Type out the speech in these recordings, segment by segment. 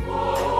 Oh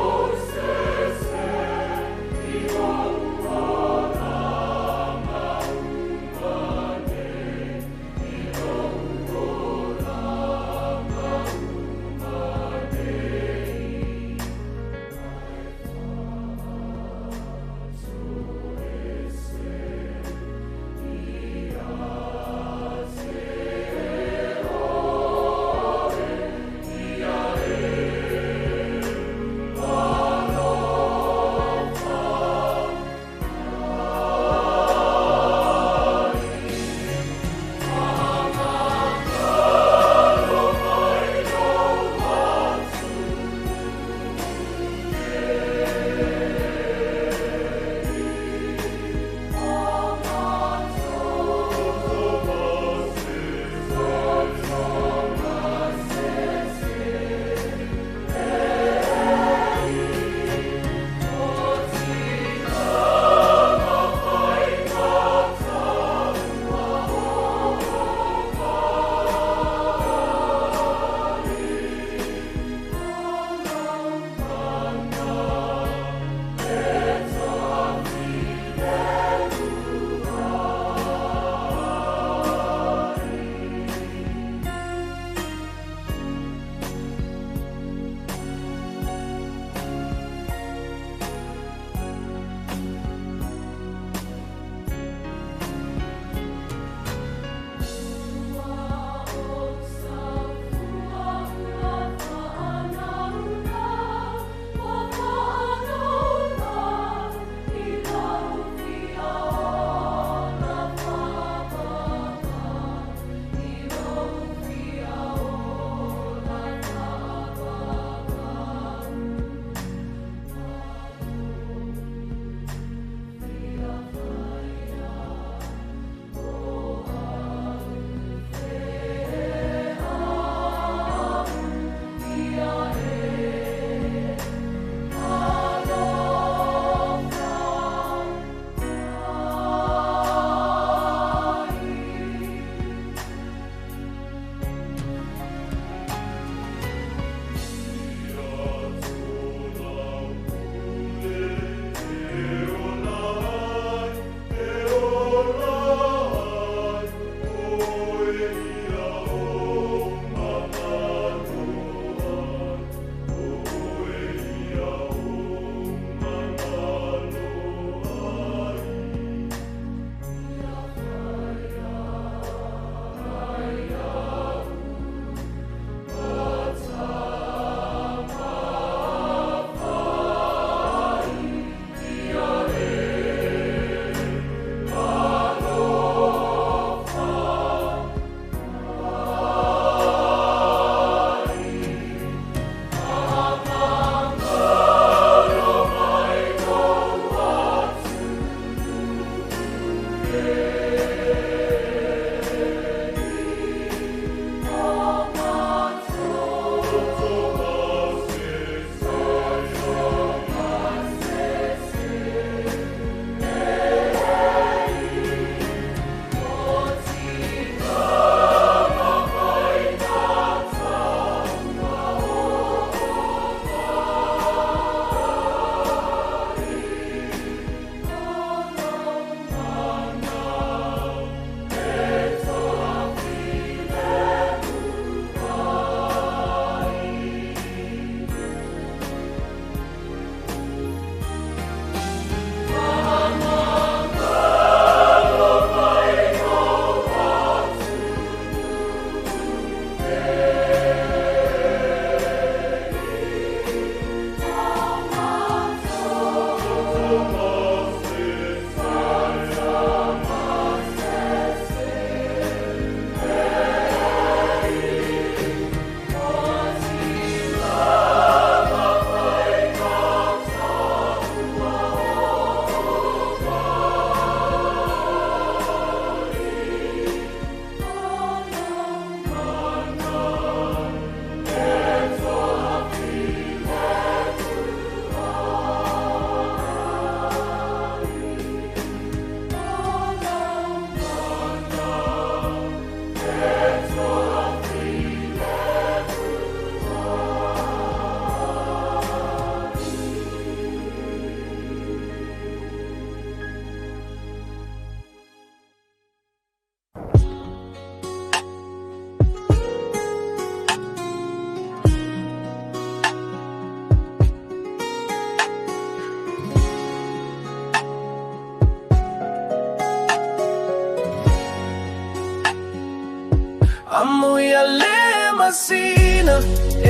masina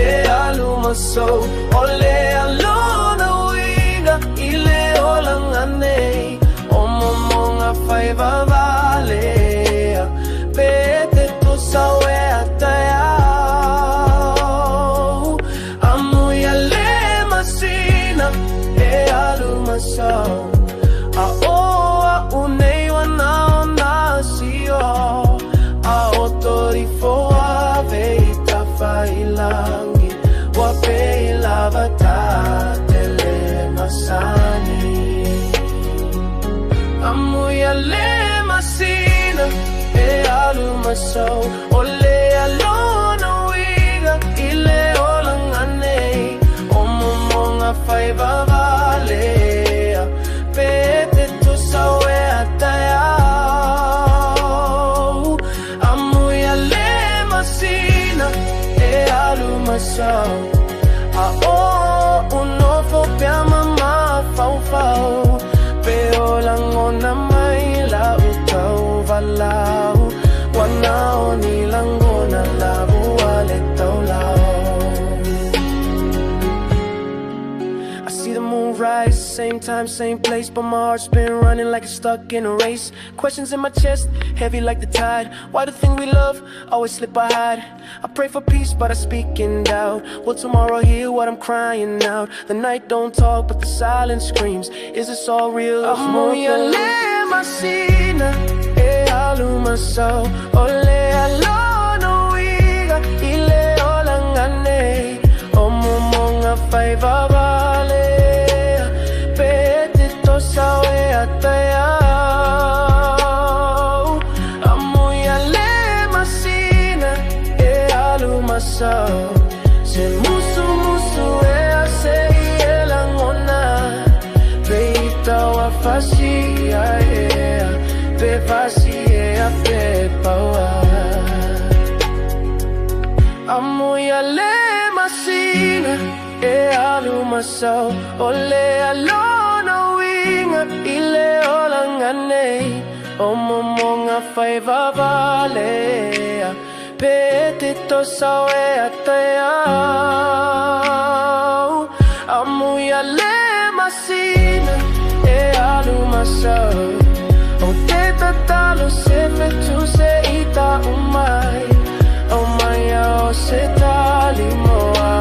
e alumasau ole alona uiga ile olanganei omomonga fai vavalea pete tu sawe atayau amuya le masina e alumasau a oa unei wana nasio a otori foa veita failangi wa peilava tatele masani amuya le masina e alumasau ole alona wiga ile olanganei omomonga fai vavalea pete tu sawe atayau amuya le masina e alumasau a o unofo pia mama fau fau peolangona mai la utau valau wanao nilangona labu ale taulau. I see the moon rise, same time, same place, but my heart's been running like it's stuck in a race. Questions in my chest, heavy like the tide. Why the thing we love always slip or hide? I pray for peace, but I speak in doubt. Will tomorrow hear what I'm crying out? The night don't talk, but the silence screams. Is this all real? Amuya le masina e alumasau ole alona wiga ile olanganei omomonga fai vavalea pete to sawe atayau amuya le masina e alumasau se musu musu e asei elangona veita wa fasia pe fasia pe paua amuya le masina e alumasau ole alona winga ile olanganei omomonga fai vavalea pete to sawe atayau amuya le masina e alumasau o te tatalo se fetu se ita umai o maya o se tali moa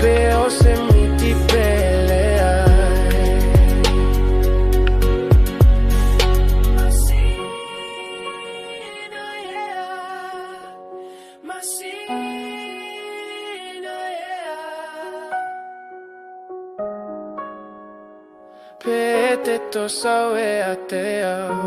pe o se miti pelea masina yeah masina yeah pete to sawe atayau.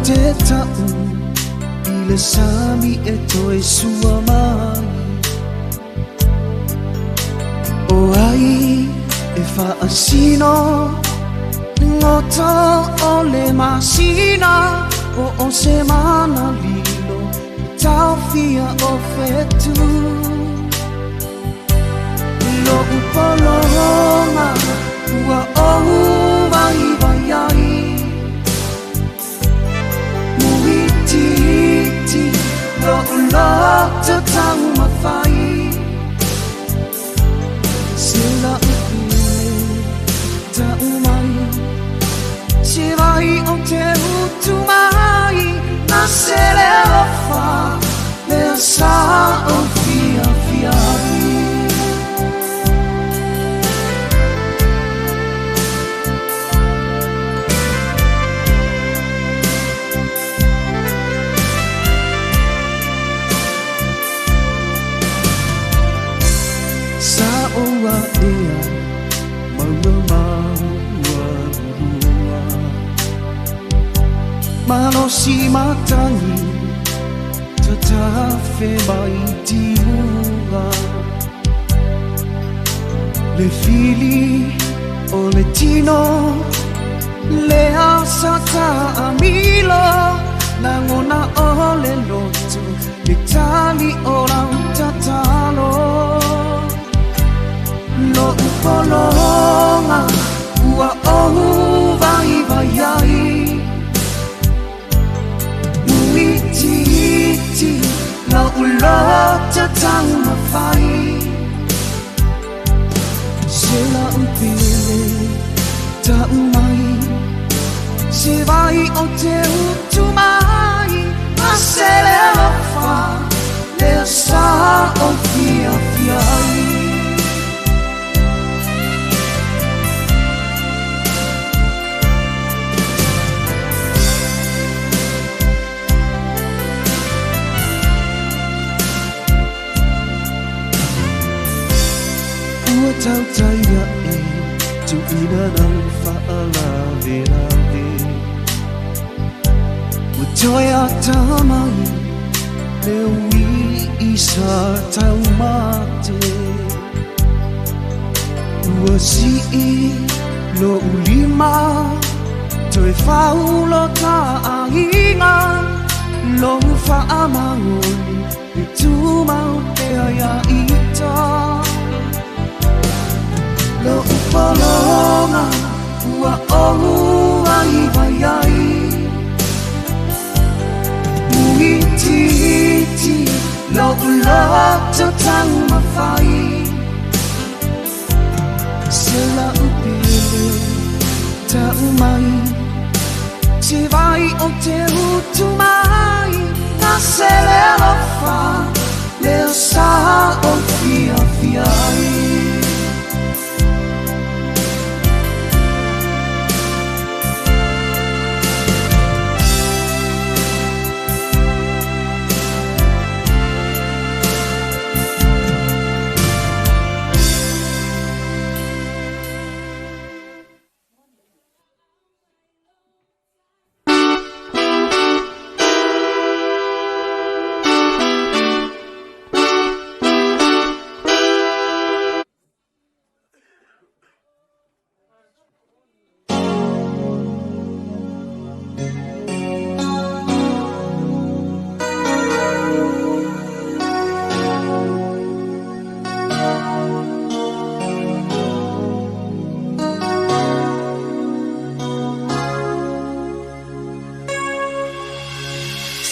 te ta'u I le sami e toi sua mai O ai e whaasino Ngota o le masina O se mana lilo Tau fia o fetu Lo upolonga Ua o vai vai ai Muititi Lo ulota tau mawhai Sila upile Tau mai Se vai o te utu mai Na se le ofa Lea sa o fia fiai Sa oa ea Maua Malo si matangi Tatafe mai timua Le fili o le tino Le asata amilo Nangona o le loto Le tali o lau tatalo Lo upolonga Ua ohu vai vai ai Muititi La ulota tau mawhai Se la upile Tau mai Se vai o te utu mai A se le ofa Lea sa o fia fiai Tau taia e tu ina nau whaala vera e Ua toi a tamai le ui I sa tau mate Ua si I lo ulima toi whaulo ta ainga Lo whaamangoni e tu mau te aia ita Lo upolonga Ua ohu ai vai ai Muititi Lo ulota tau mawhai Se la upile Tau mai Se vai o te utu mai Na se le alofa Leo sa o fia fiai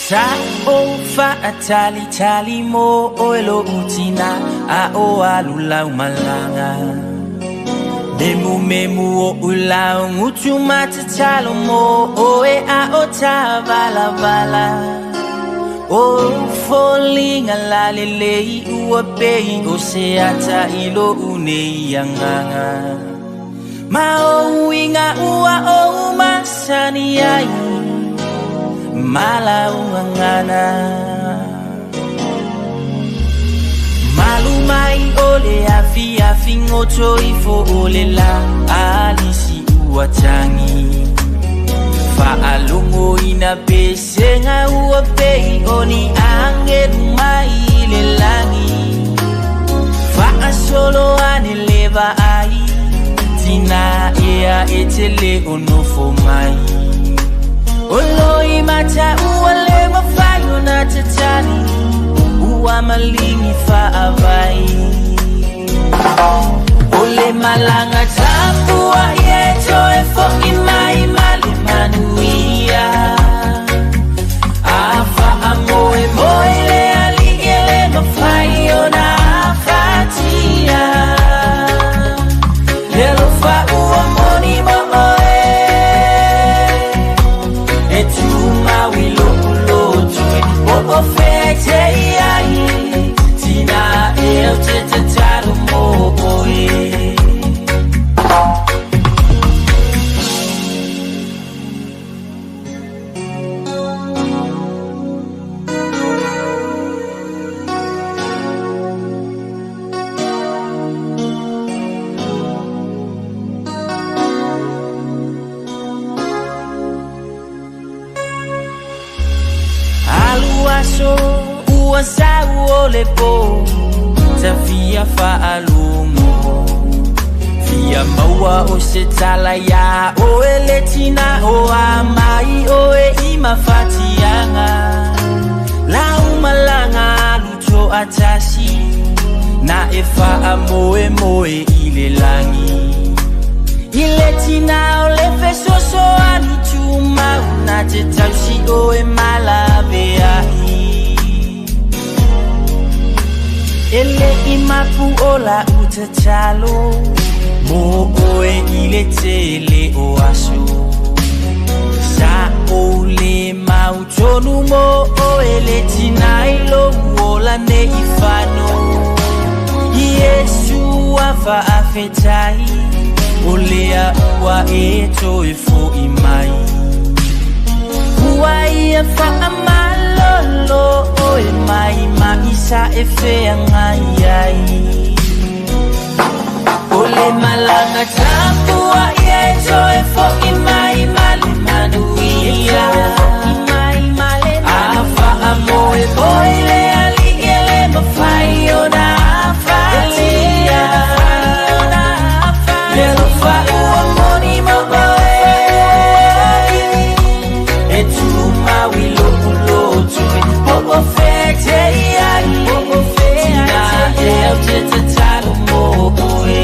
Sa o whaatali tali mo o elo utina a o alulau malanga Memu o ulau ngutu matatalo mo o e a o ta vala vala O falling ala lelei ua pei o se ata ilo unei anganga Ma o inga ua o masani ai Malaungangana Malumai ole afi afi ngoto ifo ole la alisi uatangi Fa'alungo ina ina pesenga uapei oni angel maile langi fa solo aneleva ai tina ea etele onofo mai oloi mata uale mafayo na tatani ua malingi fa avai ole malanga tapua yeto efo imai male manuia afa amoe moile aligele mafayo na fatia lelo fa ua moni moe etuma wilo ulotue bobo fete iai tina eo tetetaro moe ua sau ole po ta via fa alumo via maua o se tala ya o eletina o amai o e ima fatianga la umalanga luto atasi na e fa amoe moe ile langi iletina o le feso so ani tuma na te tausi o e malave ai ele imapu ola utachalo mo oe ile tele o aso sa ole mautonu mo oe le tinailo ola ne ifano Yesu afa afetai olea ua eto efo imai ua ia fa amalolo oe mai maisa efe angai ai ole malanga tapua yeto efo imai male manuia afa amoe boile aligele mafayo na fatia lelo fa ua moni moe etuma wilo ulotue bobo fete iai tina eo tetetalo moe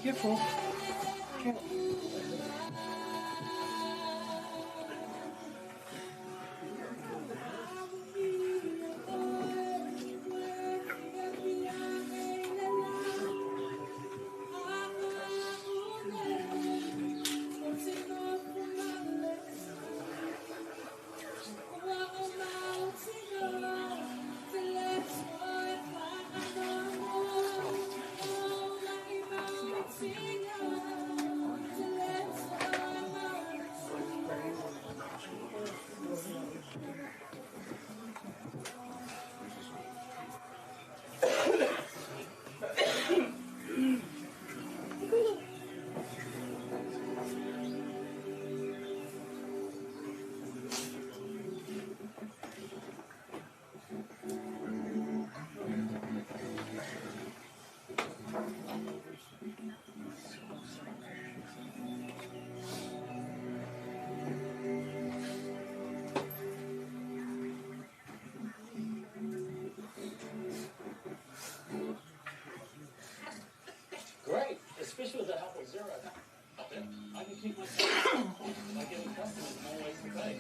Careful. Great, especially with the help of zero. I can keep myself by giving customers more ways to pay.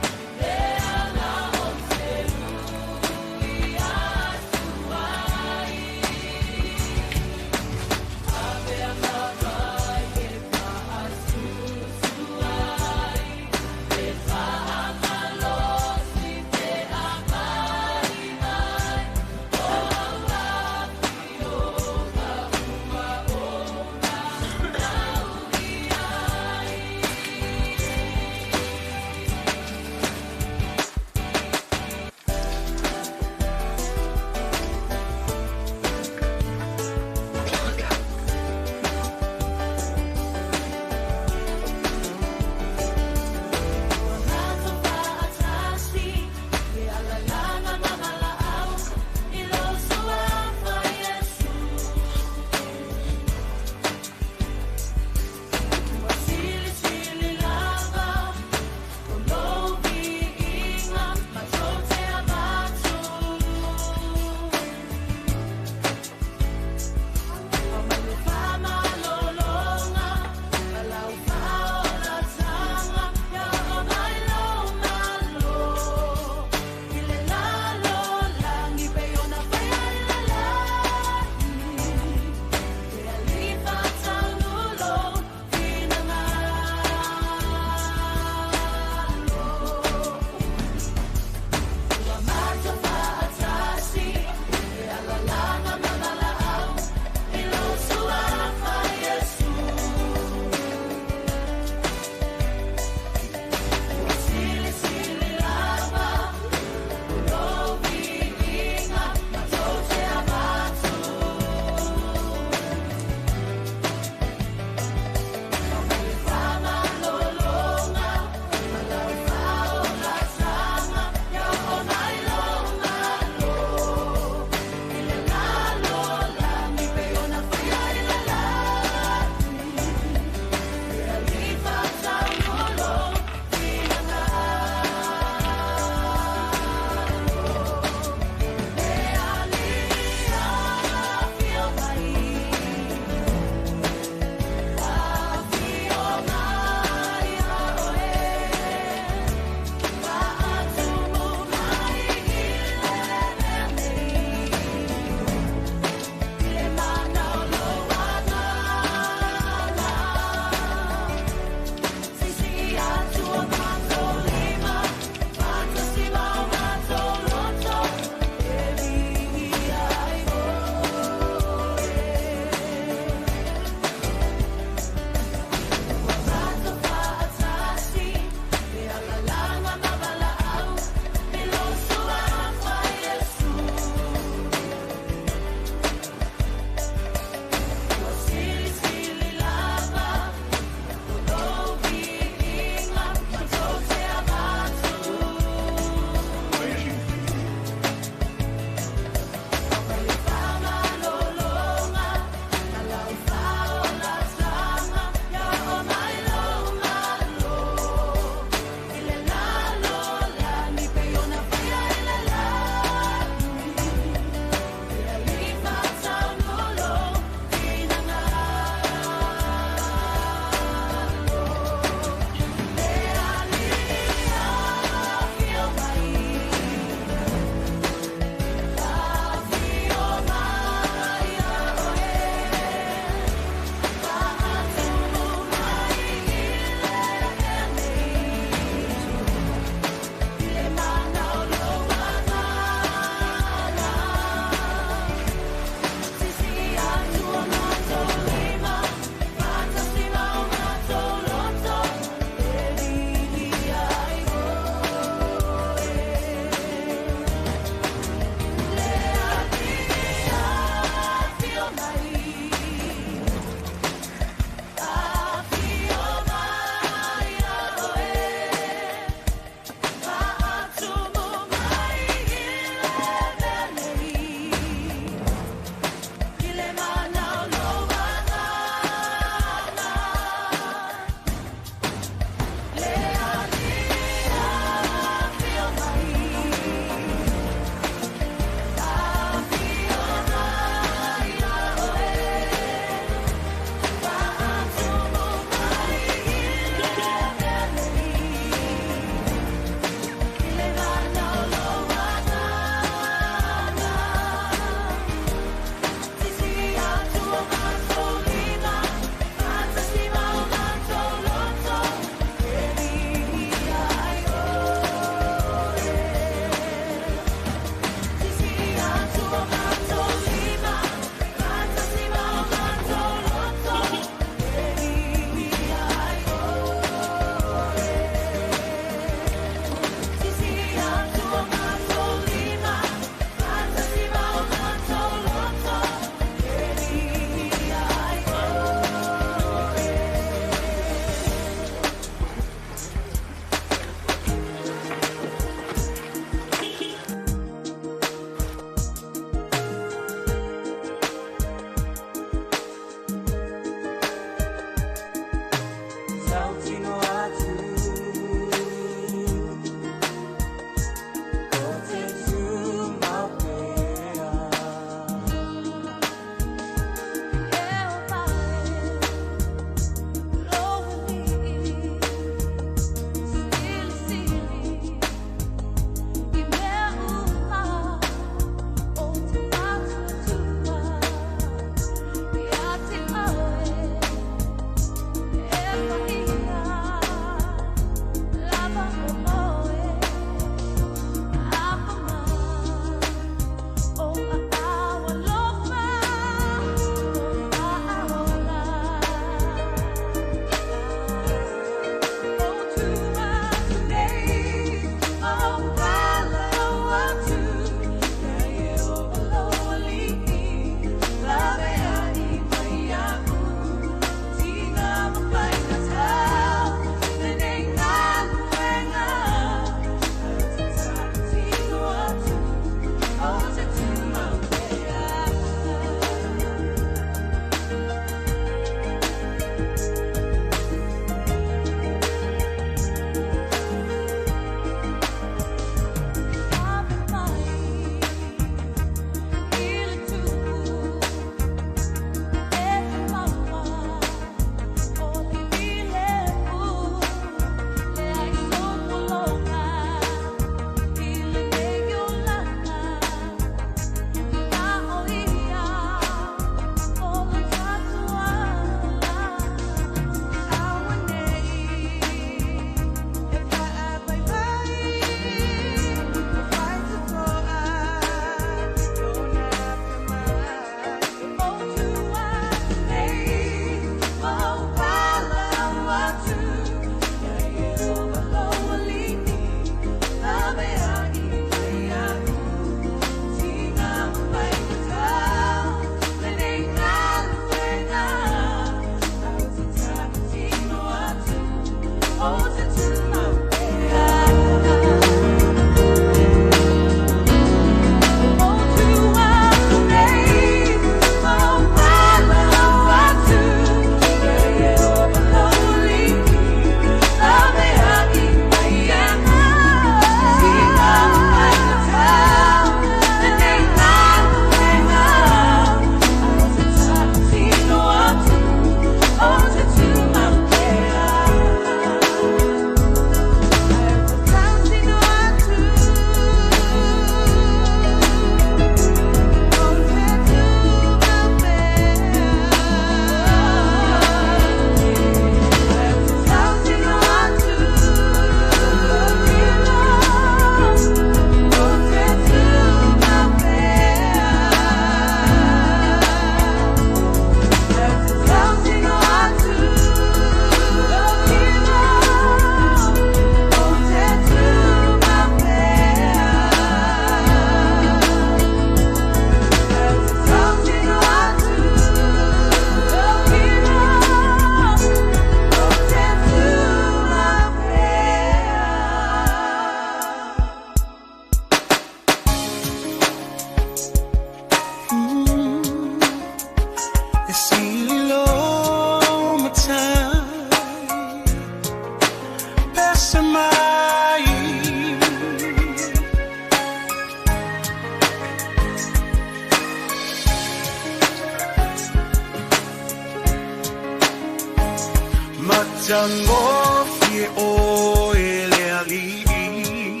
Matangofie o ele ali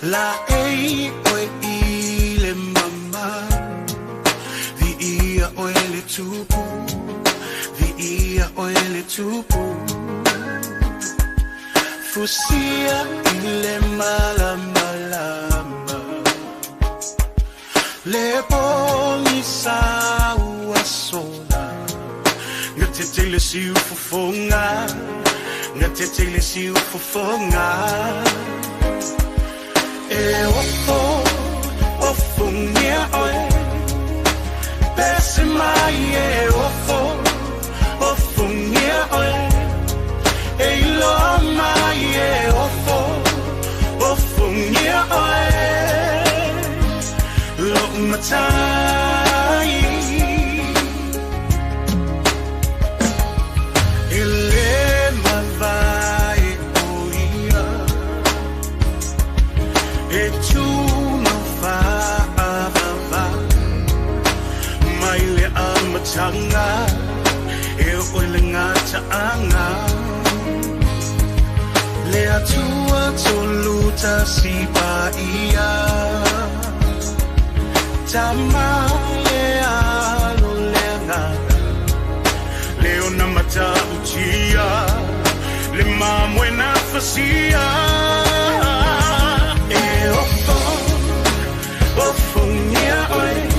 La ei o ile mama Vi ia o ele tupu Vi ia o ele tupu Fusia ile malama lama Le boni sa ua sola Ngatetele si ufufonga Ngatetele si ufufonga E ofo Ofungia oe Bese mai e ofo Ofungia oe E ilo mai e ofo Ofungia oe Lo matai Tanga e ole ngata anga le atua toluta si paia tama le alo le ngata le ona mata utia le mamwe na fasia e ofo ofo nia oi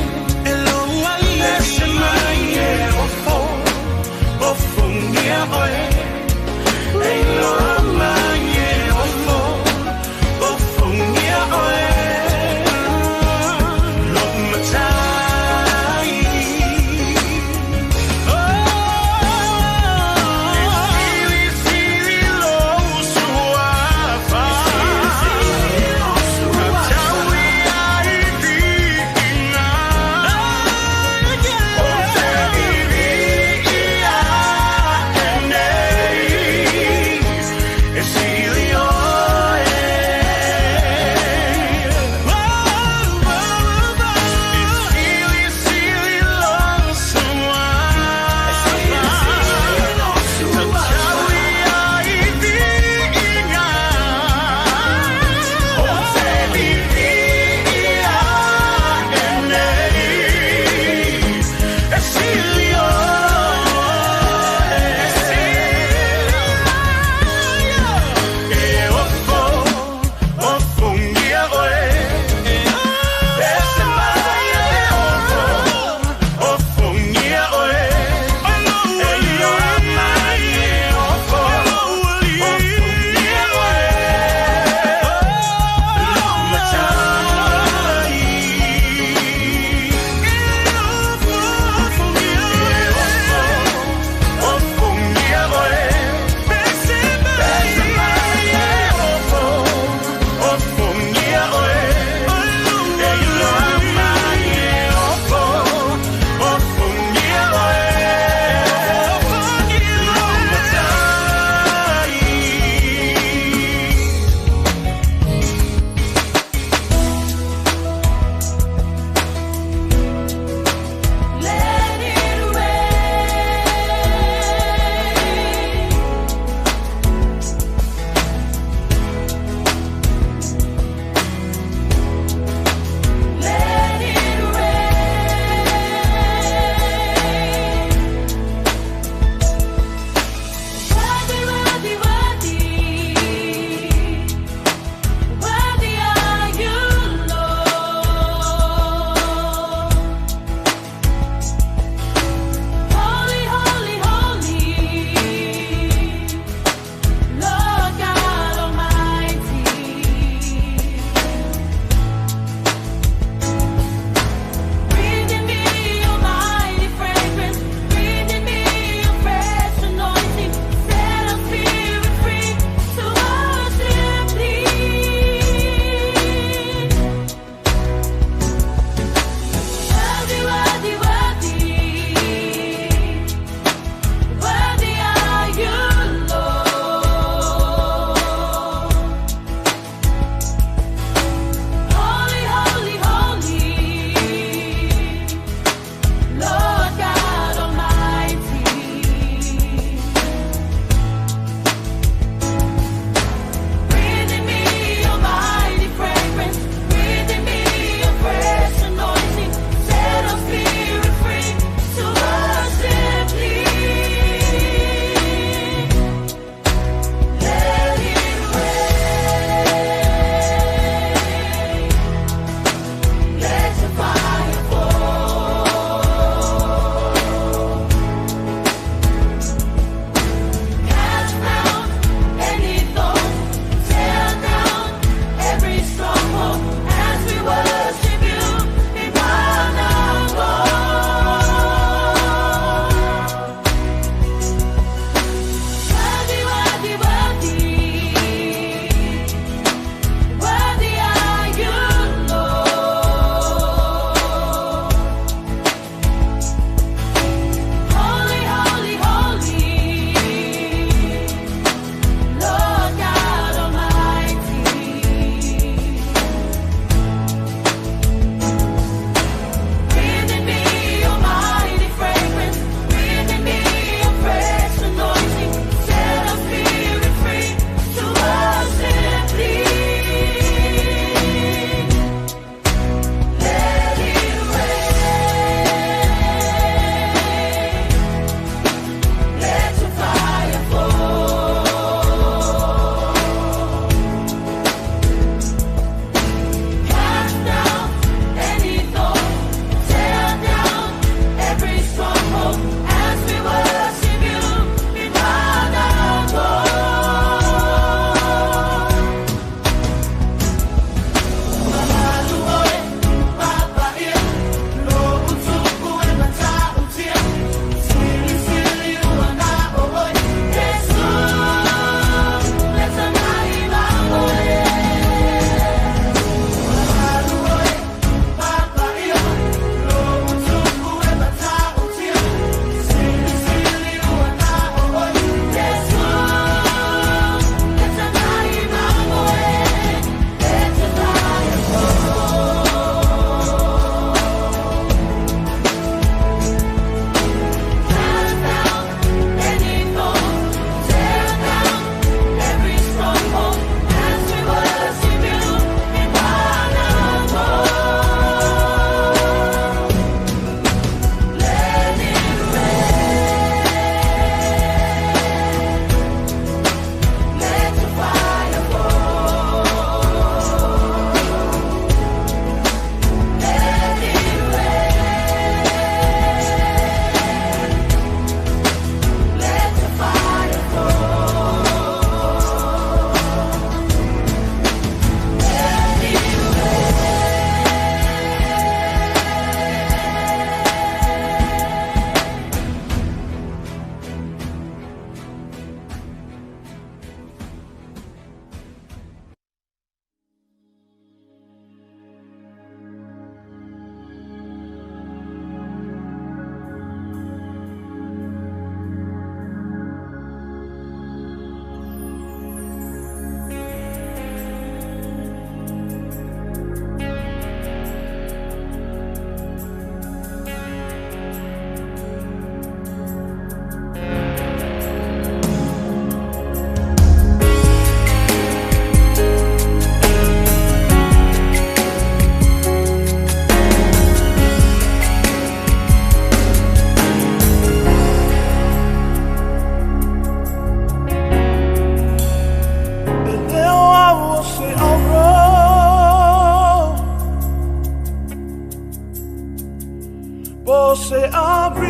você abriu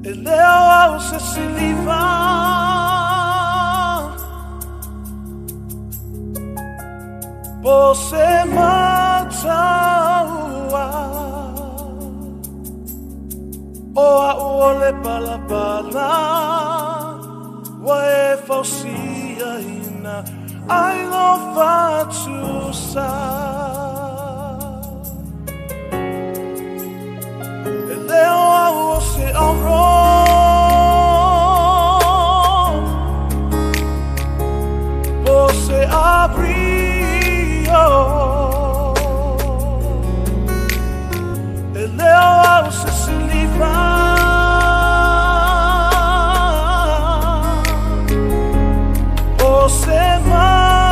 ele ao se livrar você matou o ole pala pala wa e fausia ina I love to sa Eleo ao se aro você abriu Eleo ao se livrar você matou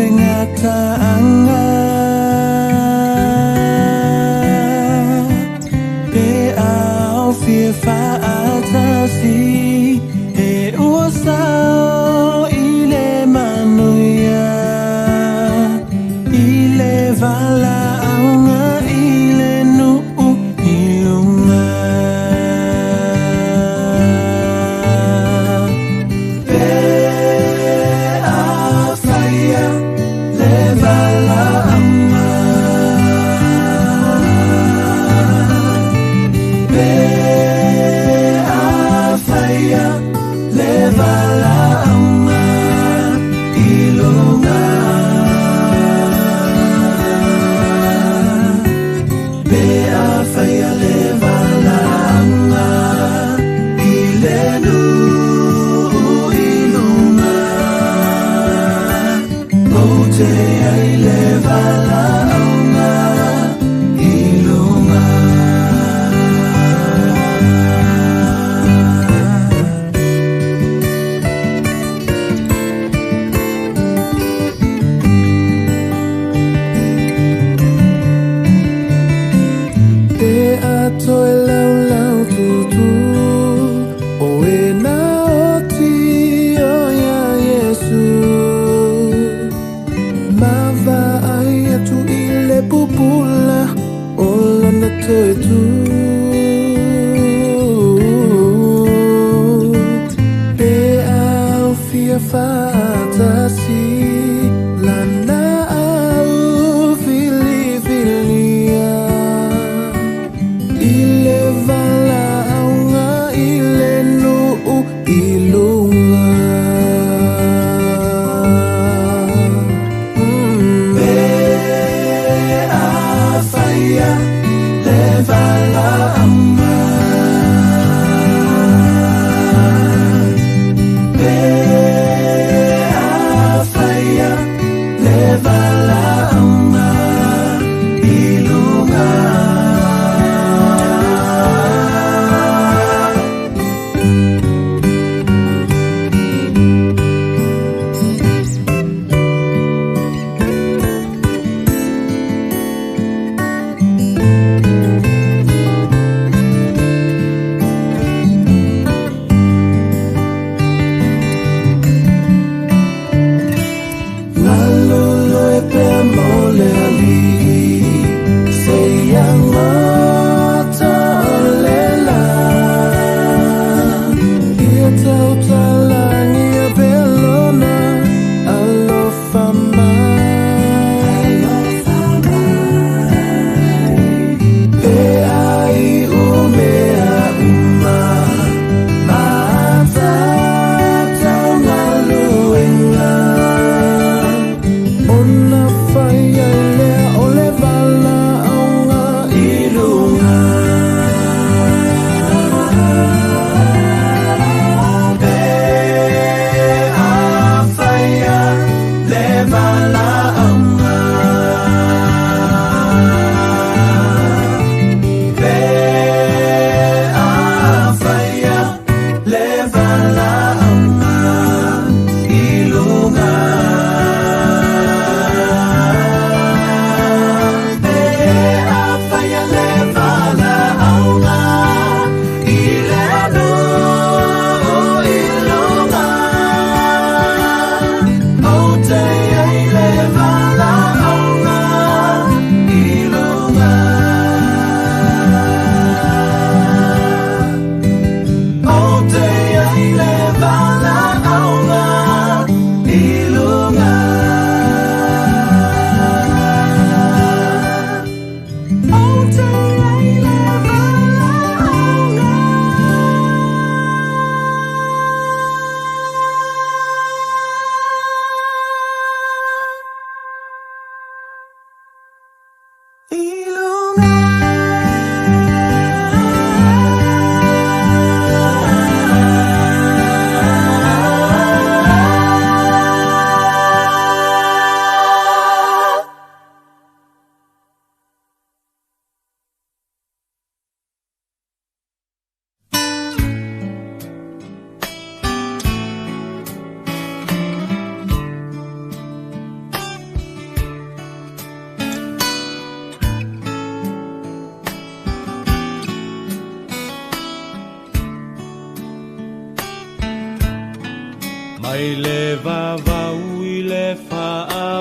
ngata anga Be au fie fa atasi E uosao ile manuia Ile vala aunga ile nu'u ilunga Be afaya le vala aunga Be afaya le vala aunga ilunga Faya leva langa ilenu ilunga Bote ai leva langa ilunga Toi lau lau tu tu O e na o ti o ya Yesu Mava ai atu I le pupula O lana toi tu Pe au fia fatasi Lana au fili filia Ile vala aunga ile nu'u ilunga Be afaya le vala aunga Be afaya le vala aunga ilunga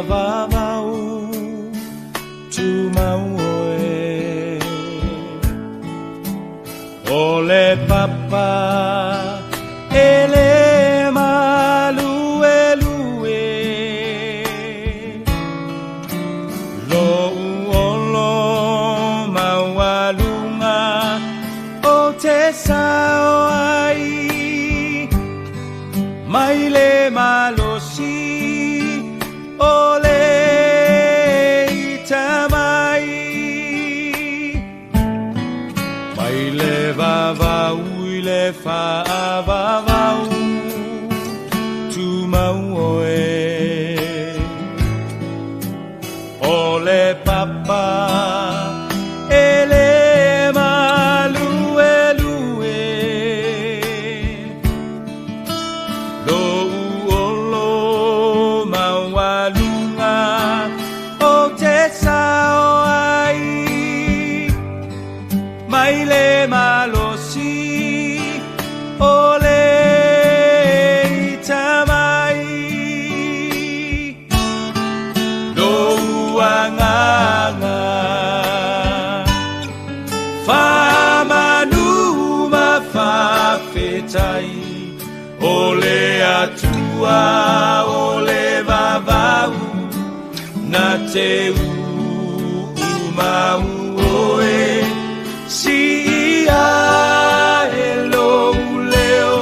vavau tu mauoe ole papa ele malue lue lo uolo mawalunga o te sao ai maile malosi ole itamai maile vavau ile fa vavau tu mauoe ole papa ele malue lue lo uolo mawalunga o te sao ai maile malosi ole itamai lo uanganga famanu mafafetai ole atua ole vavau na te umau oe si ia elo leo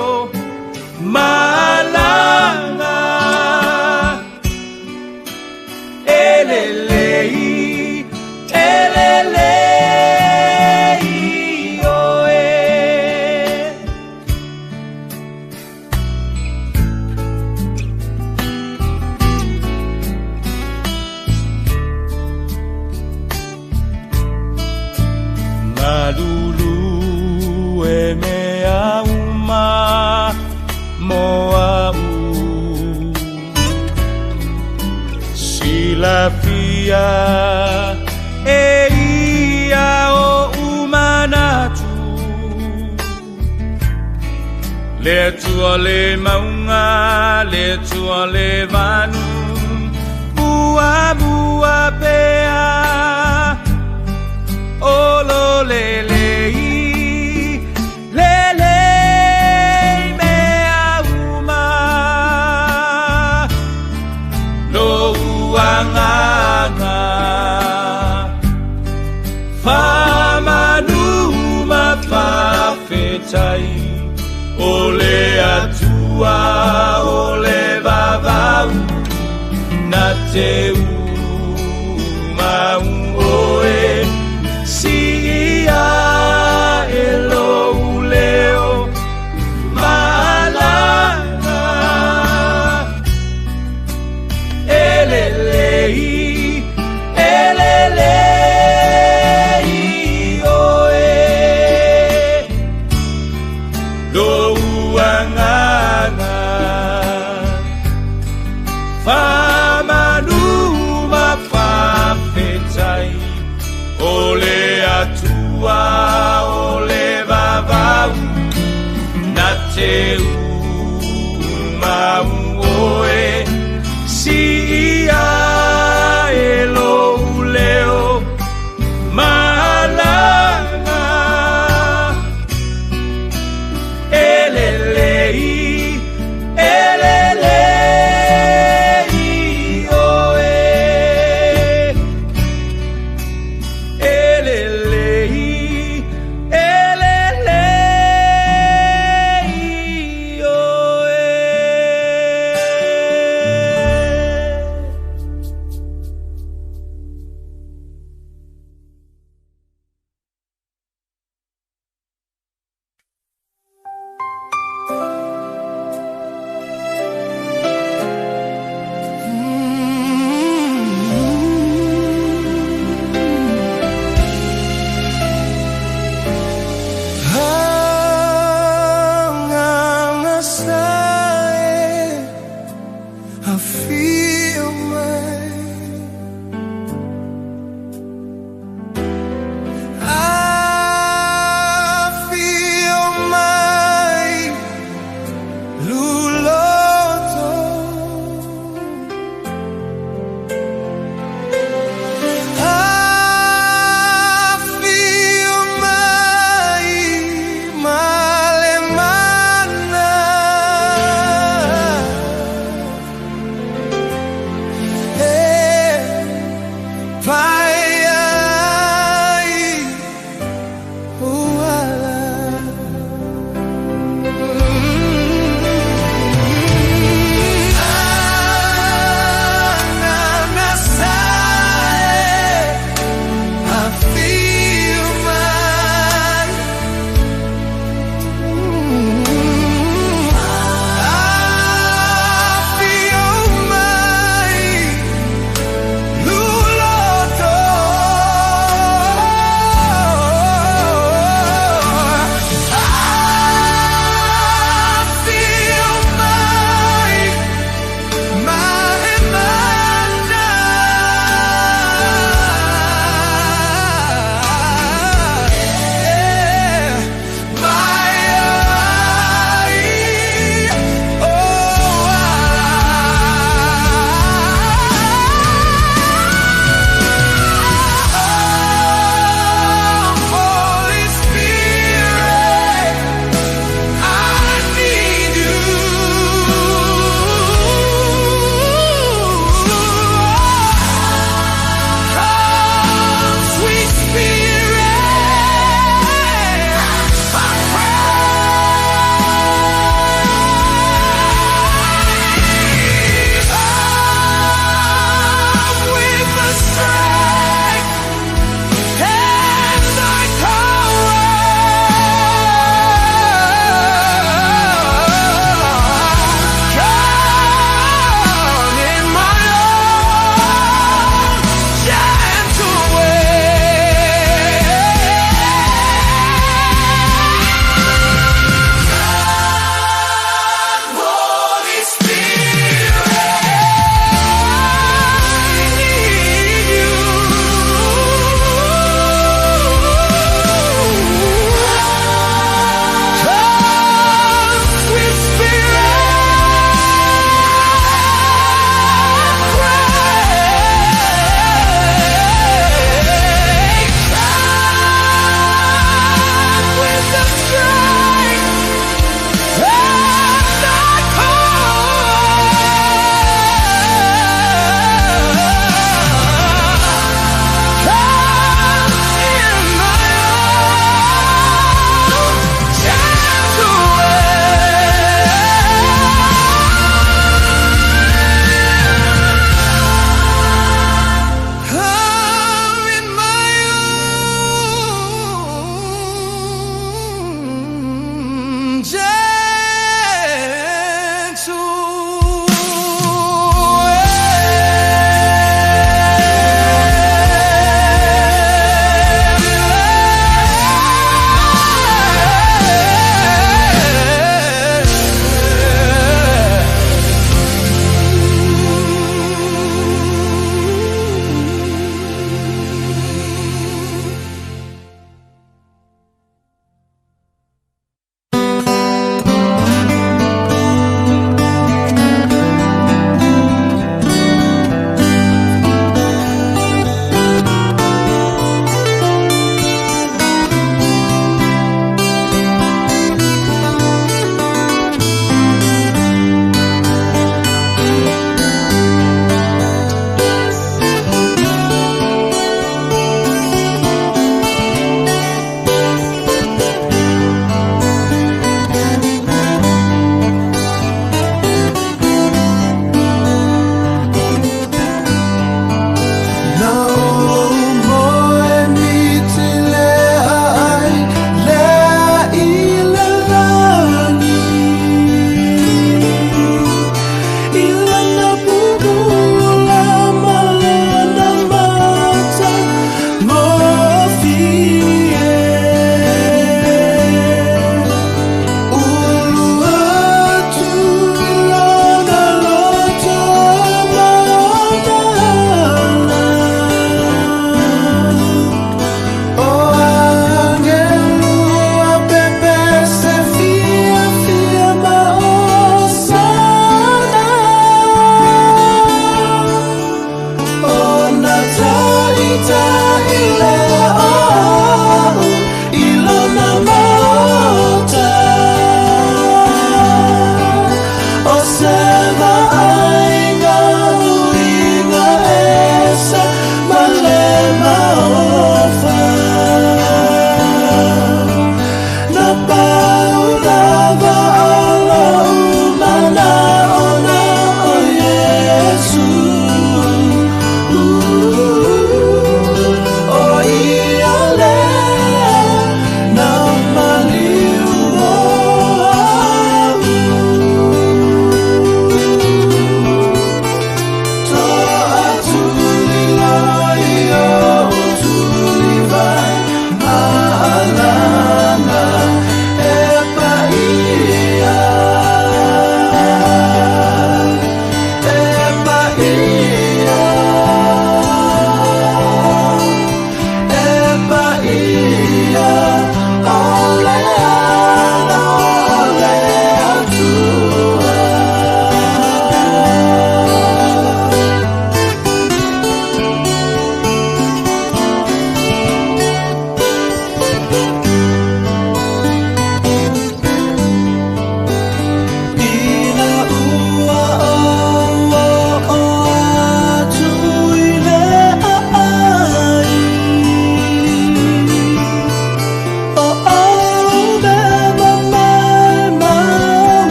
malanga elelei oe Malulu e mea uma moau Silafia e ia o umanatu Le tua le maunga, le tua le vanu Mua mua pea Olo lelei, lelei mea uma Lo uanganga Famanu mafafetai Ole atua, ole vavau Na te umau oe Si ia elo leo malanga elelei oe lo uanganga famanu mafafetai ole atua ole vavau na te umau oe si ia elo leo malanga elelei oe elelei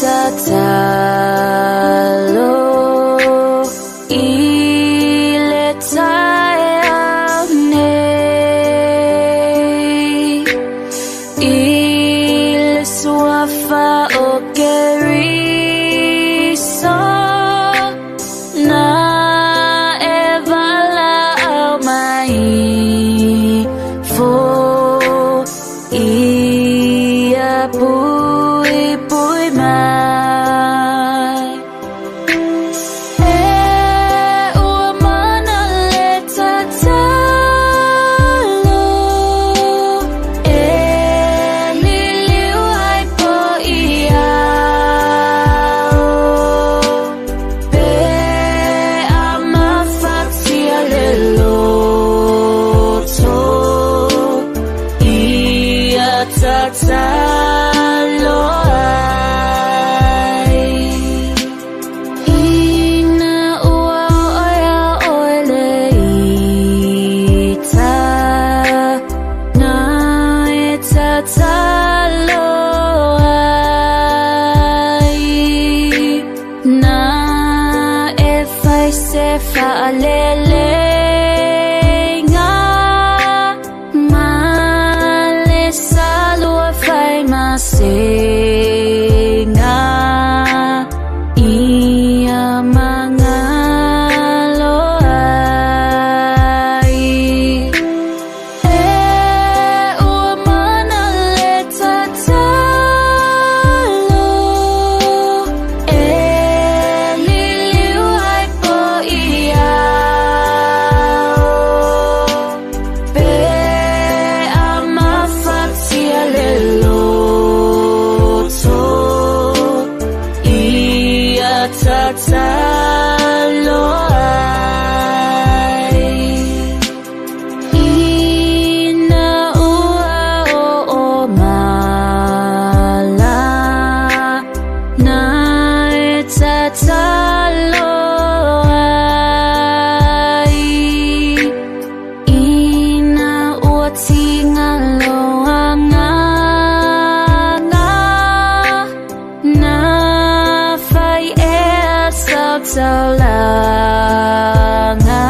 tatalo iletayane ileswafa okeriso na evala almai fo ia pui pui mai e ua mana le tatalo e liliu ai po ia pe ama fatia le loto ia tatalo ai ina ua oia oele ita na e tatalo ai na e fai se fa'alele nga ma le salua fai masenga ia mangalo ai e ua mana le tatalo e liliu ai po ia pe ama fatia le loto ia tatalo ai ina ua o mala na e tatalo ai ina ua tingalo anganga na fai e sautolanga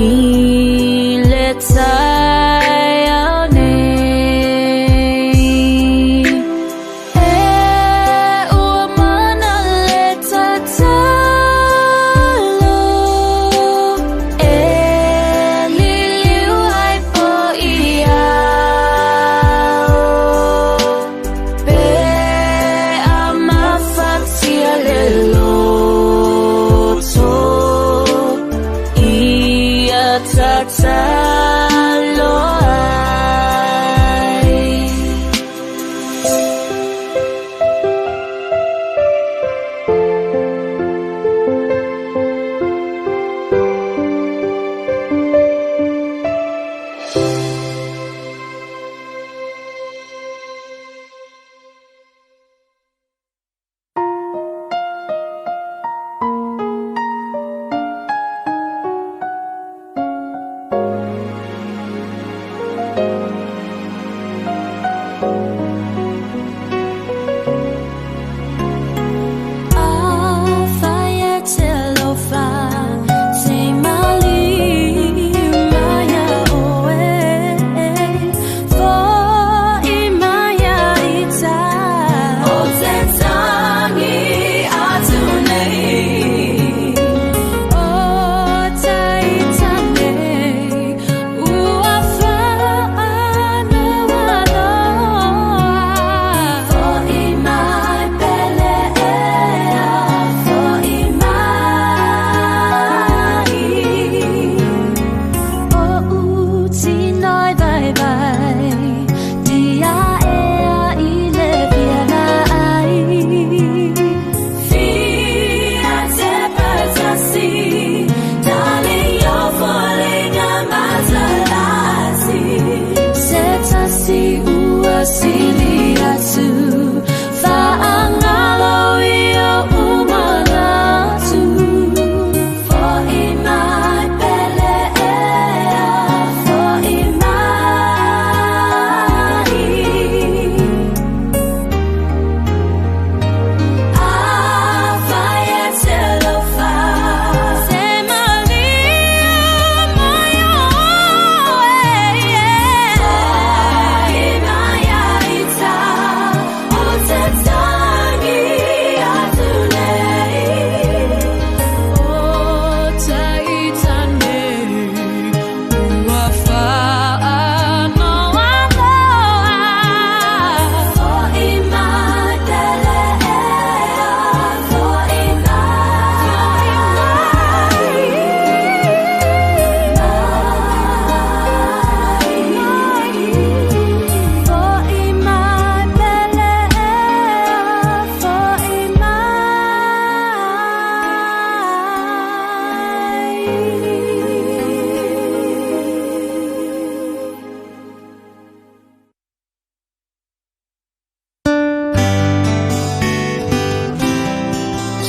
i le taione e ua mana le tatalo e liliu ai po ia pe ama fatia le loto ia tatalo ai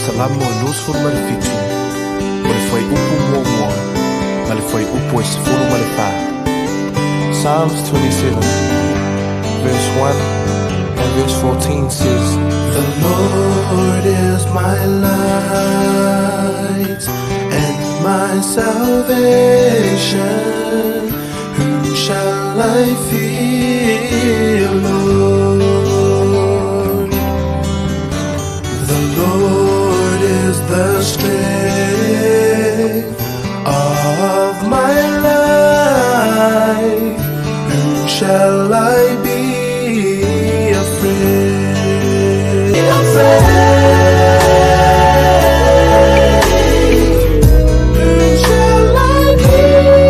Salamo luz for malefitu. Male foi upu mua. Male foi upu e sefulu male fa. Psalms 27, verse 1 and verse 14 says, The Lord is my light and my salvation. Who shall I fear, Lord? The Lord is the strength of my life. Who shall I be afraid? Who shall I be afraid?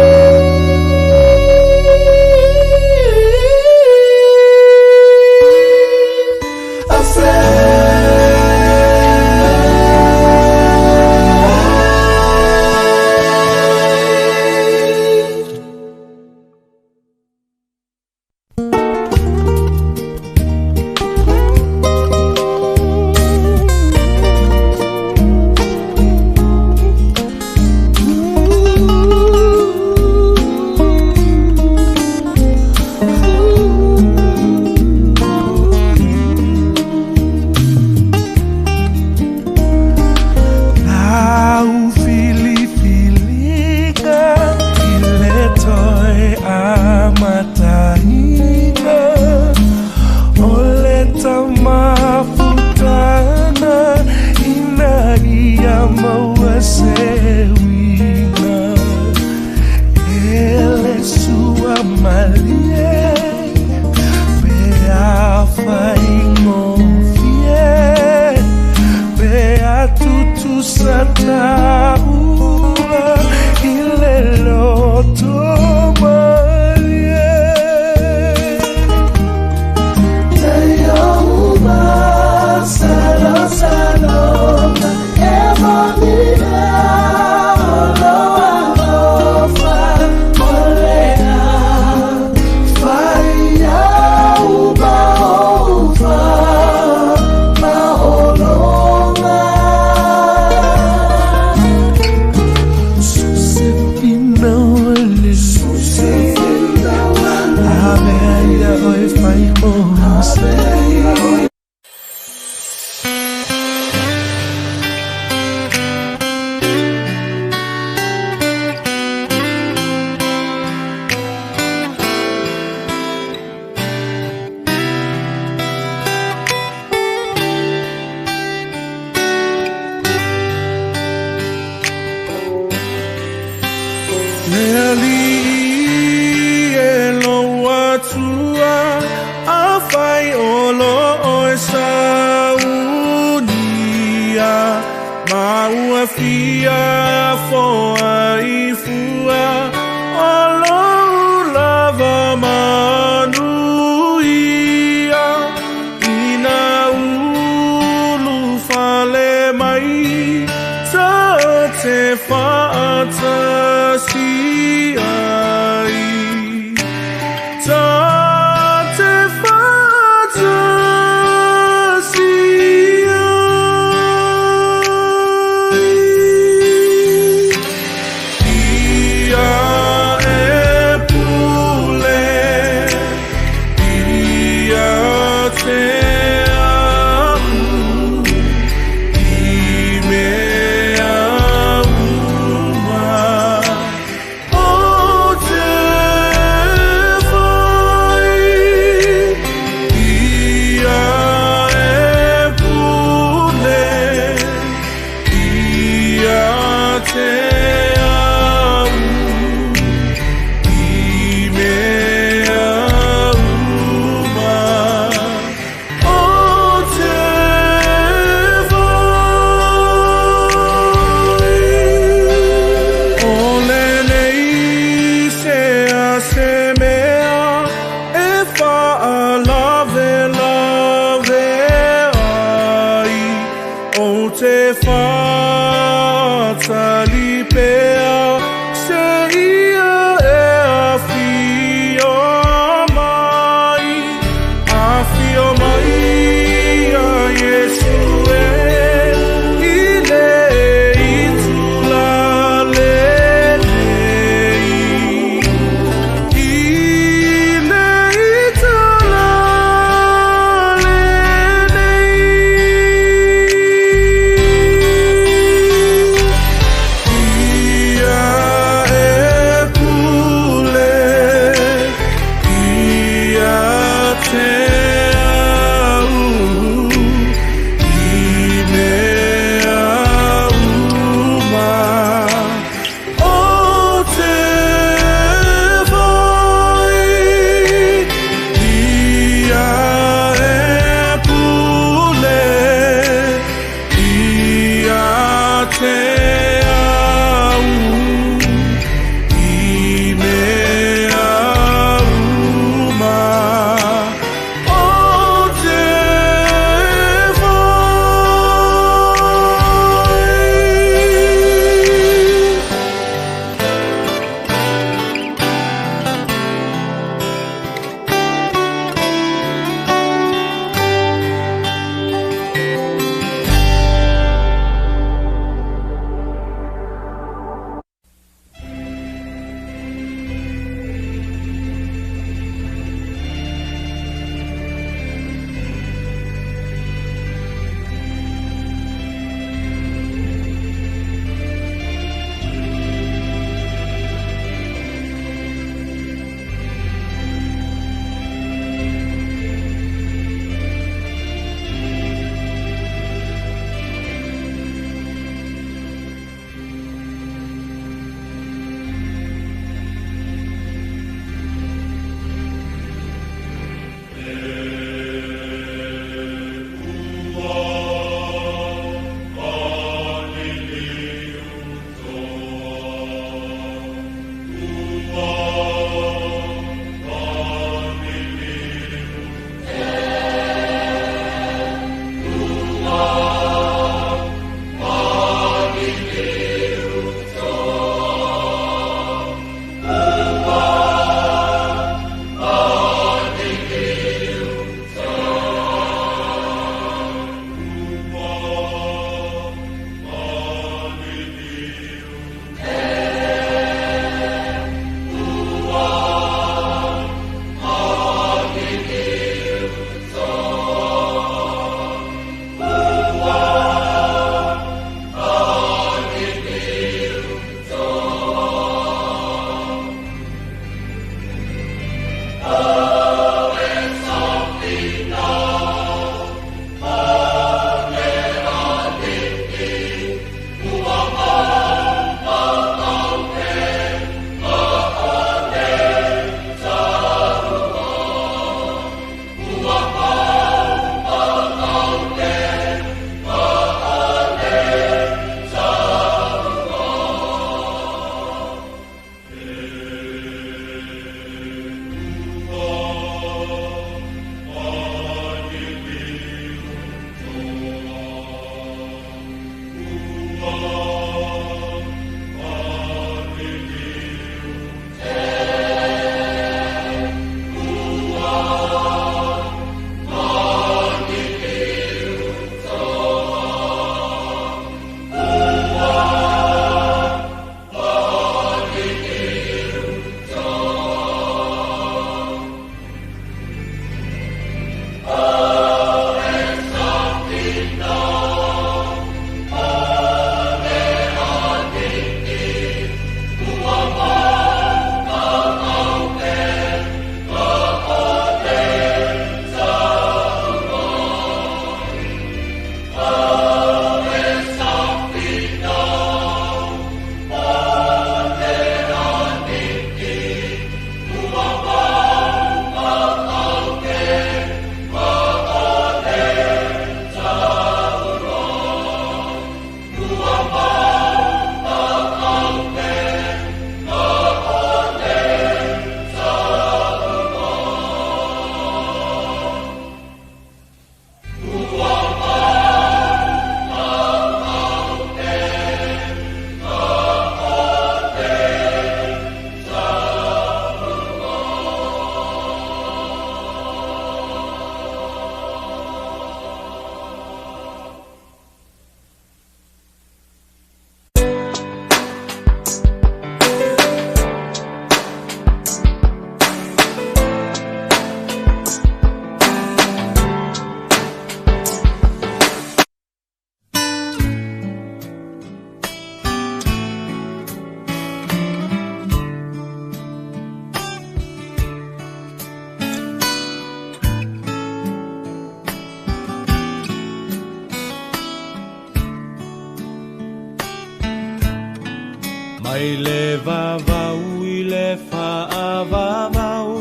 Mai le vavau I le whaavavau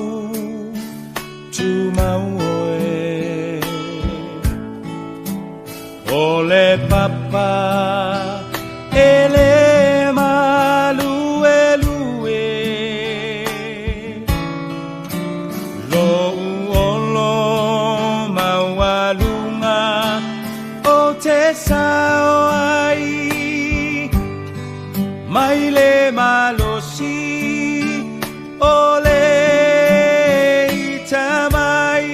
Tu mau oe O le papa E le malue lue Lo uolo maualunga O te sao ai Mai le malosi o le itamai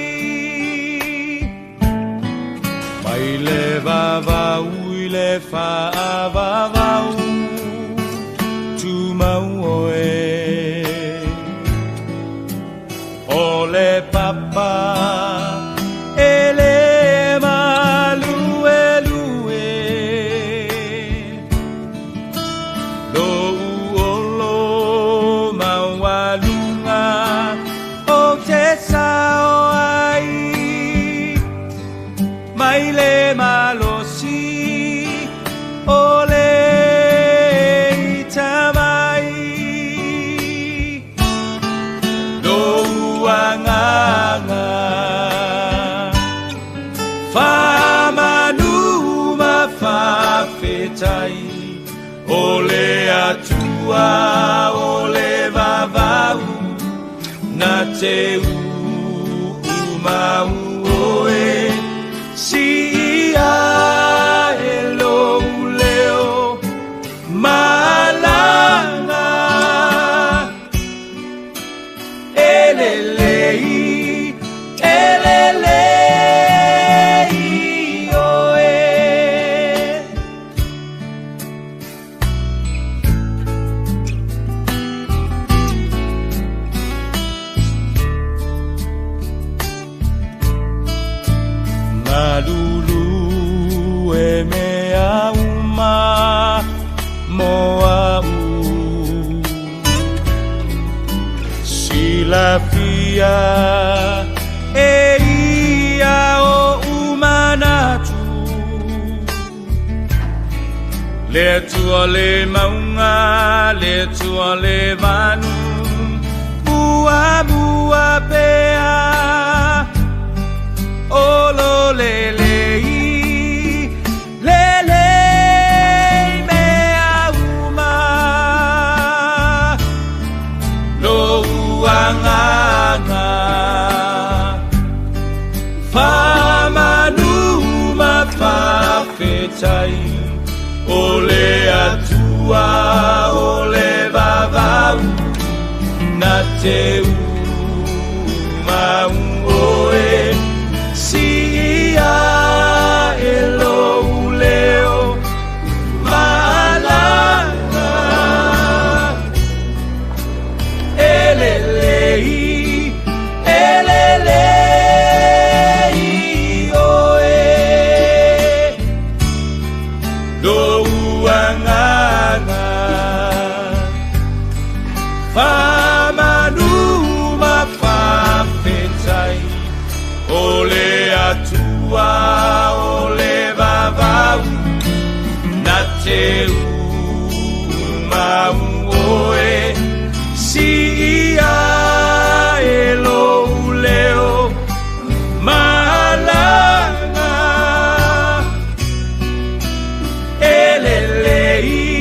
Mai le vavau I le whaavavau Tu mau oe O le papa E le malue lue Lo uolo maualunga O te sao ai Mai le malosi O le itamai Lo uanganga Whamanuma whawhetai O le atua o le vavau Na te umau oe Si ia e lou leo Malanga Elelei Elelei oe Malulu e mea uma moau Silafia e ia o umanatu Le tua le maunga, le tua le vanu Bua bua pea Olo lelei, lelei mea uma Lo uanganga Whamanuma whawhetai O le atua, o le vavau Na te umau oe Si ia e lou leo Malanga Elelei Elelei oe mau na te mau oe si ia e lo leo malanga elelei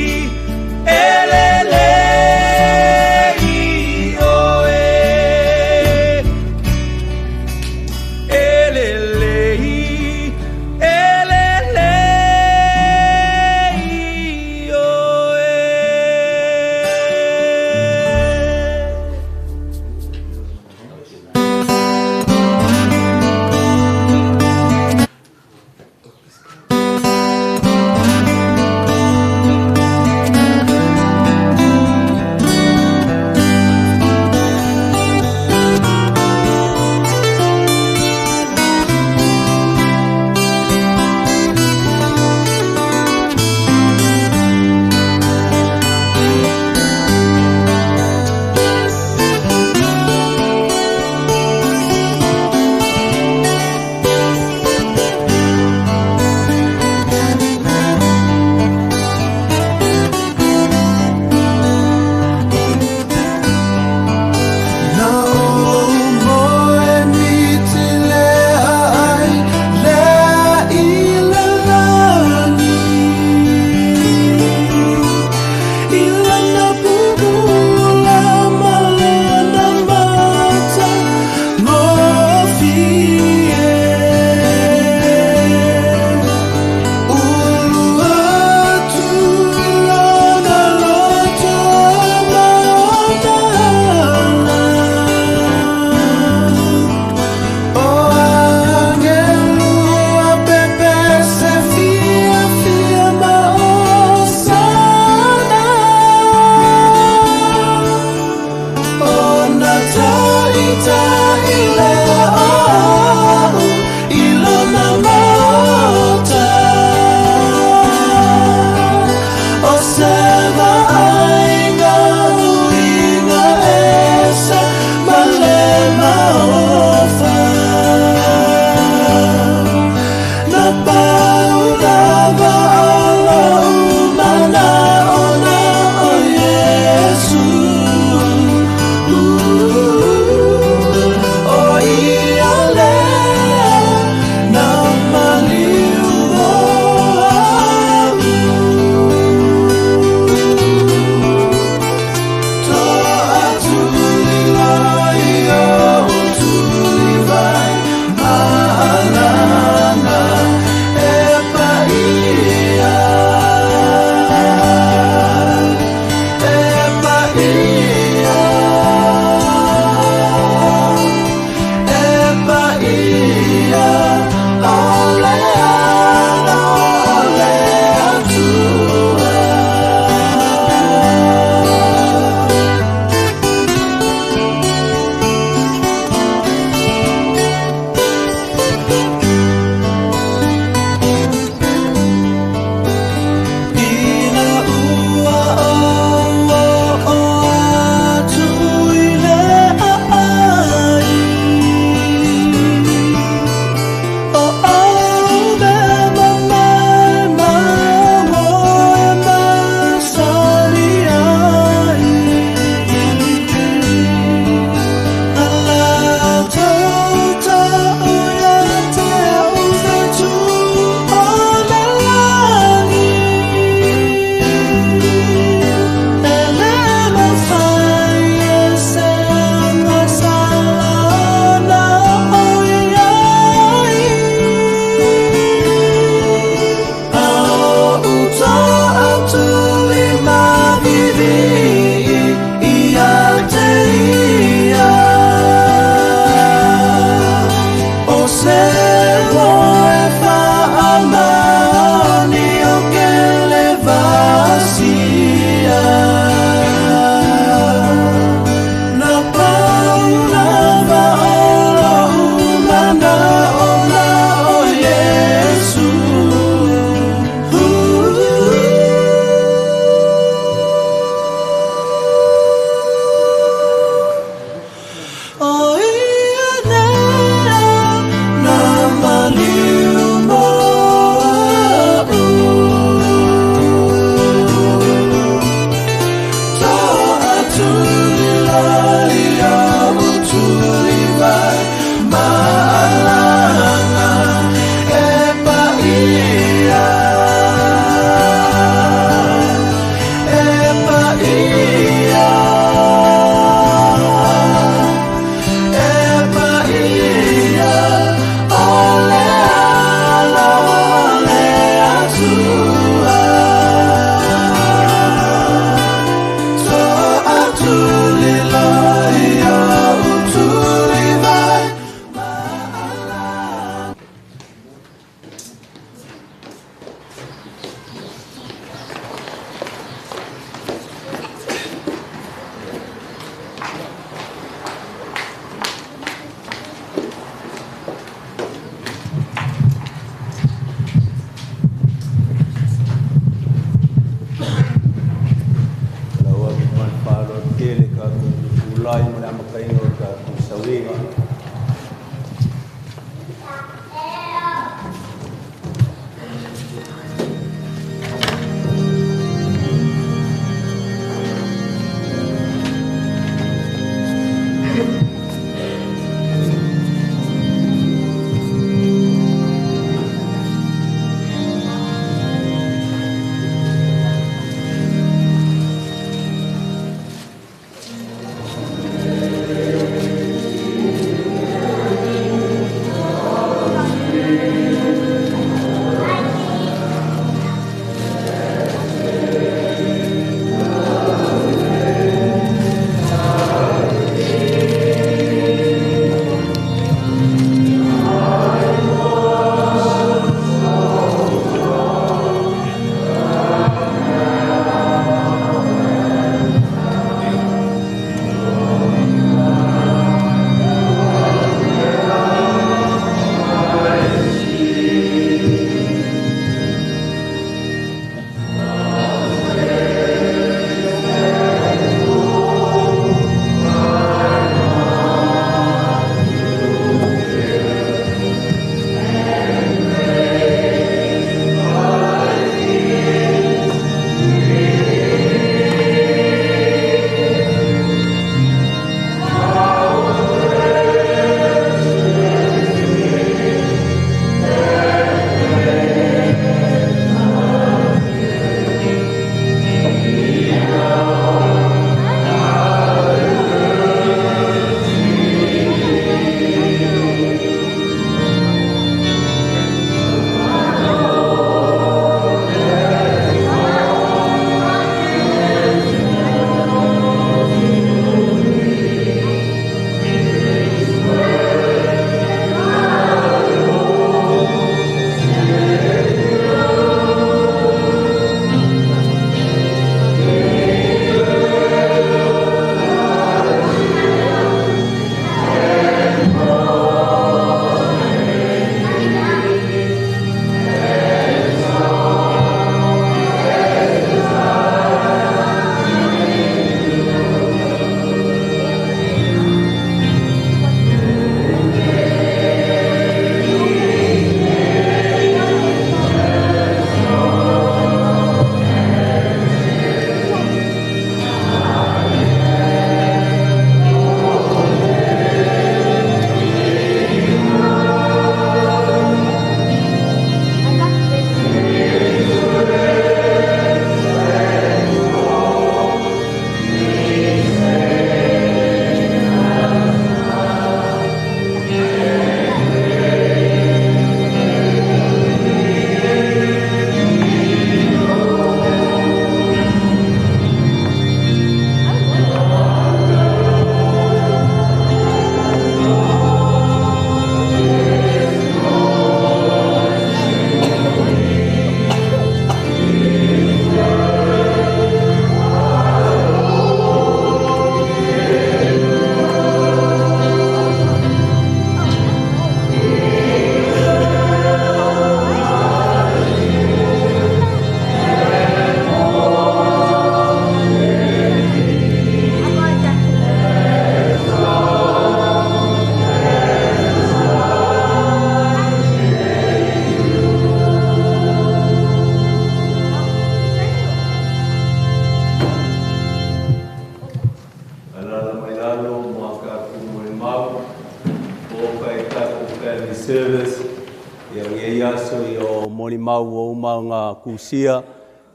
mau o ngā kusia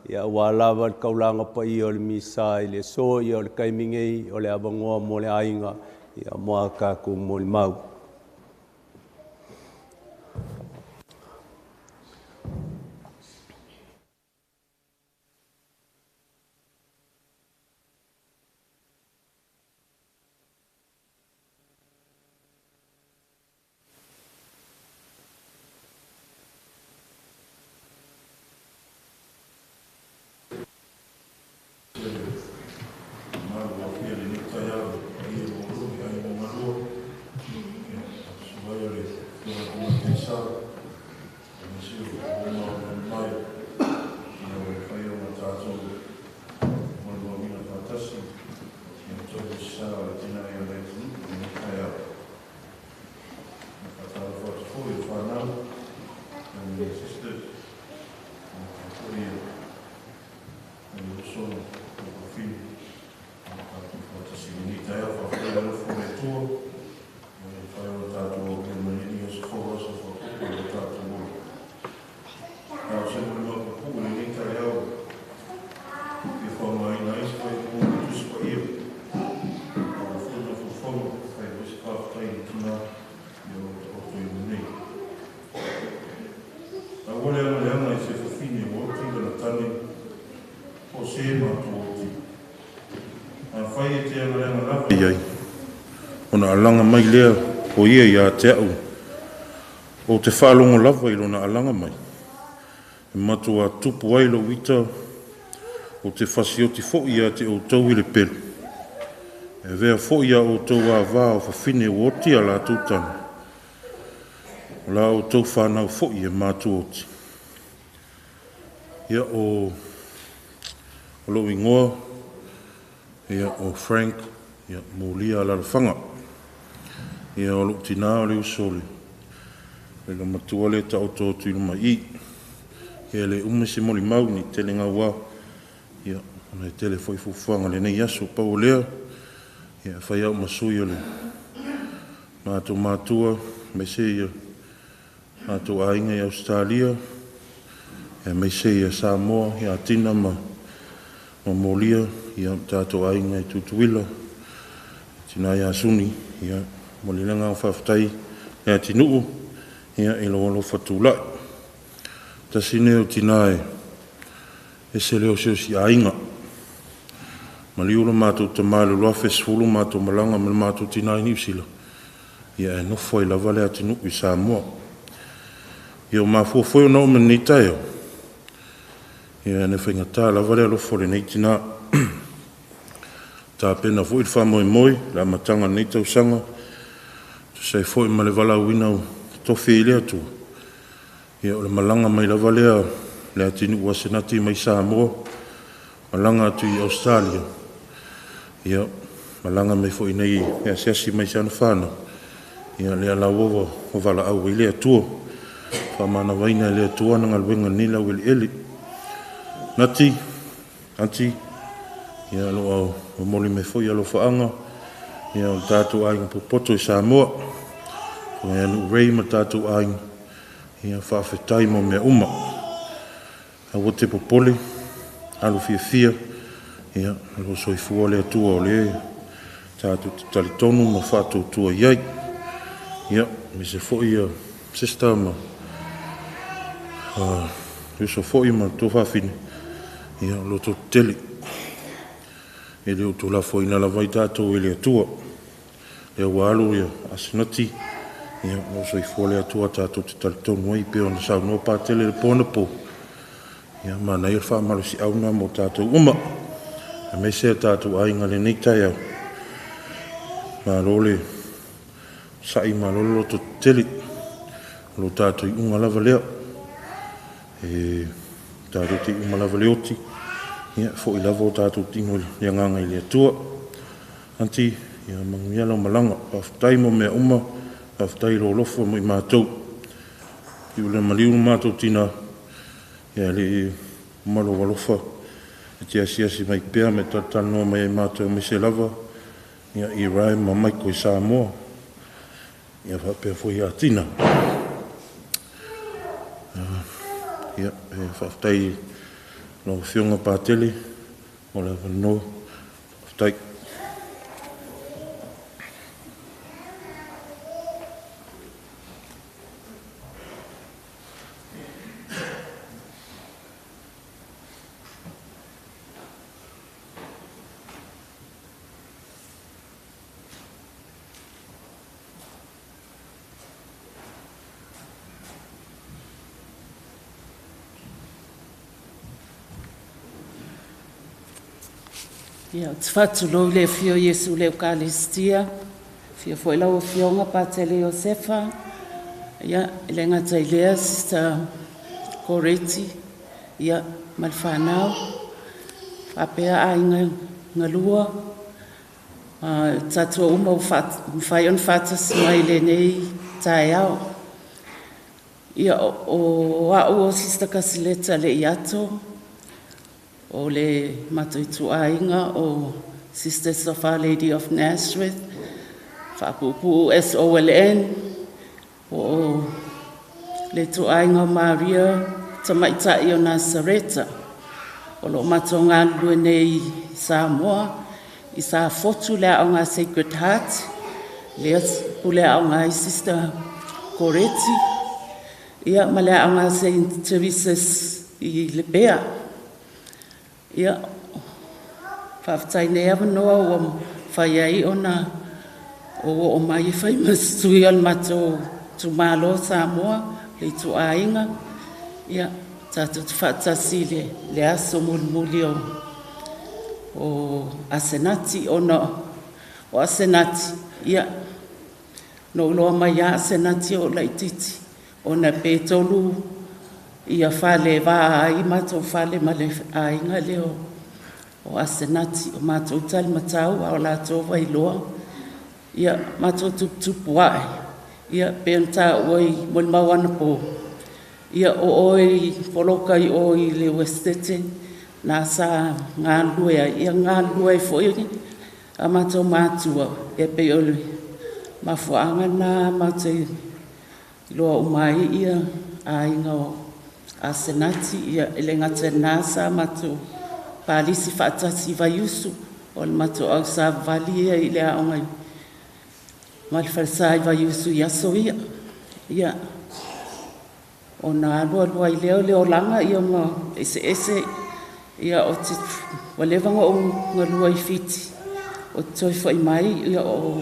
ia ua lava le kaulanga pa i o le misa i le so i o le kaimingei o le avangoa mo le ainga ia moa kākou mo le mau. Ona alanga mai lea o ia ia te au o te whaalongo lava i lona alanga mai e matua tupu ai lo wita o te whasioti fo ia te o tau i le pelu e vea fo ia o tau a vā o whawhine o oti a la tūtana o la o tau whanau fo ia mātu oti ia o lo ingoa ia o Frank ia Mulia la whanga ia o luk tina o le usole e la matua le ta o tō tū luma i ia le umese moli mau ni tele ngā wā ia ona e tele foi fufuanga le nei aso pau lea ia whai au masui o le mātou mātua me se ia mātou ainga i Australia ia me se ia Samoa ia tina ma Molia ia tātou ainga i tutuila tina ia suni ia molilanga o whawhtai Leatinu'u ia e lo whatulai. Ta sine o tina e se leo seo si ainga. Maliula mātou ta mālu loa fesfulu mātou malanga mal mātou tina i niusila. Ia e nofo i lava Leatinu'u i Samoa. Ia o mafuafoi o nao mani taio. Ia ne whaingata lava lea lofo le nei tina. Ta pena fo i whamoe moi, la matanga nei tausanga. Sei foi ma le vala wina tofi i lea tu. Ia o le malanga mai lava lea Leatinu'u Asenati mai Samoa. Malanga atu i Australia. Ia malanga mai foi nei ia siasi mai sana whana. Ia lea la wawa o vala au i lea tua. Whamana waina i lea tua na ngalwenga nila wili eli. Nati, anti, ia lo au o moli me foi alo whaanga. Ia o tātou ainga popoto i Samoa. Ia nu rei ma tātou ainga. Ia whawhetai mo mea uma. A wote popole. Alu fia. Ia lo soifua lea tua o le. Tātou te talitonu ma whātou tua iai. Ia me se fo ia sista ma. Uso fo i ma tō whawhine. Ia lo tō tele. E leo tō la fo ina la vai tātou e lea tua. Lea wālo ia Asenati. Ia o soifua lea tua tātou te talitonu ai peo na sau no pātele le pōna pō. Ia mana i wha malu si auna mo tātou uma. E me se tātou ainga le nei tai au. Ma role sai ma lolo to tele. Lo tātou i unga lava lea. E tātou te unga lava leoti. Ia fo i lava o tātou tino i anganga i lea tua. Anti, ia manguia lau malanga. Pawhtai mo mea uma. Pawhtai lo lofo mo i mātou. I ule maliu mātou tina. Ia le malo walofa. E te asiasi mai pēr me tatano mai mātou me se lava. Ia i rai ma maiko i Samoa. Ia whapea fo i a tina. ia e whaftai no whionga pātele o le whanau whaftai. Ia, tfatu lo le fio Yesu le Eukaristia, fio foi lau fionga patele Josefa, ia, le ngata ilea Sister Coreti, ia, malwhanau, apea a inga ngalua, tatua uma mwhai on whatas mai le nei tae au. Ia, o au o Sister Kasileta le iato, o le matuituainga o Sisters of Our Lady of Nazareth, whapupu SOLN, o le tuainga o Maria, tamaitai o Nazareta, o lo matonga lue nei Samoa, i sa fotu le au ngā Sacred Heart, le pule au ngā Sister Coreti, ia ma le au ngā Saint Teresa's i le Bea. Ia, whaftai nei awa noa o whaiai ona o mai famous tui on mato tu malo Samoa, le tu ainga. Ia, tātou tu whatasi le aso muli o Asenati ona, o Asenati. Ia, no loa mai a Asenati o Leititi, ona petolu ia fale va ai mato fale male ai nga leo o Asenati o mato tali matau o la to vai loa ia mato tup wai ia penta oi mol mawana po ia o oi poloka i oi le westete na sa ngalue ia ngalue foi a mato matua e pe ole mafuanga na mato loa mai ia ai nga Asenati ia ele ngata nasa matu palisi fatasi vayusu o matu au sa valia ile aonga mal falsai vayusu yasoia ia ona lo ile le olanga ia ma ese ia o ti walevanga o ngalua ifiti o toi foi mai ia o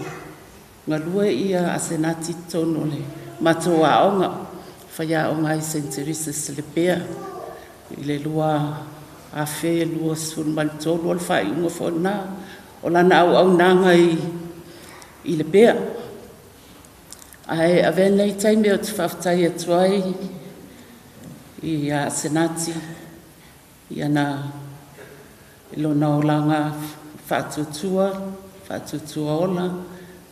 ngalua ia Asenati tonole matu aonga Faya o ngai Saint Teresa's le Bea, ile lua afe lua sun maltolo al fai unga fona, o lana au nanga i le Bea. Ai ave nei taime o te whaftai atuai i Asenati, i ana ilona o langa whatutua ola,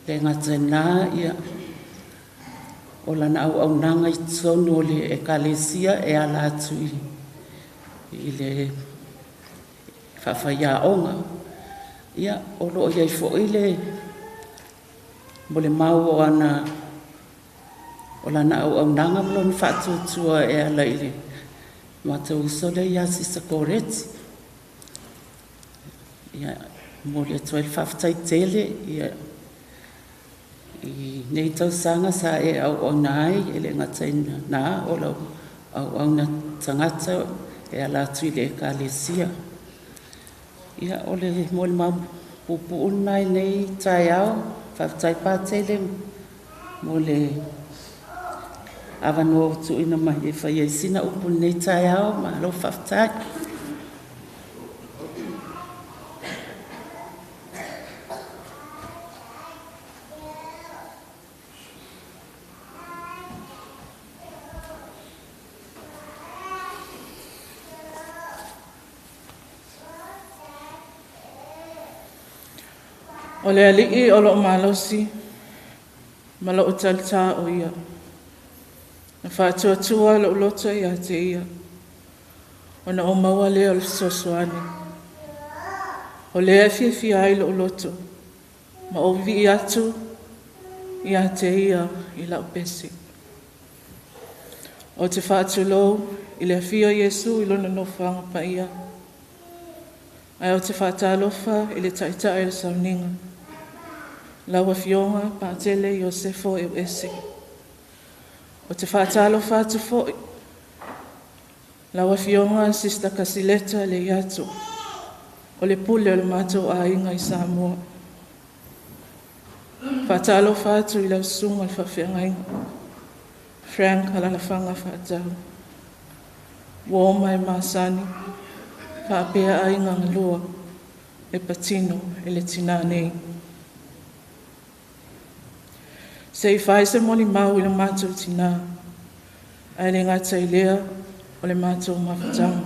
le ngata nā ia, o lana au nanga i tonu o le ekalesia e ala atu i le whawhaia onga. Ia, o loo iai fo i le mo le mau o ana o lana au nanga mlon whatutua e ala i le matau sole ia Sister Coreti. Ia, mo le tuai whawtai tele, ia, i nei tau sanga sa e au nai ele ngatai na o lau au na tangata e ala tui le ekalesia. Ia o le mol ma pupu unai nei tai au whaftai pātele mo le awano tu ina mai e whai sina upu nei tai au ma lo whaftai. O le alii o lo malosi, malo o talta o ia. Na whātua lo loto ia te ia. O na o maua lea o le sosoani. O lea fia ai lo loto. Ma o vi atu ia te ia i lau pesi. O te whātua lo i le afio Iesu i lona nofanga pa ia. Ai o te whaatalofa i le taitai le sauninga. Laua fionga pa tele Iosefo e ese. O te whaatalofa atu foi. Laua fionga sista Kasileta le iatu. O le pule o le matou a inga i Samoa. Whaatalofa atu i lau sunga le whawhiangainga. Frank alalafanga whaatau. Woma e Masani. Whaapea a inga ngalua. E patino e le tina nei. Se I whae se moli mau I le mātou tina. Ai le ngata I lea o le mātou mawhatanga.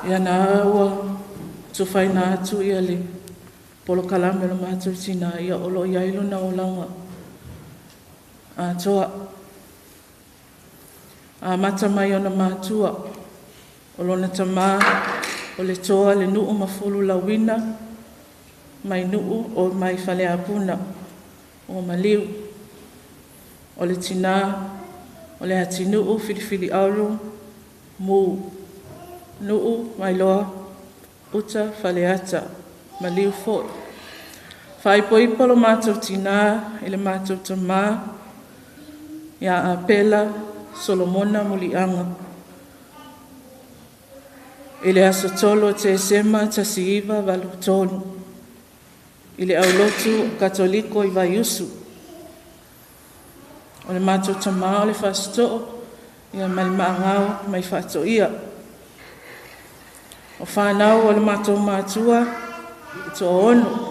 Ia nā aua tu whai nā atu ia le polo kalame le mātou tina ia olo iailo na o langa. A toa. A mata mai o na mātua. O lona tamā o le toa le nuu mafulu lawina. Mai nuu o mai whale apuna. O maliu. O le tina. O le ati nuu whiriwhiri auru. Mu. Nuu mai loa. Uta whale ata. Maliu foi. Whai poipo lo mātou tina. Ele mātou tamā. Ia a pela Solomona Muliaga. Ile asotolo te sema tasiiva valutolu. Ile aulotu katoliko I vaiusu. O le mātou tamā o le whasto'o. Ia malimangau mai whato ia. O whanau o le mātou mātua. To ono.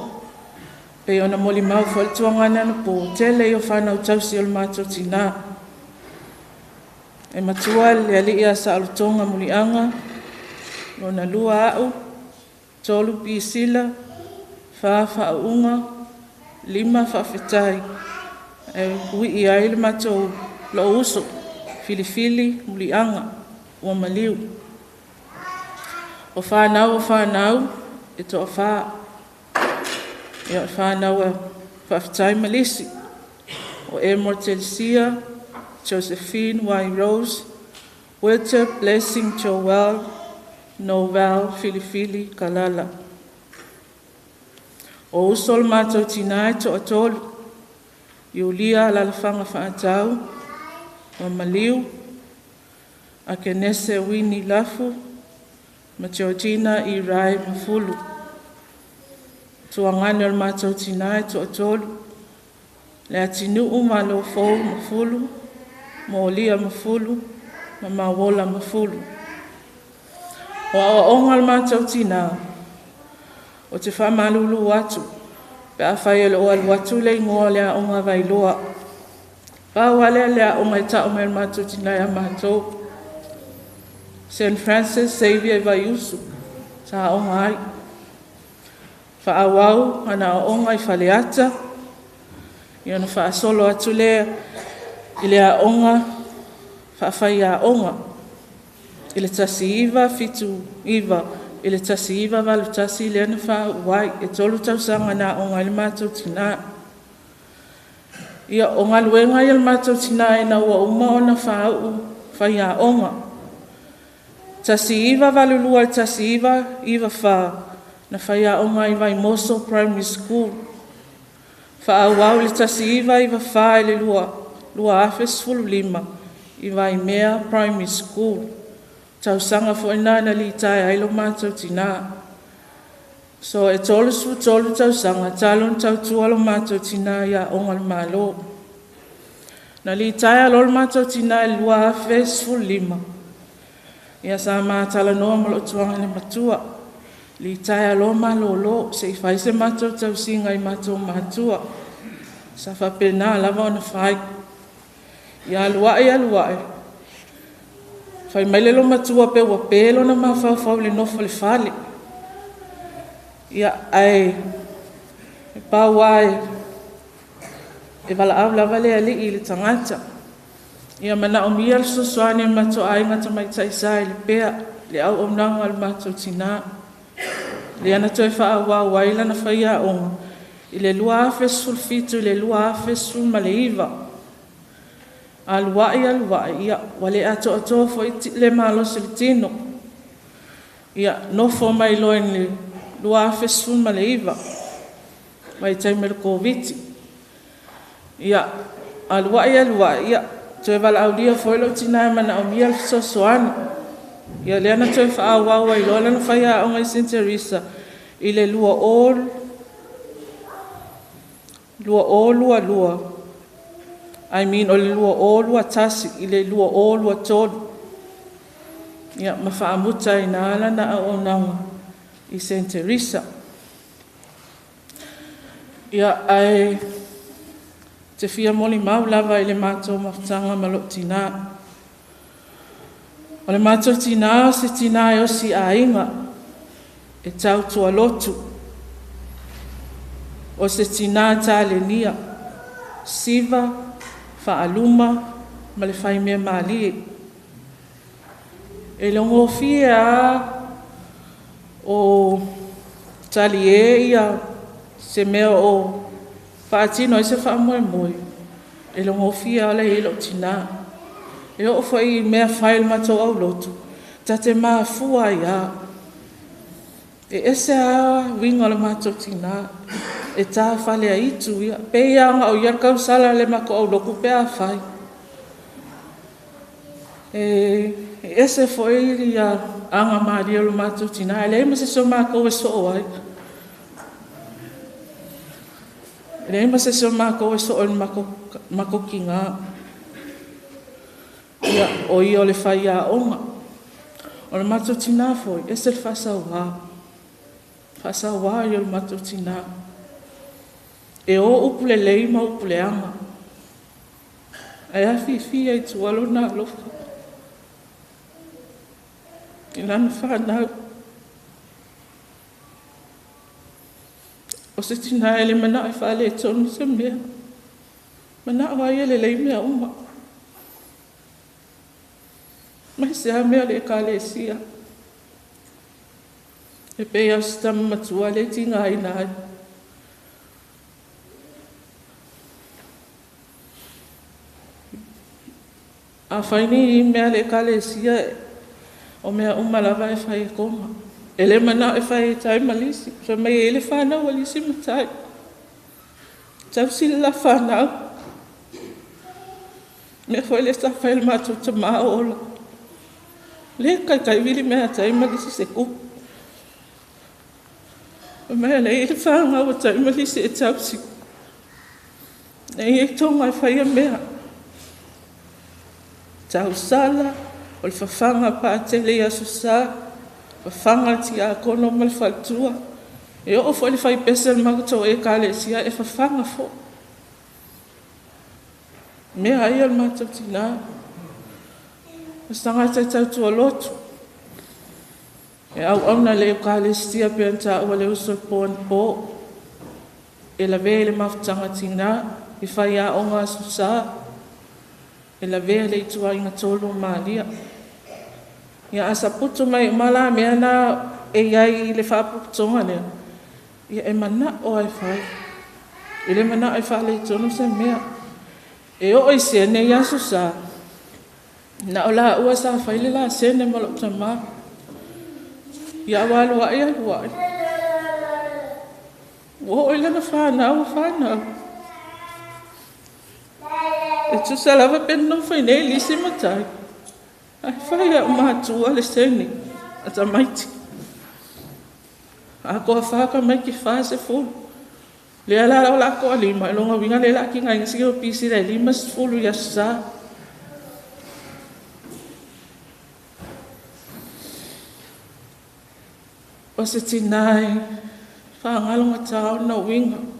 Pe ona moli mau whaltuangana na po tele o whanau tausi o le mātou tina. E matua le alia sa alutonga Muliaga. Lona lua au. Tolu pisila. Whaaunga. 5 whaafetai. E hui I ai le mātou lo uso. Filifili Muliaga. Ua maliu. O whanau. E to o whaa. Ia whanau e whaftai malisi. O Elmore Telsia, Josephine Y. Rose, Walter Blessing Joel, Novel Filifili Kalala. O usol mātou tinai to atolu. Iulia lalafanga whaatau. O maliu. A Kenese Winnie Lafu. Ma Georgina I Rai Mafulu. Tuangane o mātou tinai to atolu. Leatinu'u malo fou mafulu. Molia mafulu. Ma mawola mafulu. O aonga o mātou tina. O te whamalulu atu. Pe a whai o alu atu le ingoa lea onga vailoa. Pāwale lea onga I tau me o mātou tinai a mātou. St. Francis Xavier Vaiusu. Sa onga ai. Whaawau, ana o onga I whaleata. Iona whaasolo atu lea. I lea onga. Whaafai a onga. I le tasi iwa, fitu iwa. I le tasi iwa, walu tasi lea na whaawai. E tolu tausanga na onga I le mātou tina. Ia onga luenga I le mātou tina e na ua uma o na whaau. Whai a onga. Tasi iwa, walu lua tasi iwa, iwa wha. Na whaia o ngai vai Moso Primary School. Whaawau le tasi iwa whae le lua afes fulu 5. I vai Mea Primary School. Tausanga fo ina na li tai ailo mātou tina. So e tolu tausanga talon tautua lo mātou tina ia ongal malo. Na li tai alo mātou tina e lua afes fulu 5. Ia sa mātala noa malo tuanga le matua. Li tai alo malolo se I whai se mātou tausinga I mātou mātua. Sa whapena lava o na whai. Ia aluae. Whai mailelo matua pe ua pelo na mawhau le nofo le whale. Ia ai. E pāwai. E wala au lava le ali I le tangata. Ia mana o mia le sosoane mātou ainga ta mai taisai le pea. Le au o nanga le mātou tina. Le ana toi wha waila na whaia onga. I le lua afe sulfitu, I le lua afe sul ma le iwa. Aluai ia wale ato fo le malo siltino. Ia no fo mai loen le lua fesun maleiva. Mai taimel COVID. Ia aluai ia te vala aulia fo lo tina mana o mia so soan. Ia le ana te fa wa wa lo na fa ya o ngai Teresa. Ile lua I mean, o le lua o lua tasi, i le lua o lua tolu. Ia, ma whaamuta i nā lana a o naunga i St. Teresa. Ia, ai te fia moli mau lava i le mātou mawhtanga malo tina. O le mātou tina, se tina e osi a inga, e tau tua lotu. O se tina tā le nia, siva, fa'aluma ma le fai mea mali. E longo fia o tali ia se mea o fa'atino e se fa'amoe. E longo fia le hilo tina. E o fai mea fai matou au lotu. Ta te maa fua ia. E ese a winga le matou tina. E tā whale a itu ia. Pe ia nga o iar kau sala le mako au loku pe a whai. E ese foi ia anga maria lo matu tina. E leima se so mako e so ai. E leima se so mako e so o mako kinga. Ia o ia o le whai a onga. O le matu tina foi. Ese le whasa wā. Whasa wā i o le matu tina. E o upule leima upule anga. E a fia i tualo na lofa. I lana whanau. O se tina ele mana e whale e tonu se mea. Mana wai ele leimea uma. Mai se a mea le ka le sia. E pe au stama matua le tinga i nai. A whaini I mea le kale sia o mea umalava e whai e koma. E le mana e whai e tai malisi. So mai e le whanau a lisi matai. Tau sila whanau. Mea whai le sa whai le mātou ta maa ola. Le kai vili mea tai malisi se kupu. O mea le e le whanau a tai malisi e tau si. E tonga e whai a mea. Tau sala, o le whawhanga pātele i asusa, whawhanga ti a kono ma le whaitua. E o fo le whai pesa le makuto e kāle sia e whawhanga fo. Mea ai al mātou tina. O stangata tau tua lotu. E au na le kāle sia pe anta ua le uso pōn pō. E la vea le mawhtanga tina, I whai a onga asusa. E la vea le itua inga tolu maalia. Ia asa putu mai mala mea na e iai le whaputonga lea. Ia e mana o ai whai. E le mana ai whai le tonu se mea. E o i sene i asu sa. Na o la ua sa whai le la sene malo tama. Ia walu ai alu ai. O i lana whanau. E tu salava penno foi nei lisi matai. Ai fai a matua le seni. Ata maiti. A koa whaka mai ki whase fulu. Le ala la koa lima. E longa winga le la ki ngai ngasi o pisi le lima fulu ya sa. O se tinai. Whangalonga tau na winga.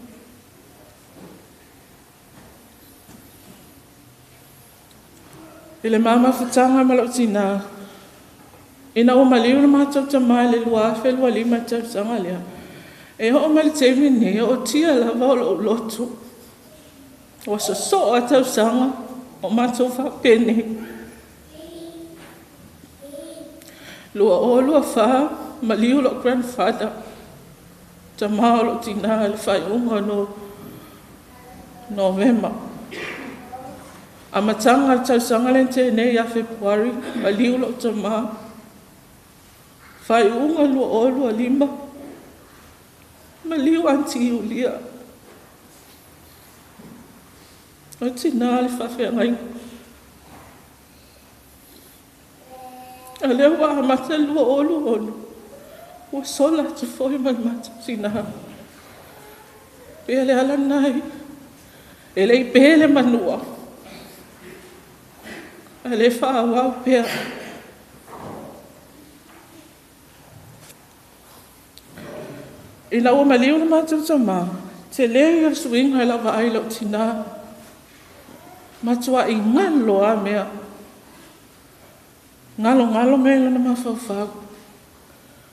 Ele mama futanga malo tina. Ina o maliu ma tau tama le lua fe lua lima tau sanga lea. E ho mali te mini o tia la valo lotu. O so a tau sanga o ma tau fa pene. Lua fa maliu lo grandfather. Tama lo tina le fai unga no November. A matanga tausanga le tēnei a Februari, a liu lo ta mā. Whai unga lua o lua lima. Ma liu anti ulia. O tina le whawhea ngai. A leo wa mata lua o lua onu. Ua sola te whoi man mata tina. Pea le ala nai. E lei pele manua. A le wha wau pea. I la ua maliu na mātou ta mā. Te leo i suinga i la wa ailo tina. Matua i ngalo a mea. Ngalo mea ila na mawhau.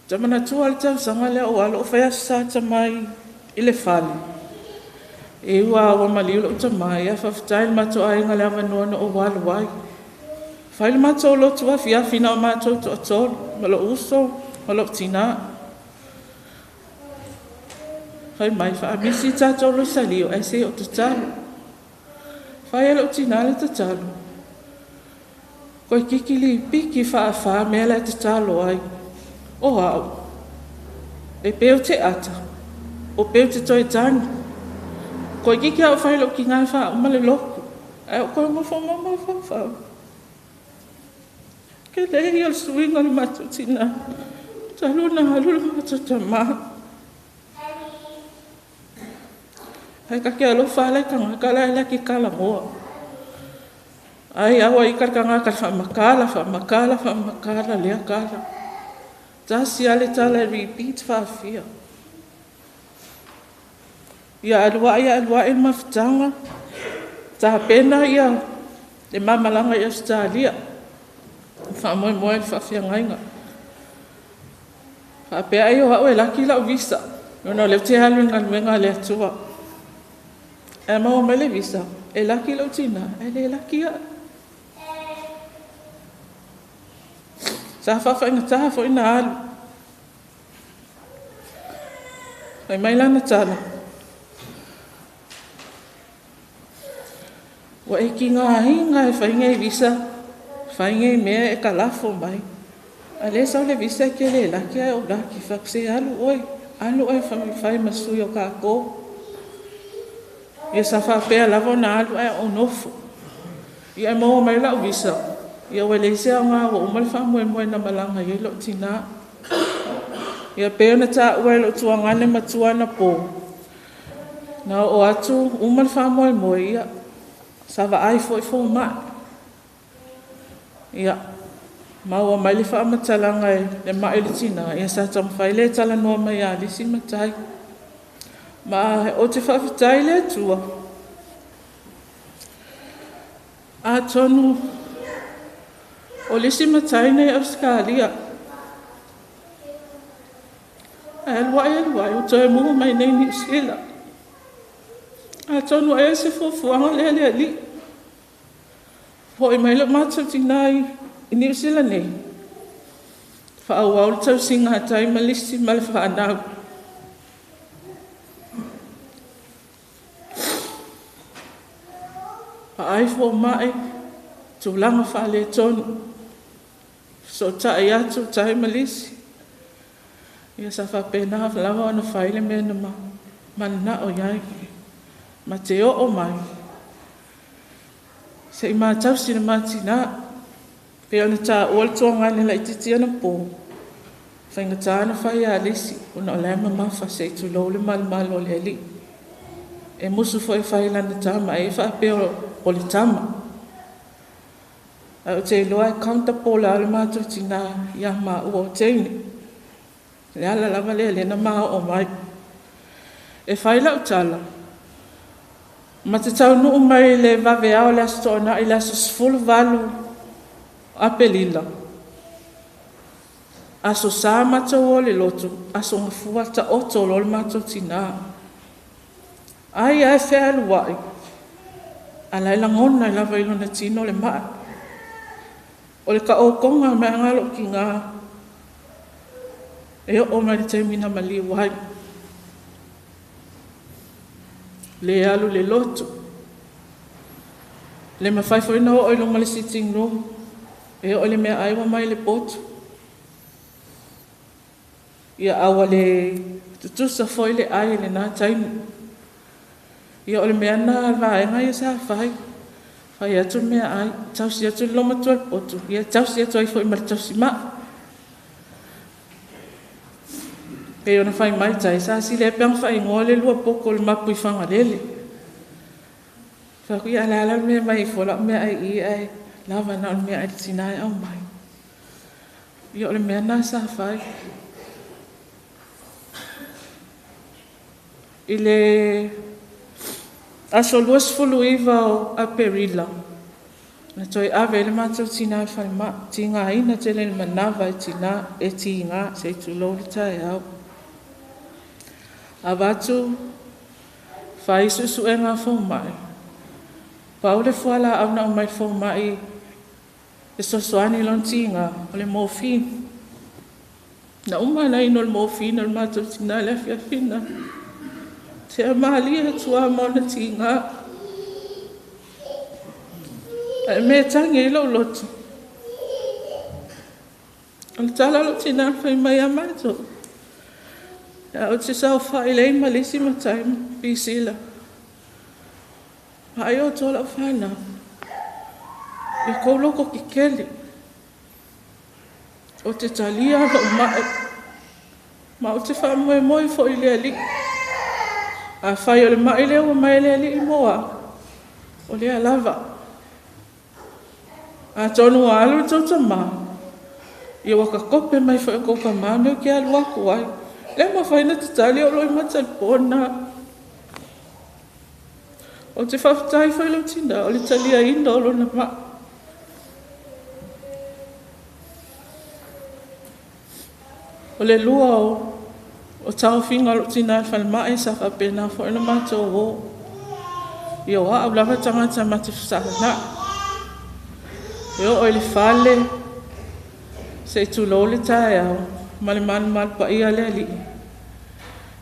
Jamana tua le tau sanga lea o alo o whaya sa ta mai i le whale. E ua ua maliu la uta mai. A whawhitai matua i ngale awa nuana o walo wai. Whaile matua lo tua fia fina o matua to atol. Malo uso, malo tina. Whai mai wha amisi tātou lo salio e se o te talo. Whai ala o tina le te talo. Koe kikili piki wha mea le te talo ai. O au. E peo te ata. O peo te toi tangi. Koe kiki au whai lo ki ngai wha umale loku. E o koe mawha. Ke lehi al suinga le matu tina. Talo na halu le matu ta maha. Hai ka kia lo whale kanga kala e laki kala moa. Ai awa i kanga ka whamakala lea kala. Tasi ale tala repeat whawhia. Ia alua e mawhitanga. Tā pena ia e mamalanga i Australia. Whamoe moe whawhia ngainga. Whapea ai o hau e laki lau visa. Nono leo te halu ngaluenga lea tua. E maua mele visa, e laki lau tina, e le laki a. Sa whawha inga taha fo ina alu. Ai mai lana tala. Wa e ki ngā hinga e whaingai visa, whaingai mea e kalafo mai. A le sau le visa e ke le laki a o laki whakse alu oi whai masui o kako. Ia sa whapea lavo na alu e o nofo. Ia maua mai lau visa. Ia wale sea ngā o umale whamoe na malanga i lo tina. Ia peo na tā ue lo tuangane matua na pō. Na o atu umale whamoe ia. Sa wa ai fo i fo mai. Ia maua mai le whamatalanga e le mai le tina. Ia sa tam whaile tala noa mai a lisi matai. Ma o te whawhitai le tua. A tonu o lisi matai nei Australia. Alwai, o toi mua mai nei New Zealand. A tonu e se fuanga le li. Hoi mai le matau tinai i New Zealand nei. Whaau au tau singa tai malisi male whaanau. Ai fo mai tu langa fale tonu so tai atu tai malisi ia sa fa pena lava na faile me na mana o yai ma te o mai se ma tau sina matina pe ona ta ol tonga le lai titi na po fainga ta na fa ya lisi ona le ma fa se tu lo le mal o le li e musu foi faila na tama e fa pe o le tama. O te loa kaunta pola ale mātou tina ia mā ua o teine. Le ala lava le na mā o mai. E whaila o tala. Ma te tau nuu mai le vave ao le astona i le aso sfulu valu a pelila. Aso sā mātou o le lotu, aso ngafua ta oto lo le mātou tina. Ai e whea luai. Ala ila ngona ila vailo na tino le maa. O le ka o konga me angalo ki ngā. E o mai te mina mali wai. Le alu le lotu. Le mawhai fo ina o ilonga le sitting room. E o le mea aiwa mai le potu. Ia awa le tutusa foi le ai le nā tainu. Ia o le mea nā vaenga ia sa whai. Whai atu mea ai. Tausi atu loma tua le potu. Ia tausi atu ai foi mara tausi maa. Pe ona whai mai tai sa si le peang whai ngoa le lua poko le mapu I whanga lele. Whaku ia ala mea mai fola mea ai I ai. Lava na o mea ai tinai au mai. Ia o le mea nā sa whai. I le aso luas fulu iwa o a perila. Na toi ave le mātou tina I whai ma. Ti ngā ina te le manawa e ti ngā se tu lo le tae au. A watu whai susu e ngā whau mai. Pau le fuala au na o mai whau mai e sosoani lon ti ngā o le morphine. Na umana ino le morphine o le mātou tina le fia fina. Te a mahalia tua mauna ti ngā. E me tangi I lau lotu. O le tala lo tina whai mai a mātou. O te sau whai lei malisi ma taima pisila. Ma ai o tola whana. E kouloko ki keli. O te talia lo mai. Ma o te whamoe moi fo I lea li. A whai o le mai leo mai lea li I moa. O lea lava. A tonu a alu tauta maa. I waka kope mai fo e koka maa meo ki alu aku ai. Le ma whaina te tali o loi mata pōna. O te whawhitai whai lau tina, o le tali a ina o lona ma. O le lua o tau whinga lo tina whai mai sa whapena whai na mata o. I o a au lava tangata mata whasahana. I o le whale se tu lo le tae au. Male mal pa ia le ali.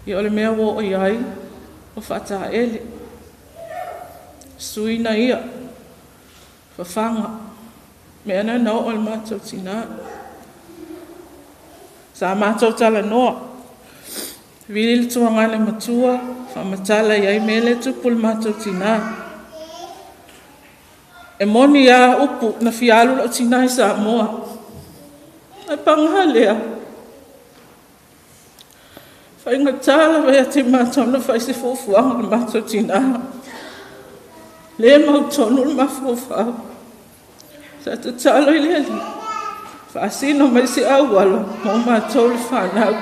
I ole mea wo o iai o whata ele. Suina ia. Whawhanga. Mea na nau o le mātou tina. Sa mātou tala noa. Vili le tuanga le matua. Whamatala iai mele tupu le mātou tina. E moni a upu na fialu lo tina I sa moa. Ai pangalea. Whai ngā tāla wai a te mātona whai se fōfuanga le mātou tina. Le mau tonu le mawhofau. Sa te tāla I lea li. Whaasino mai se awala mō mātou le whanau.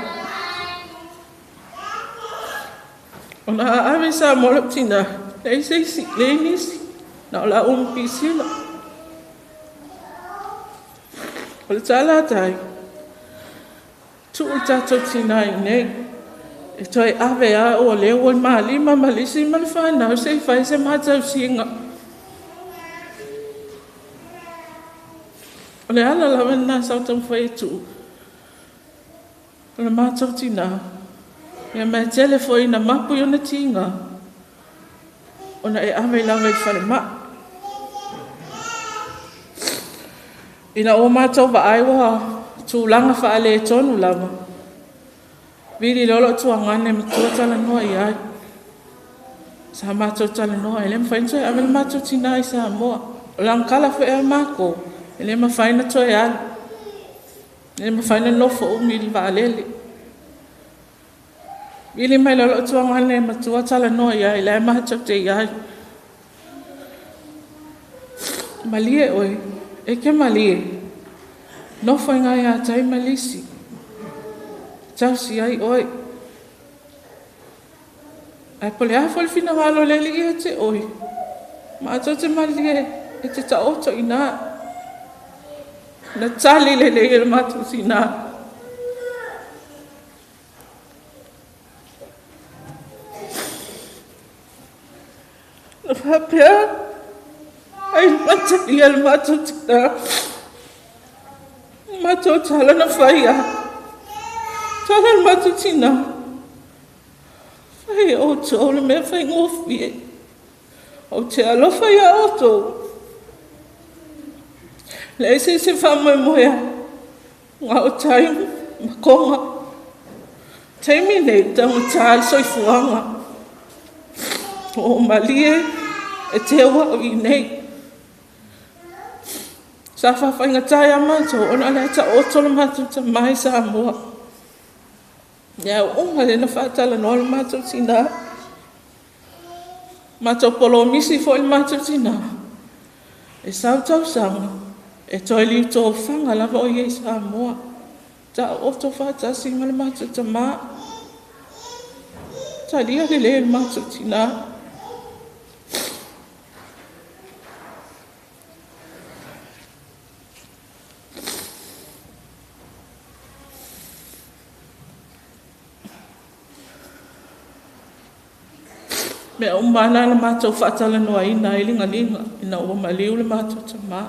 O nā awe sa mōla tina. Le seisi, le nisi. Nā o la umpi sila. O le tāla tai. Tu o tātou tina I nei. E toi ave a o leo o malima malisi mal whanau se whai se mātou singa. O le ala lawa nā sautam whai tu. O le mātou tina. E mea telefoi na mapu I ona tinga. O na e ave lawa I whare ma. Ina o mātou wa aiwa tūlanga whaale e tonu lawa. Vili lolo tua ngane matua tala noa I ai. Sa mātou tala noa. Ele mwhainto e amel mātou tina I sa moa. O lang kala wha e mako. Ele mwhaina to e ala. Ele mwhaina lofo umili wa alele. Vili mai lolo tua ngane matua tala noa I ai. Ele mātou te I ai. Malie oi. E ke malie. Nofo ngai a tai malisi. Tausi ai oi. Ai pole a fol fina walo leli I te oi. Ma ato te malie e te taoto I nā. Na tali lele I le matu si nā. Na whapea. Ai matali I le matu si nā. Matu tala na whaia. Tala matu tina. Whai o tō le mea whai ngōwhi e. O te alofa ia o tō. Le se whamoe moea. Ngā o taimu, makonga. Taimi nei, tango tāli soifuanga. O malie, e te awa o I nei. Sa whawhainga tai a mātou, ona lea ta otolo mātou ta mai sa mua. Ia unga le na whaatala no le mātou tina. Mātou polo misi fo le mātou tina. E sau tau sanga, e toi liu tō whanga lava o iei sa mua. Ta oto whaatasi ma le mātou ta mā. Ta lia le le mātou tina. Me o mana le mātou whaatala noa ina I linga ina ua maliu le mātou ta mā.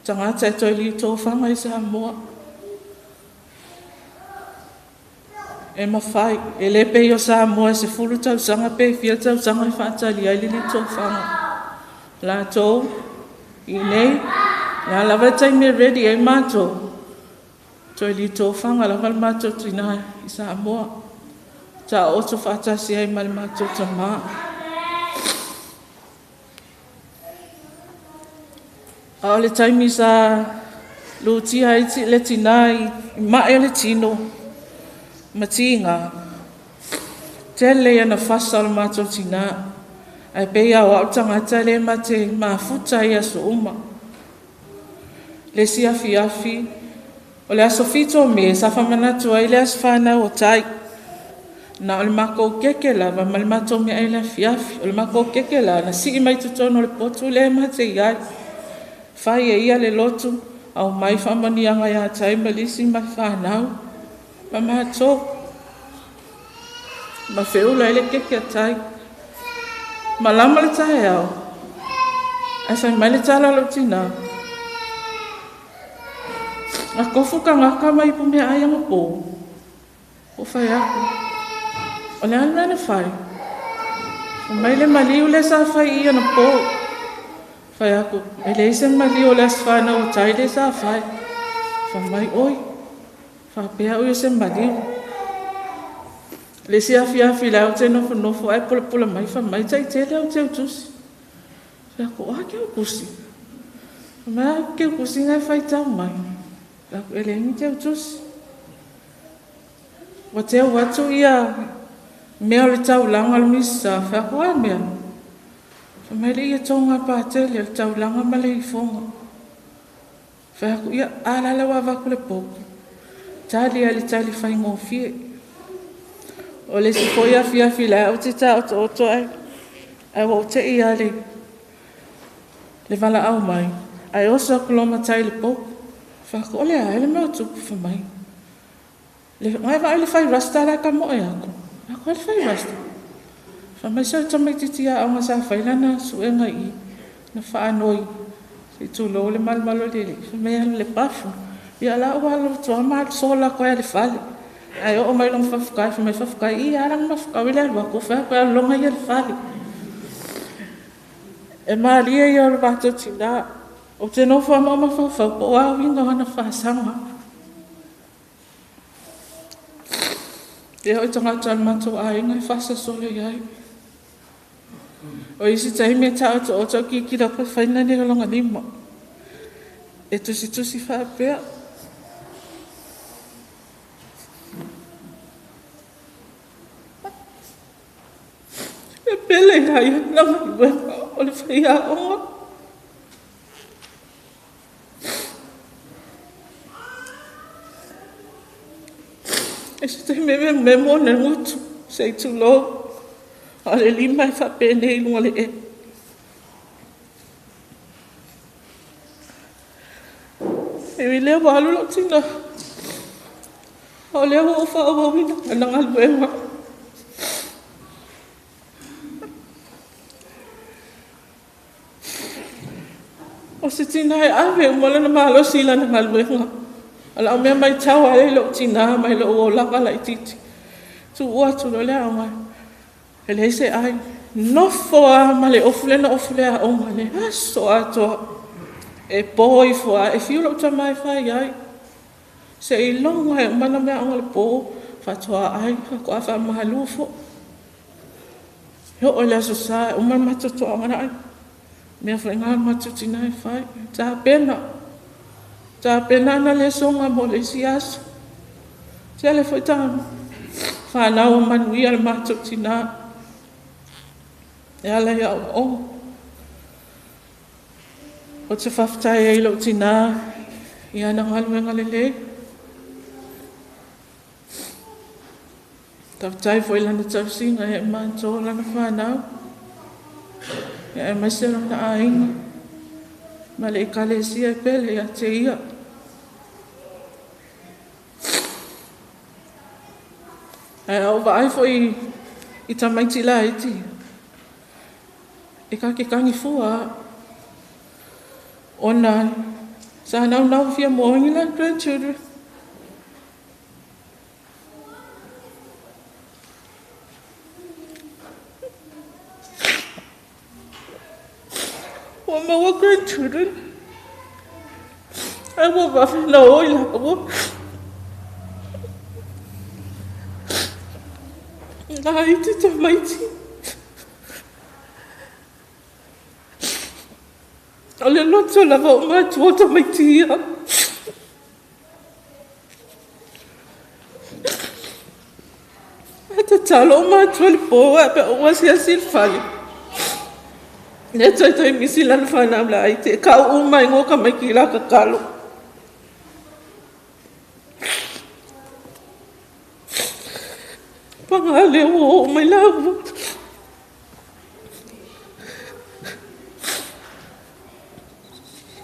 Tangata e toi liu tō whanga I sa mua. E mawhai, e lepe I o sa mua se fulu tau sanga pe fia tau sanga I whaatali ai liu tō whanga. La tō, I nei, la lava tai me ready e mātou. Toi liu tō whanga lava le mātou tina I sa mua. Ta oto whaatasi ai mali mātou ta mā. A le taimi sa lutia iti le tinai, I mae le tino, matinga. Tele ana whasa le mātou tina. Ai peia o au tangata le mate mafuta I aso uma. Le si afi, o le aso fito me, sa whamanatu ai le as whanau o tai. Na o le mako keke lava, ma le mato mea e la fiafi. O le mako keke la, na si I mai tutono le potu le mate iai. Whai e ia le lotu, au mai whamanianga ia tai malisi mai whanau. Ma mato. Ma whiula e le keke a tai. Ma lama le tai au. Ai whai mai le tala lo tina. A kofu ka ngaka mai pu mea ai anga pō. O whai aku. O le ana ne whai. O mai le maliu le sa whai I ana pō. Whai aku, e le ise maliu le sa whana o tai le sa whai. Whai mai oi. Whai pēa oi se maliu. Le si afi lau te nofo ai pula mai whai mai tai te leo te utusi. Whai aku, oha ke ukusi. Whai mai ke ukusi ngai whai tau mai. Whai aku, e le ingi te utusi. Wa te watu ia mea le tau langa le misa, whakua mea. Whamele ia tonga pātele le tau langa ma le I fonga. Whaku ia alala wa waku le poku. Tali ali tali whai ngofie. O le si foi afi la au te ta oto ai. Ai wa te ia le vala au mai. Ai osa kuloma tai le poku. Whaku ole ai le mea tupu whamai. Ngai wa le whai rasta la ka moe aku. Ako le whai rasta. Whamai sa tamai titi a aunga sa whailana suenga I na whaanoi. Si tu lo le malo lele. Whamai alo le pafu. Ia la ua alo tua maa sola koe le whale. Ai o mai long whawhkai. Whamai whawhkai I arang mawhkau le alwa ko whakau a longa I le whale. E maa lia I alo bato tina. O te no whamama whawhau po a winga wana whasanga. Te hoi tangata al mato a inga I whasa sole iai. O isi tahi me tau to o tau ki rapa whaina ni longa lima. E tusi whaapea. E pele hai nanga iweka o le whaia onga. E se te me mona ngutu, se I tu lo, a le lima I whapene I lunga le e. E mi lea walu lo tina. O lea wa ufa o wawina, ananga luenga. O se tina e awe umala na malo sila na ngaluenga. Ala o mea mai tau ale lo tina mai lo o laka lai titi. Tu ua tu lo lea o mai. E le se ai. Nofo a ma le ofule na ofule a o ma le aso a toa. E po I fua, e fiu lau tamai whai ai. Se I longa e mana mea anga le po, whatua ai, ko a wha mahalufo. Yo o le aso sa, umar matutu anga ai. Mea whainga matuti nai whai. Tā pena. Tā pena na le songa mo le si aso. Te ale foi tāna. Whanau manuia le matuti nai. E ala ia o. O te whaftai e ilo tina, I ana ngaluenga lele. Tawtai foi lana tausinga e manto lana whanau. E maisera na ainga. Ma le kalesia e pele a te ia. E au vai foi I tamaiti la iti. E ka ke kangi fua. Ona, sa nau fia moangi la grandchildren. Wa maua grandchildren. Ai wa wafi na oi la wa. La iti tamaiti. O le loto lava o mātua tamaiti ia. Ata talo o mātua li pōa pe o wasi asil whale. Ne tai misi lana whanau la ai te ka o mai ngō ka mai ki la ka kalo. Panga le o mai lawa.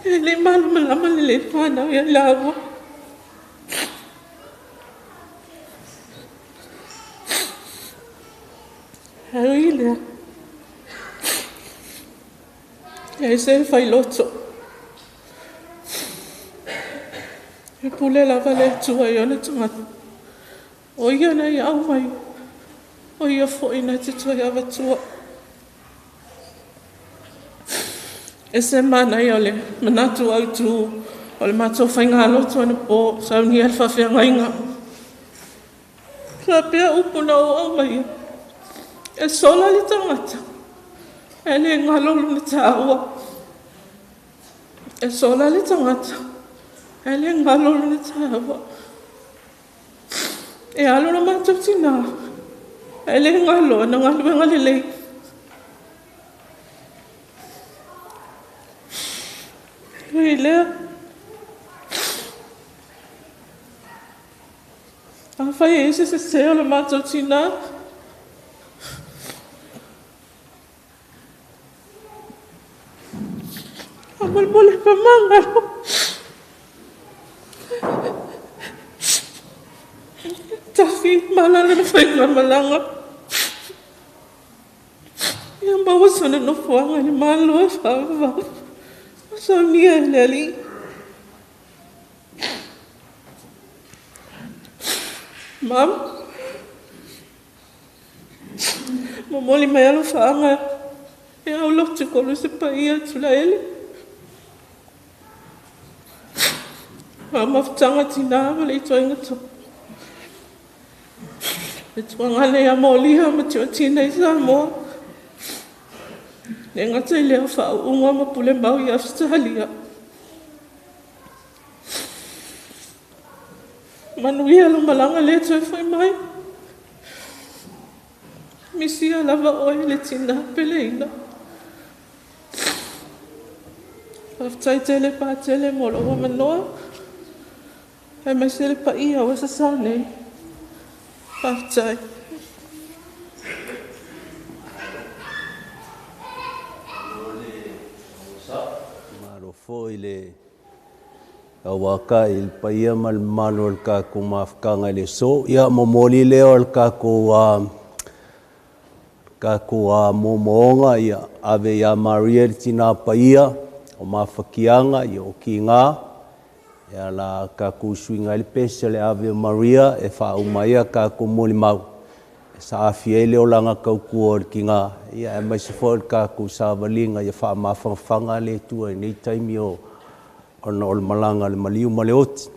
Le malama le whanau ia lawa. Hau lea. E se whai loto. E pule lava le tua I ona tangata. O ia nei au mai. O ia fwoi na te tua awa tua. E se mana I ole, manatu au tu, ole mato whainga loto ana po, sau ni alfa whianga inga. Ka pia upuna o au mai. E sola li tangata. E le ngalolu ni tāua. E sola li tangata. E le ngalolu ni tāua. E alo na mato tina. E le ngalo na ngalu ngalilei. Hei lea. A whai e se o le mātou tina. A mole pa mangaro. Tafi malala na whainga malanga. Ia maua sana no fuanga ni malo e whawa. So nia leli. Mam. Momoli mai alo whaanga. E au lote kolo se paia tula ele. Mawhtanga tina wale I toa ingato. E tuangane a moliha ma tio tina I Samoa. Ne ngata I lea whao unga ma pule mau I Australia. Manuia lo malanga le toi whai mai. Misia lava oe le tina peleina. Whaftai tele pa tele molo wa manoa. Hai mai sele pa ia o sa sane. Whaftai. Maro foi le awaka il paia mal manol ka ko mafkanga le so ia momoli le ol ka ko momonga ia ave ia Maria tina paia o mafakianga ia o kinga ia la ka ku swinga le pese le ave Maria e fa umaia ka ko molimau sa afiele o langa ka ku o kinga ia mai se fol ka ku sa valinga ia fa mafanga le tu nei taimi o ona o le malanga le maliu ma le oti.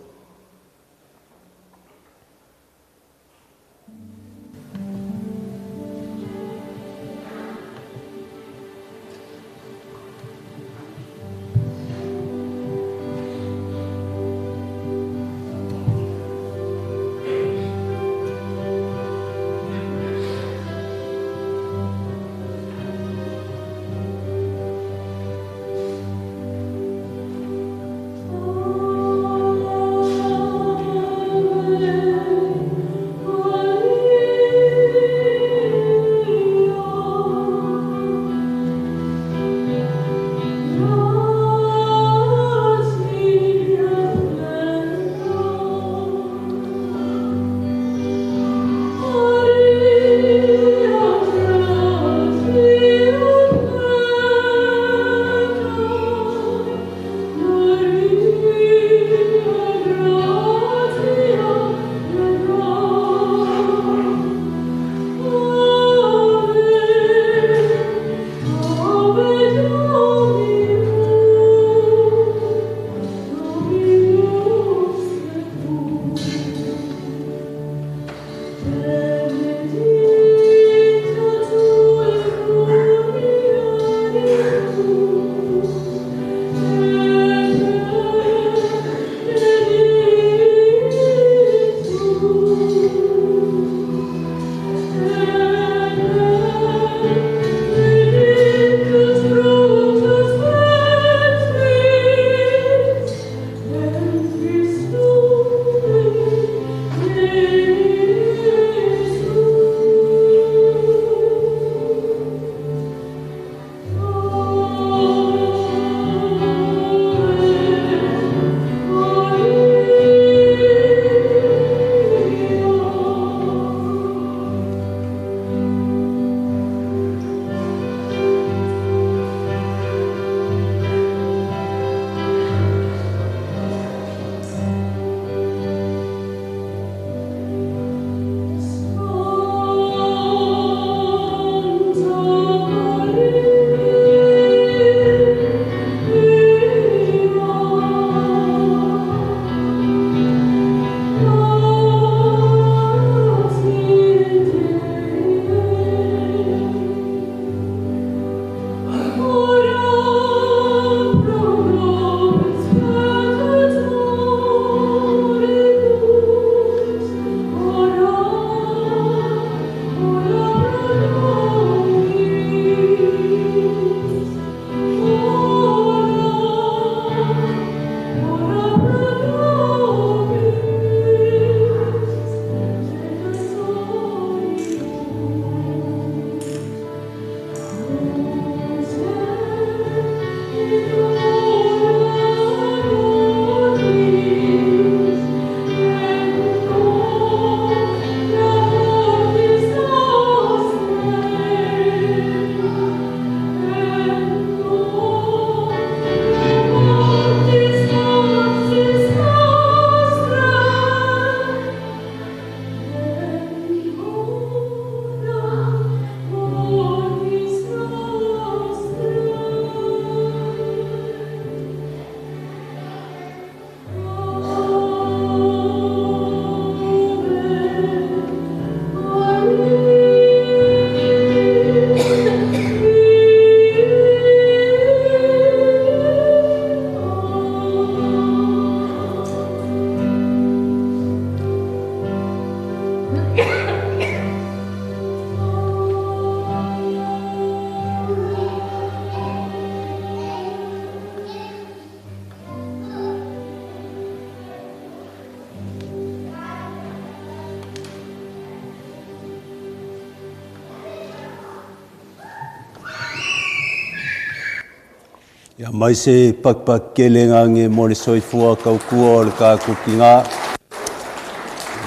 Ia mai se pakpakelenga nge mo le soifua kaukua o le kākukinga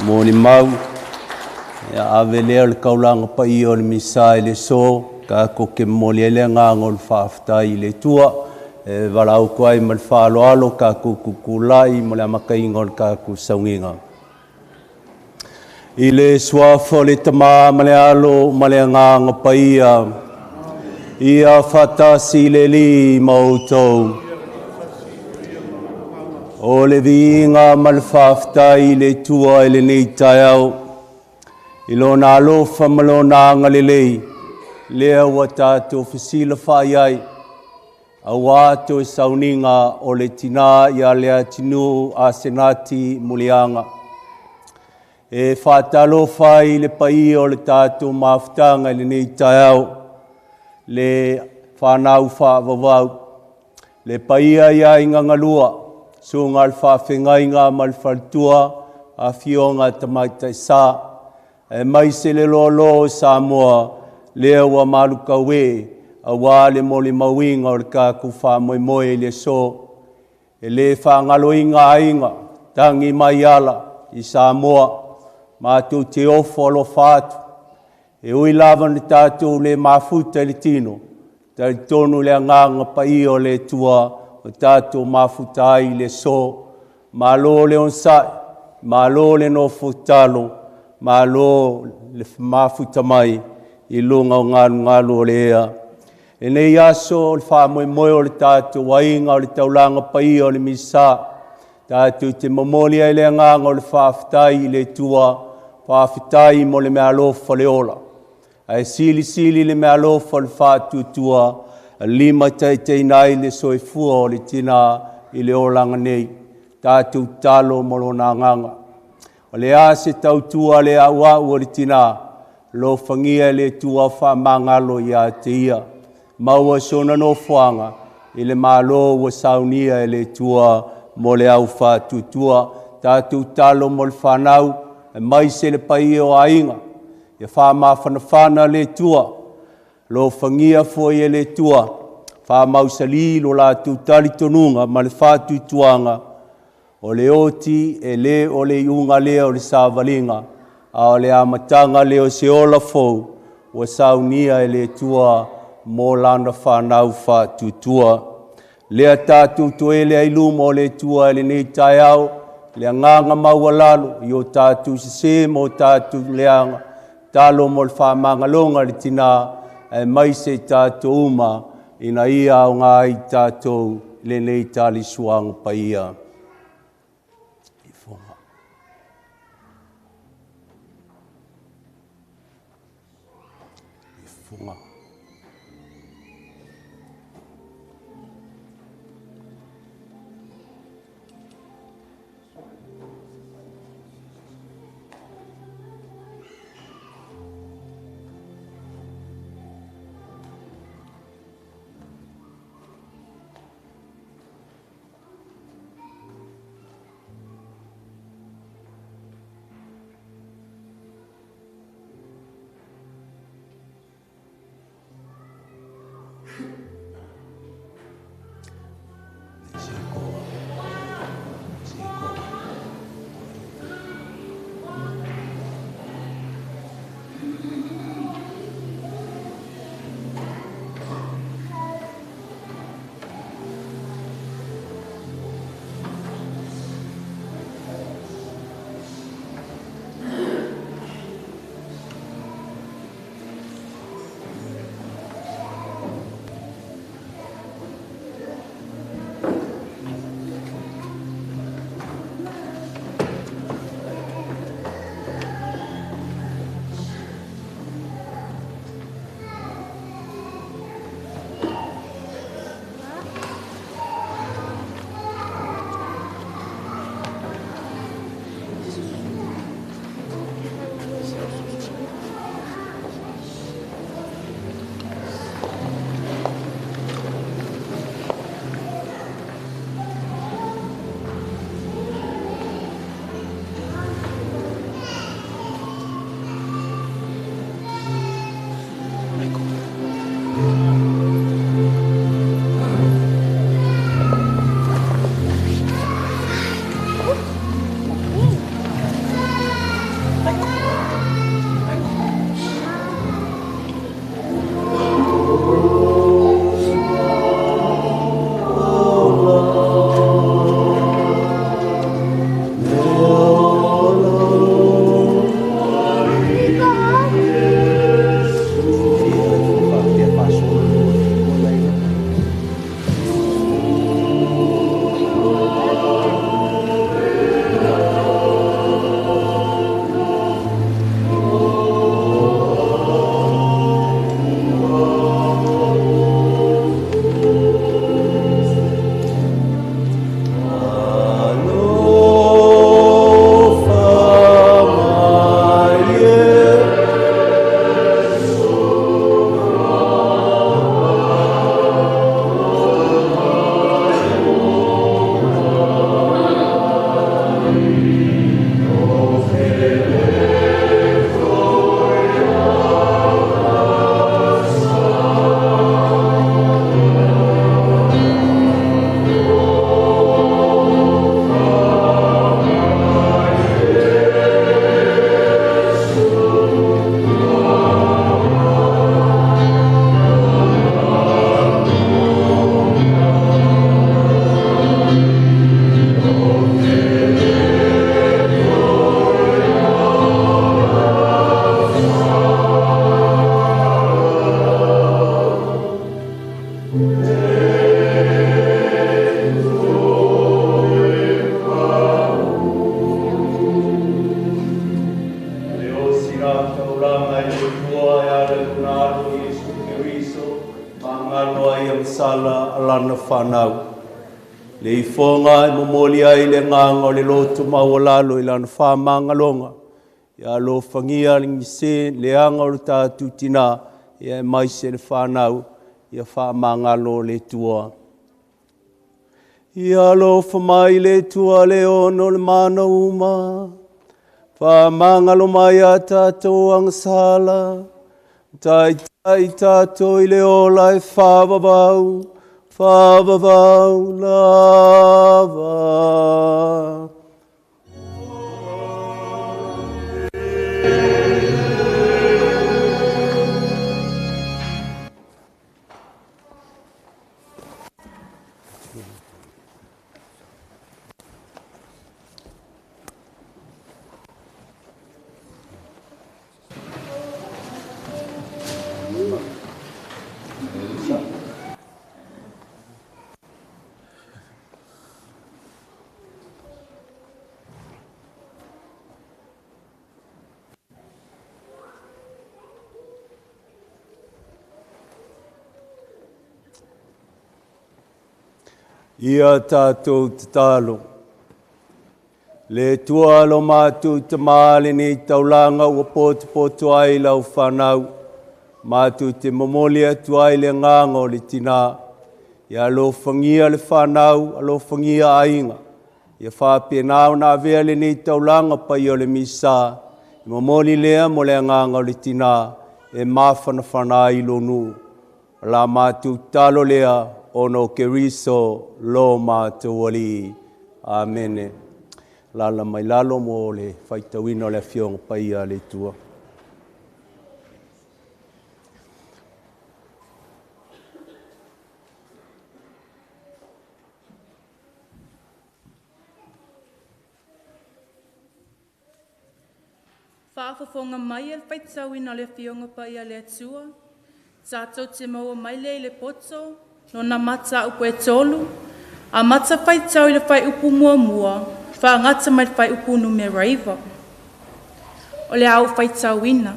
mo le mau. Ia avelea le kaulanga pai o le misa le so kākuke mo le elenga o le whaaftai le tua. Walau koai ma le whaaloalo kākukulai mo le amakainga o le kākusaunginga. I le suafo le tama ma le alo ma le nganga paia. Ia fatasi le li mautou. O le vinga malwhaftai le tua ele nei tai au. I lona alofa malona angalelei. Lea wa tātou whisila whai ai. A wātou e sauninga o le tina i a Leatinu'u Asenati Muliaga. E whātalo whai le pai o le tātou mawhtanga le nei tai au. Le whanau whaavavau. Le pai ai a ingangalua. So ngal whawhengainga malwhaltua a fionga tamaita sa. E mai se le lolo Samoa lea wa Manukau a wā le mole mawinga o le kāku whamoemoe le so. E le whangaloinga ainga tangi mai ala i Samoa. Mātou te ofo alo whātu. E ui lava ni tātou le mafuta le tino. Tari tonu le anganga pai o le tua o tātou mafuta ai le so. Mālo le onsai, mālo le no futalo, mālo le mafuta mai i lunga o ngālu o le ea. E nei aso o le whamoemoe o le tātou wainga o le taulanga pai o le misa. Tātou te momoli ai le anganga o le whawhitai le tua, whawhitai mo le mea lofa le ola. Ai sili le mea lofa le whātutua, a lima teitei nai le soifua o le tina i le olanga nei. Tātou talo mo lo nā nganga. O le ase tautua le au o le tina, lo whangia le tua whamangalo i a te ia. Maua sona no whanga, i le malo wa saunia e le tua mo le au whātutua. Tātou talo mo le whanau, e mai se le pai o ainga. E whamawhanawhana le tua, lo whangia foi e le tua. Whamausali lo la tūtari tonunga ma le whātutuanga. O le oti e le o le iunga lea o le sāwalinga. A o le amatanga le o se ola fau, wa saunia e le tua mo lana whanau whātutua. Lea tātou toele ai luma o le tua e le nei tai au, le nganga maua lalo, i o tātou se mo tātou leanga, talo mo le whamangalonga le tina, e mai se tātou uma, ina ia o ngā i tātou le nei tali suanga paia. Funga. na whanau. Le I whonga I momoli ai le nganga o le lotu mawalalo I lana whamangalonga. Ia lo whangia ringi se le anga o le tātu tina ia mai se le whanau ia whamangalo le tua. Ia lo whamai le tua le ono le mana uma. Whamangalo mai a tātou angsala. Tai tātou I le ola e whavavau. Whavavau lava. Ia tātou te tālo. Le tua lo mātou te māle ni taulanga ua potu ai lau whanau. Mātou te momoli atu ai le nganga o le tina. Ia lo whangia le whanau, lo whangia ainga. Ia whāpenau nā vea le ni taulanga pai o le misa. Momoli lea mo le nganga o le tina. E mawhana whanai lo nu. La mātou talo lea. Ono keriso lo mātou ali. Amene. Lala mai lalo mo le whaitawina o le whionga pai a le tua. Whaafafonga mai e whaitawina o le whionga pai a le tua. Tātou te maua mai le poto. No na mata upo e tolu, a mata whai tau I le whai upu mua, whaangata mai whai upu numeraiva. O le au whai tau ina.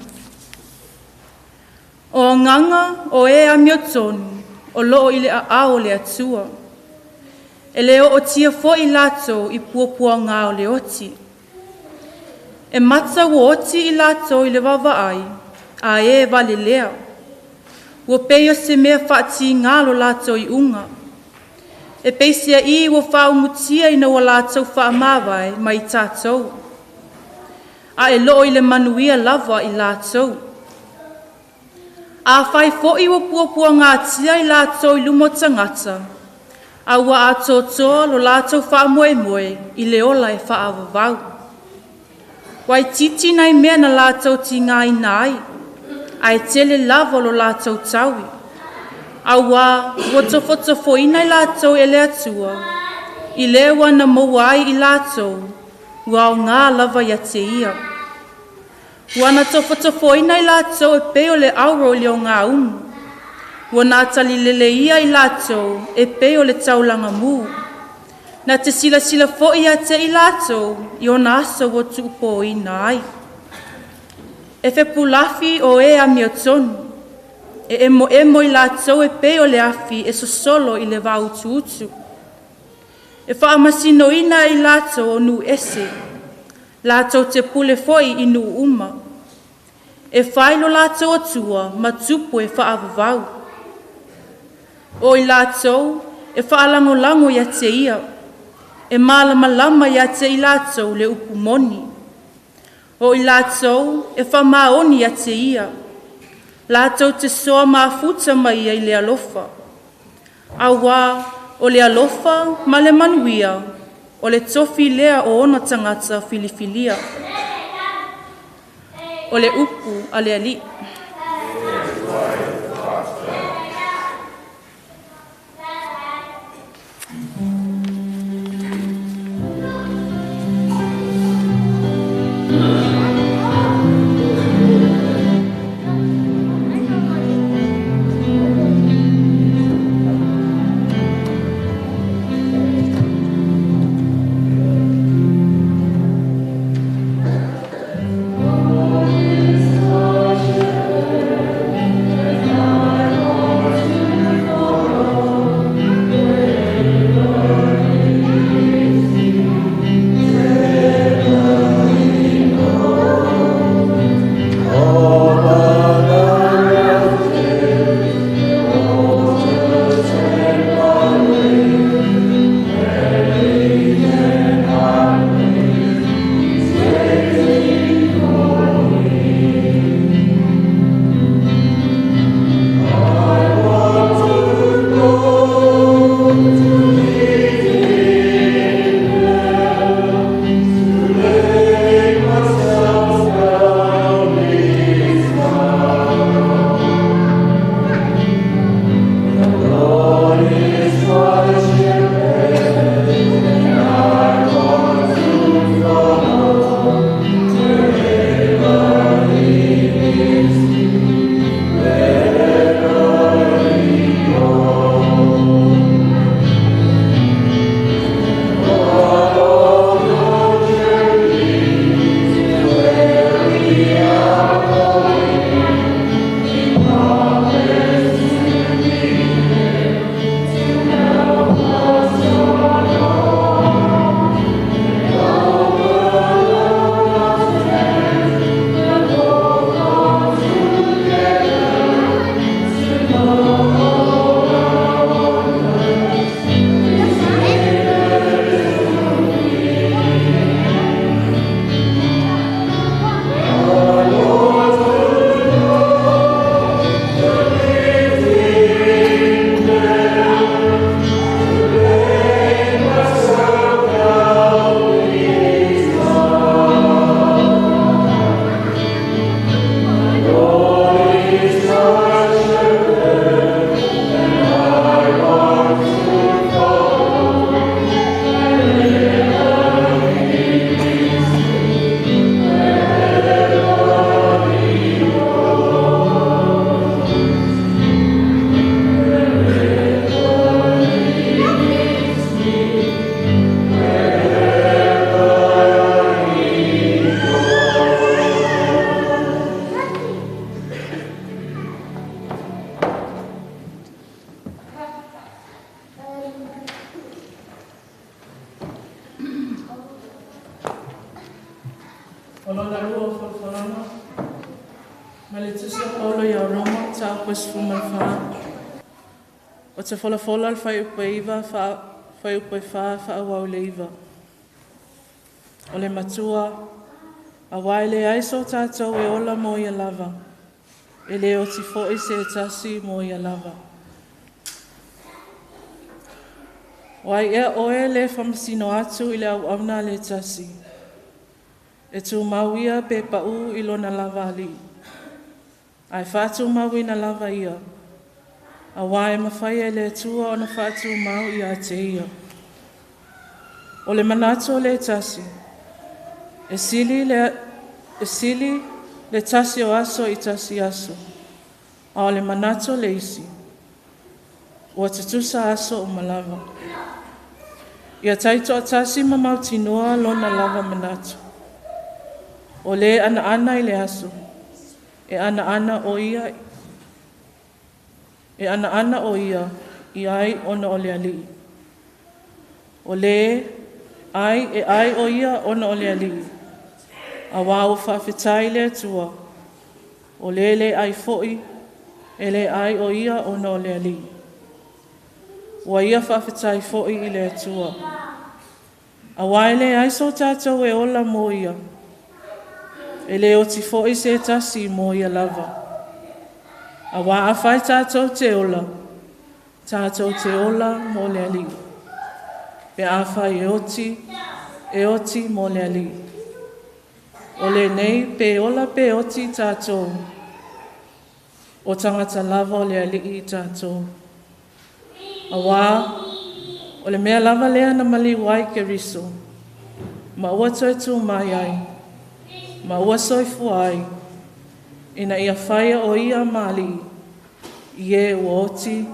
O nganga o e a mio tonu, o loo I le a o le atua. E leo o tia fo I lato I puapua ngā o le oti. E mata o oti I lato I le wawa ai, a e vale lea. Ua peio se mea whaati ngalo lātou I unga. E peisia I ua whaumutia ina ua lātou whaamawai mai tātou. A e loo I le manuia lava I lātou. A whai fo'i ua puapua ngā tia I lātou I lumo tangata. A ua a tōtoa lo lātou whaamoe I le ola e whaavavau. Wai titi nai mea na lātou ti ngā inai. Ai tele lava lo lātou taui. Awa, ua tofo ina I lātou e le atua. I lewa na mauai I lātou. Ua o ngā lava ia te ia. Ua na tofo ina I lātou e peo le auro le o ngā umu. Ua na tali lele ia I lātou e peo le taulanga mū. Na te sila fo ia te I lātou I o na asa o tuupo ina ai. E fe pulafi o e a mio tonu. E emo I lātou e peo le afi e sosolo I le vau tuutu. E whaamasino ina I lātou o nu ese. Lātou te pule foi I nu uma. E whailo lātou atua ma tupu e whaavavau. O I lātou e whaalango ia te ia. E malama ia te I lātou le upu moni. O I lātou e whamaoni a te ia. Lātou te soa mafuta mai I le alofa. Awa o le alofa ma le manuia. O le tofi lea o ona tangata filifilia. O le upu a le ali. Olona lua whalawhalana. Ma le tusi o paulo ia Roma, ta kwes fumalwha. O te whalawhala al whai upe iwa, whai upe wha, wha awau le iwa. O le matua, a waile aiso tātou e ola mo ia lava. E le o ti fo se tasi mo ia lava. Wai e oe le whamasino atu i le au auna le tasi. E tu mauia pe pau i lona lava ali. Ai whātu mau i na lava ia. A wae mawhai e le tua o na whātu mau i a te ia. O le manato le tasi. E sili le tasi o aso i tasi aso. A o le manato le isi. Ua te tusa aso o malava. Ia taito a tasi mamau tinoa lona lava manato. O le ana i le aso. E ana o ia. E ana o ia. I ai ona o le ali. O le ai o ia ona o le ali. A wau whawhetai le tua. O le ai foi. E le ai o ia ona o le ali. Wa ia whawhetai foi i le tua. A waile ai so tātou e ola mo ia. E le o ti foi se tasi mo ia lava. A wa a whai tātou te ola. Tātou te ola mo le ali. Pe a whai e oti mo le ali. O le nei pe ola pe oti tātou. O tangata lava o le ali i tātou. A wā, o le mea lava lea na mali wai ke riso. Ma ua toi tū mai ai. Ma ua soifu ai. Ina ia whaia o ia mali. Ie ua oti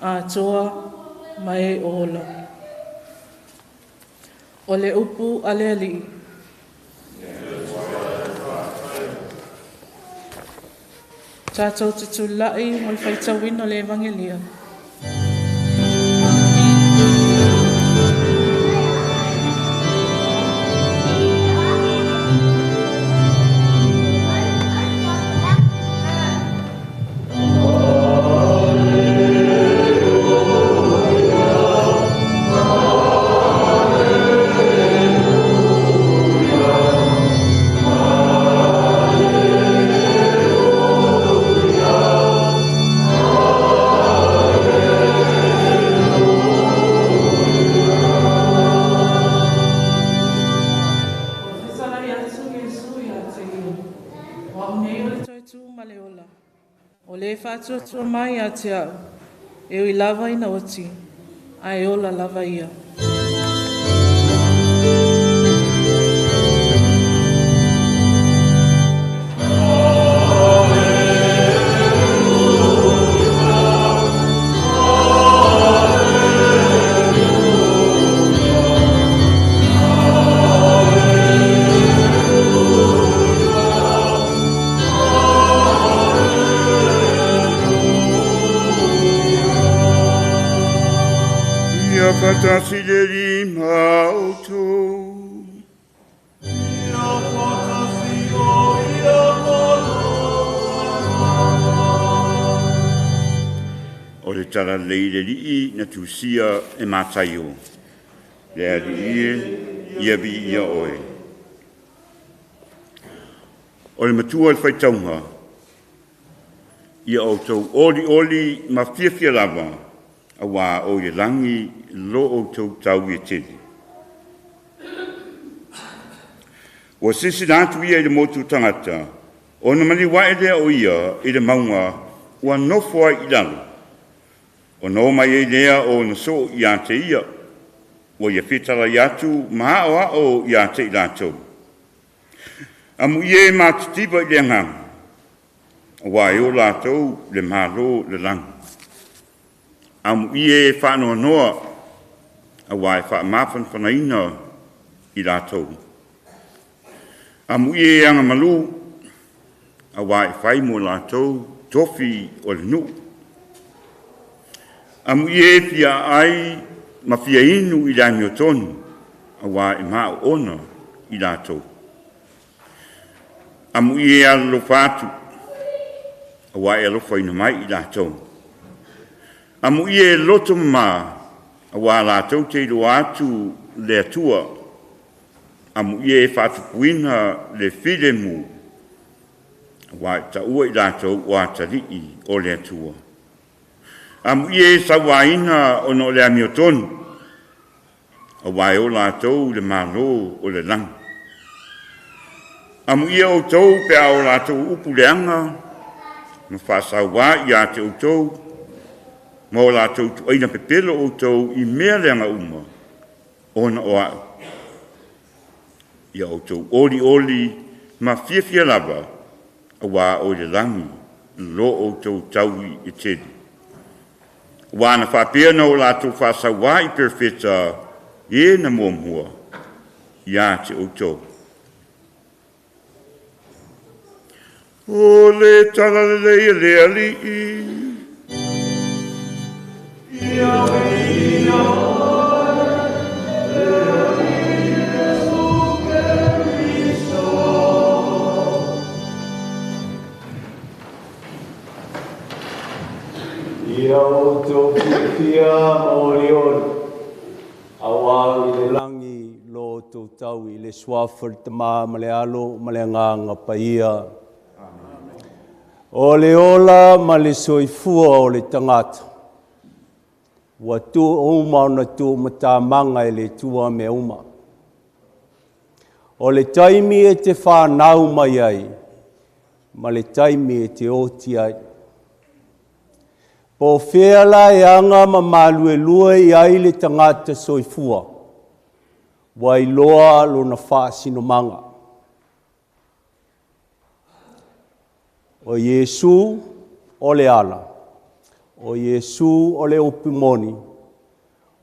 a toa mai ola. O le upu a le ali. Tātou te tūlai mo le whaitawina le evangelia. Whātua mai a te au, e ui lava ina oti, a e ola lava ia. Fatasi le lima autu. Ia fatasi o ia O le tala leile lii na tusia e mātai o. Lea li ia bi ia oe. O le matua le whaitaunga. Ia o tau oli ma fia lava. A wā o i langi lo o tau tau i tiri. Wa sisi nātu ia i le motu tangata, o na mani wae lea o ia i le maunga ua nofua i lalo. O no mai e lea o na so i ate ia, wa ia fitara i atu maa o ao i ate i lātou. Amu ie mā titiba i le ngang, wa e o lātou le mālo le langi. Amu ie whanoa noa, a wai wha mawhan whanaina i rātou. Amu ie anga malu, a wai whai mo rātou, tofi o le nu. Amu ie pia ai, ma fia inu i rangi o tonu, a wai mao ona i rātou. Amu ia lo fatu. Awa e lo foi no mai I latou. Amu ia loto ma. Awa latou te do atu le atua. Amu ia e fatu puina le file mu. Awa ta ua I latou wa tali o le atua. Amu ia e sawaina o no le amiotonu. Awa e o latou le malo o le lang. Amu ia o tou pe a o latou upu leanga. Ma whasawa ia te o tou. Ma o latou tu aina pepelo o tou I mea leanga uma. Ona o au. Ia o tou oli ma fia lava. Awa o le langi. Lo o tou taui I tedi. Wana whapea na o latou whasawa I perfeta. E na muamua. Ia te o tou. O le tala le ali. Ia o tō whiwhia o leon. Awa I le langi lo tō tau I le swafar tama ma le alo ma le nganga paia. O le ola ma le soifua o le tangata. Wa tu uma na tu matamanga I le tua me uma. O le taimi e te whanau mai ai. Ma le taimi e te oti ai. Po whela e anga ma malue lua I ai le tangata soifua. Wa I loa lo na whaasino manga. O Yesu o le ala. O Yesu o le opimoni.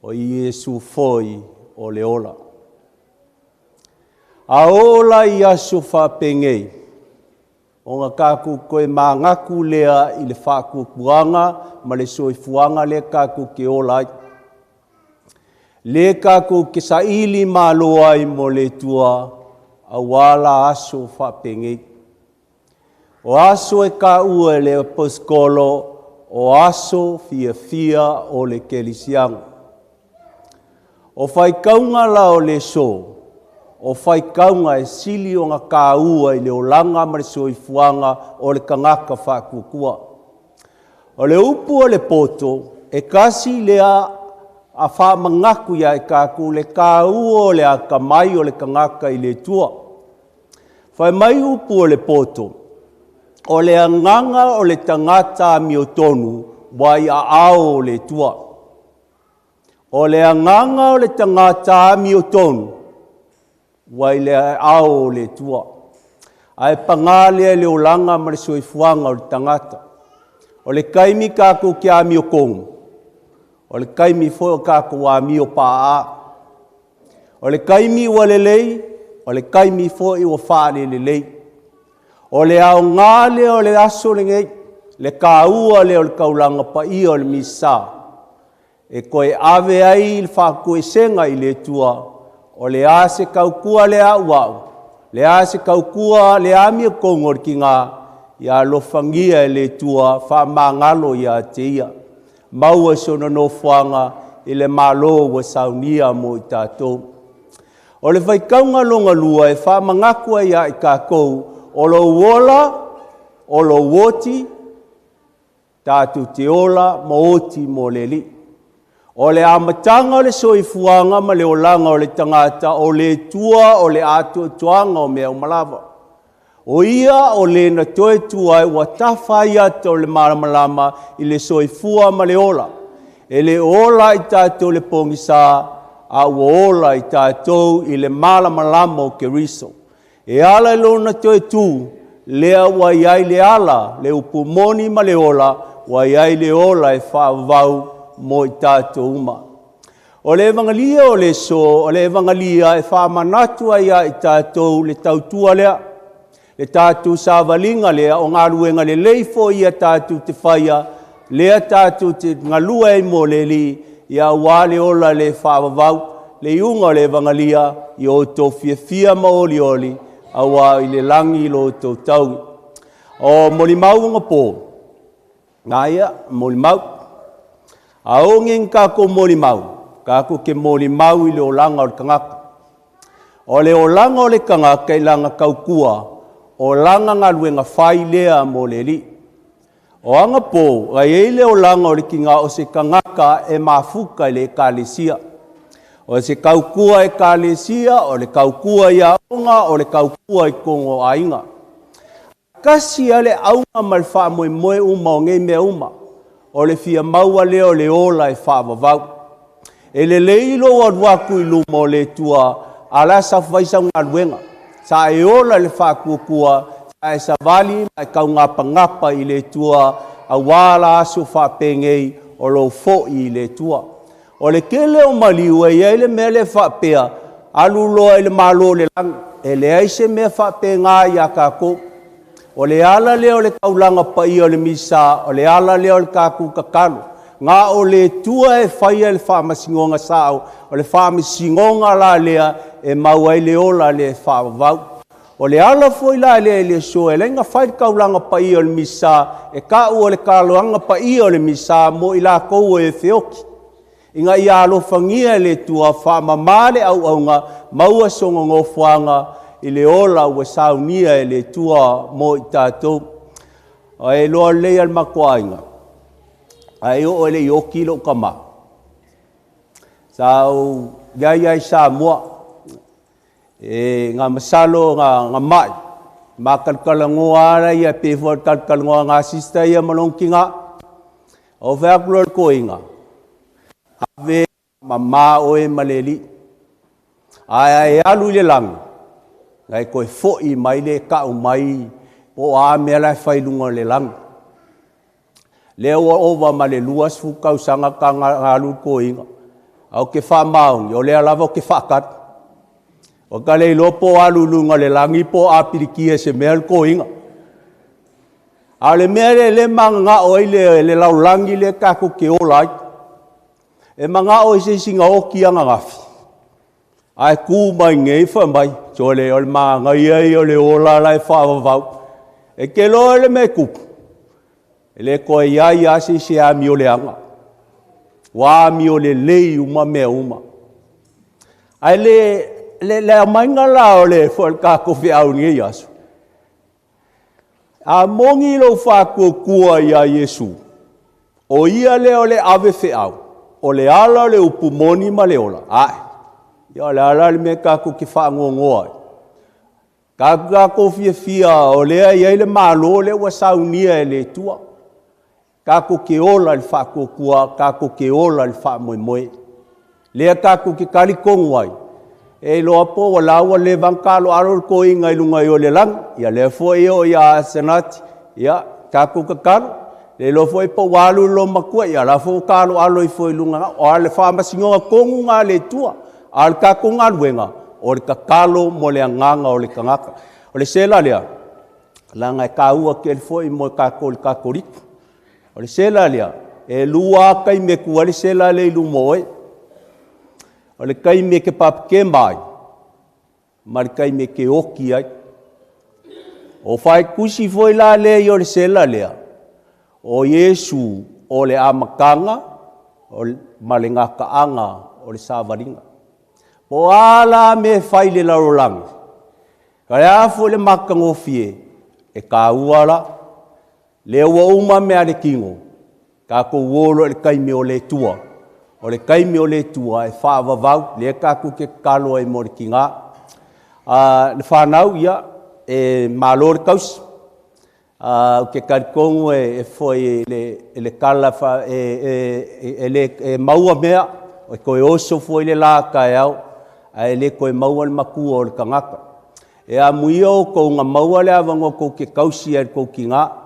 O Yesu foi o le ola. A ola I aso whapengei. O ngā kāku koe mā ngaku lea I le whakupuanga ma le soifuanga le kāku ke ola ai. Le kāku ke saili mā loa I mo le tua a wala aso whapengei. O aso e ka ua le poskolo, o aso fia o le kelisiang. O whai kaunga la o le so, o whai kaunga e sili o ngā ka ua I le olanga ma le soifuanga o le kangaka whakukua. O le upu o le poto, e kasi lea a whamangaku ia e kāku le ka ua o le akamai o le kangaka I le tua. Whai mai upu o le poto, o le anganga o le tangata miotonu wai a ao le tua. O le anganga o le tangata miotonu wai le ao le tua. Ai pangale le olanga ma le soifuanga o le tangata. O le kaimi kako ki a miokongu. O le kaimi fo kako a mio paa. O le kaimi walelei, o le kaimi fo I wa whaare lelei. O le au ngale o le aso le ngei, le kaua le o le kaulanga pa I o le misa. E koe ave ai il whakoe senga I le tua, o le ase kaukua le au au, le ase kaukua le amia kongor ki ngā, ia lofangia le tua, wha mangalo ia te ia. Maua sona no whanga, I le malo wa saunia mo I tātou. O le whaikaunga longa lua e wha mangakua ia I kākou, o lo wola, o lo woti, tātu te ola, mo oti mo le li. O le amatanga o le soifuanga ma le olanga o le tangata, o le tua o le atua tuanga o mea umalawa. O ia o le na toe tuai wa tawhai ata o le maramalama I le soifua ma le ola. E le ola I tātou le pongisa, a ua ola I tātou I le maramalama o ke riso. E ala lona toe tu, lea wa iai le ala, le upumoni ma le ola, wa iai le ola e whaavau mo I tātou uma. O le evangalia o le so, o le evangalia e whaamanatua ia I tātou le tautua lea, le tātou sāwalinga lea, o ngā ruenga le leifo ia tātou te whaia, lea tātou te ngalua e mo le li, ia wale ola le whaavau, le iunga o le evangalia, I o tō fia ma oli oli, awa i le langi lo tautau. O molimau ngā pō. Ngā ia, molimau. Aongin kako molimau. Kako ke molimau i le olanga o le kangaka. O le olanga o le kangaka i langa kaukua. O langa ngā luenga whai lea mo le li. O anga pō, ai eile o langa o le kinga o se kangaka e mafuka i le kalesia. O se kaukua e kalesia, o le kaukua i aonga, o le kaukua i kongo ainga. Kasi ale aunga mal wha moe moe uma o ngei mea uma. O le fia maua leo le ola e wha wavau. E le leilo o adwaku i luma o le tua ala sa whaisa ngā luenga. Sa e ola le wha kuakua, sa e sa vali mai kau ngapa ngapa i le tua a wala aso wha pengei o lo fo i le tua. O le kele o maliu e ele mea le wha pea, alu loa ele malo le lang, e le aise mea wha pe ngā i a kako. O le ala leo le kaulanga pa i o le misa, o le ala leo le kaku kakalo. Ngā o le tua e whaia le wha masingonga sao, o le wha masingonga la lea e maua i le ola le wha vau. O le ala foi la lea le so, e lenga whai le kaulanga pa i o le misa, e ka o le kaulanga pa i o le misa, mo i la kou e whioki. Inga i alo whangia le tua wha mamale au aunga, maua songa ngofuanga, i le ola ua saunia e le tua mo i tātou. O e loa lea le makuainga. Ai o le ioki lo kama. Sau iai sa mua. E ngā masalo ngā mai. Mā kalkalangoa ara ia pefo kalkalangoa ngā sista ia malongki ngā. O wheakula le koinga. Ave mama oe maleli. Ai alu le langi. Ngai koe fo'i mai le kau mai. Po a mea lai whailunga le langi. Leo ova ma le luas fukau sanga ka ngalu koinga. Au ke wha maungi, o lea lava o ke whakat. O ka le lopo alu lunga le langi po a pirikia se mea le koinga. A le mea le manga o le lau langi le kako ke olai. E manga o se singa o ki anga ngafi. Ai ku mai ngei wha mai. So le o le manga iai o le ola lai wha e ke loa le me kupu. Le koe iai ase se a mi o le anga. Wa mi o le lei uma mea uma. Ai le mainga la o le fol ka kofi au ni asu. A mongi lo fa kua ia Yesu. O ia le o le ave fe au. O le ala le upumoni ma le ola. Ai. Ia le ala le me ka ko ki fa ngongoa. Ka kofi fia o le ia le malo le wa saunia e le tua. Kako ke ola le whakokua, kako ke ola le whamoemoe. Lea kako ke karikongu ai. E loa po wa laua le vankalo aro ko inga ilunga i o le lang. Ia le fo e o ia Asenati. Ia, kako kakaro. Le lo fo e po walu lo makua. Ia la fo kalo alo i fo ilunga. O ale whamasingonga kongu ngā le tua. Al kako ngā ruenga. O le kakalo mo le anganga o le kangaka. O le sela lea. Langa e kaua ke le fo i mo kako le kakoriku. O le sela lea, e lua kai me kua le sela le ilu moe. O le kai me ke papike mai, ma le kai me ke oki ai. O whai kusi foi la le i o le sela lea. O Yesu o le amakanga, ma le ngakaanga o le savaringa. Po ala me whai le larolangi. Kare afo le makangofie, e ka uala, le ua uma mea le kingo, kako uolo le kaimi o le tua. O le kaimi o le tua e whaavavau, le kako ke kalo e mo le kinga. Le whanau ia, e malo le kausi. Ke karikongu e foi le kala, e maua mea, o koe oso foi le la kai au, e le koe maua le makua o le kangaka. E a muia o kou ngā maua le avango kou ke kausi e kou kinga.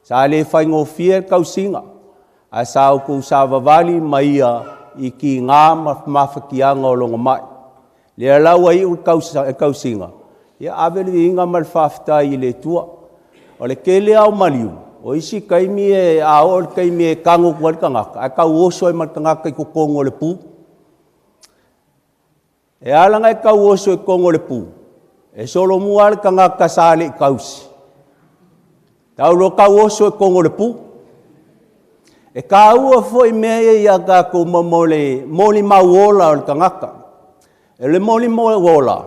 Sa le whai ngofia kausinga. A sa o kou sa vavali maia i ki ngā mawhakianga o longa mai. Le lau ai u kausinga. Ia avele inga mal whafta i le tua. O le kele au maliu. O isi kaimi e a o le kaimi e kango kua le kangaka. A kau oso e mal kangaka i ko kongo le pu. E alanga e kau oso e kongo le pu. E solo mua le kangaka sale kausi. Tau lo kau oso e kongo le pu. E ka ua foi mea ia ka ko moli mauola o le kangaka. E le moli mauola.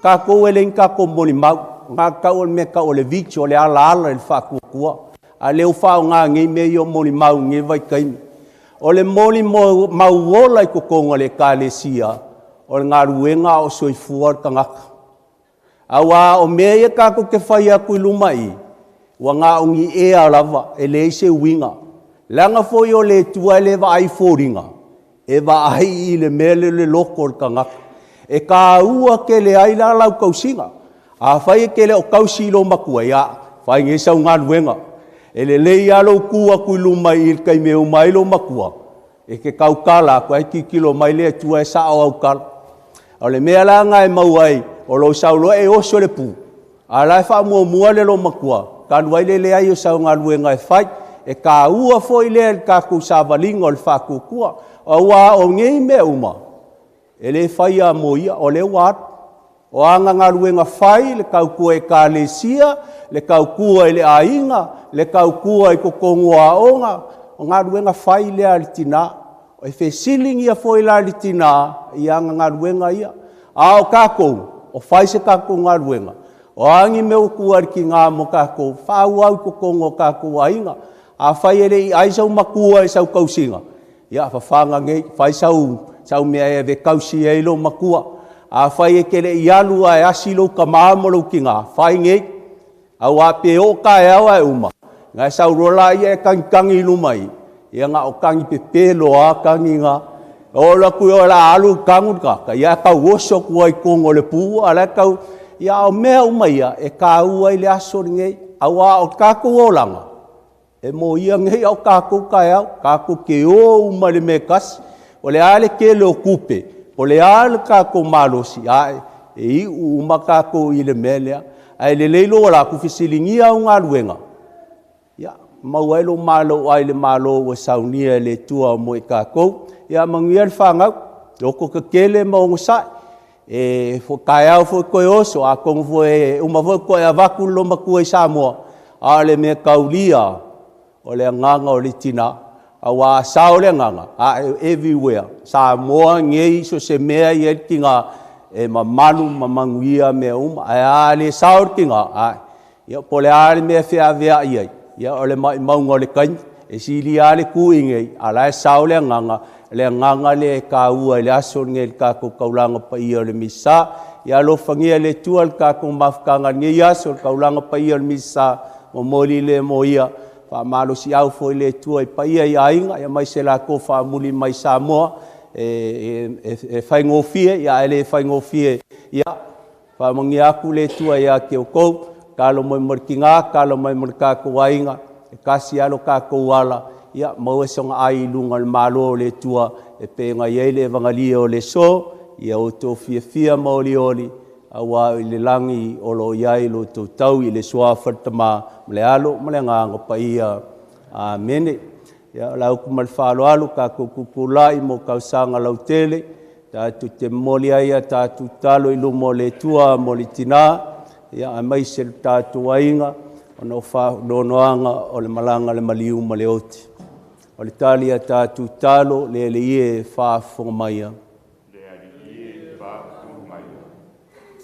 Ka ko ele inka ko moli mau. Nga ka o le mea ka o le vich o le ala le whakukua. A leo whao ngā ngi mea i o moli mau nge vai kaimi. O le moli mauola i ko konga le ka le sia. O le ngā ruenga o soifua le kangaka. Awa o mea ia ka ko ke whai aku i luma i. Wa ngā ungi e lava e le se winga. Langa foi o le tua le va ai foringa. E va ai i le mele le loko le kangaka. E ka ua ke le ai la lau kausinga. A whai ke le o kausi lo makua ia. Whai nge sau ngā ruenga. E le lei alo kua kui luma i kai meo mai lo makua. E ke kaukala ko ai ki kilo mai le tua e sa au kala. O le mea la ngai mau ai. O lo saulo e oso le pu. A lai wha mua le lo makua. Ka nuai le ai o sau ngā ruenga e whai. E ka ua foi le ka ku sa valinga o le whakukua. O wa o ngei me uma. E le whai a moia o le wat. O anga ngā ruenga whai le kaukua e ka le sia. Le kaukua e le ainga. Le kaukua e kokongo a onga. O ngā ruenga whai le a le tina. O e whesiling ia foi la le tina. I anga ngā ruenga ia. A o kākou. O whai se kākou ngā ruenga. O angi me ukua ki ngā mo kākou. Whau au kokongo kākou ainga. A whai ere i aisau makua e sau kausinga. Ia, whawhanga ngei, whai sau mea e ve kausi e ilo makua. A whai e kere i alua e asilo ka maamolo ki ngā. Whai ngei, au a pe o ka e awa e uma. Ngai sau rola i e kangi lumai. Ia ngā o kangi pe pelo a kangi ngā. O la kui o la alu kangun ka. Ia kau oso kua i kongo le pū. Ala kau, ia o mea uma ia. E ka ua i le aso ngei. Au a o kako o langa. E mo ia ngei au kākou kai au, kākou ke o uma le me kasi, o le ale ke le o kupe, o le ale kākou malosi, e i uma kākou i le melea, ai le leilo la ku fisilingia o ngā ruenga. Ia, mau ai lo malo ai le malo o saunia le tua mo i kākou, ia manguia le whangau, loko ka kele mo ngusai, e fo kai au fo koe oso, a kongo fo e uma fo koe a vaku lo makua i Samoa, a le me kaulia, o le nganga o le tina, a wā sao le nganga, everywhere. Samoa ngei so se mea i ki ngā e mamanu, mamanguia mea uma, a le sao ki ngā, ia po le ale mea whea vea iai, ia o le maunga o le kaini, e sili a le kuingei, a la sao le nganga le ka ua le aso ngei le kako kaulanga pa ia o le misa, ia lo whangia le tua le kako mafkanga ngei aso le kaulanga pa ia o le misa, mo moli le mo ia, pa malo si au foi le tua i paia i ainga, ia mai se la ko wha muli mai Samoa, e whaingofie, ia ele whaingofie, ia, wha mangi aku le tua ia ke o kou, kalo mai marki ngā, kalo mai marka ko ainga, e kasi alo ka ko wala, ia, mau e songa ai lunga le malo le tua, e penga iei le vangalia o le so, ia o tō fia maoli oli, awa i le langi o lo iai lo tō tau i le soa whatama mle alo, mle nganga pa ia mene. Ia lau kumal whalo alu ka kukulai mo kausanga lau tele, tātu te moli aia tātu talo i lumo le tua mo le tina, ia a mai se tātu wainga, o no whanoanga o le malanga le maliu ma le oti. O le talia tātu talo le ie whaafonga maia.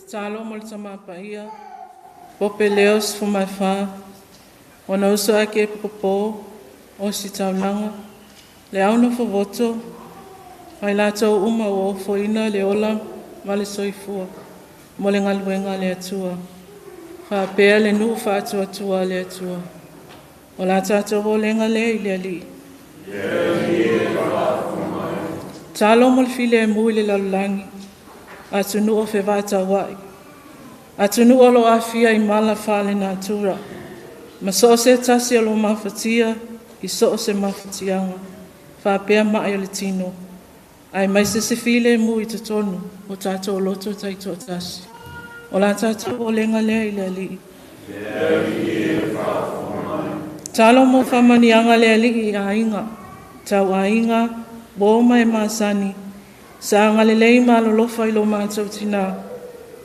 Talo mo le tamapa ia, pope leos fu mai wha, o na uso ake popo, o si taulanga, le auna fu voto, mai lātou uma o foina le ola, ma le soifua, mo le ngaluenga le atua, wha pēa le nuu wha atua le atua, o la tātou o lenga le i le ali. Talo mo le file e mui le lalulangi, atunu o fe vata wai. Atunu o lo afia i mala whale nā tura. Ma so se tasi o lo mawhatia, i so se mawhatianga. Whapea mai o le tino. Ai mai se file mu i te tonu, o tātou o loto taito tasi. O la tātou o lenga lea i lea li. Talo mo whamanianga lea li i a inga. Tau a inga, bo mai masani. Sa ngalelei malo lofa i lo mātou tina,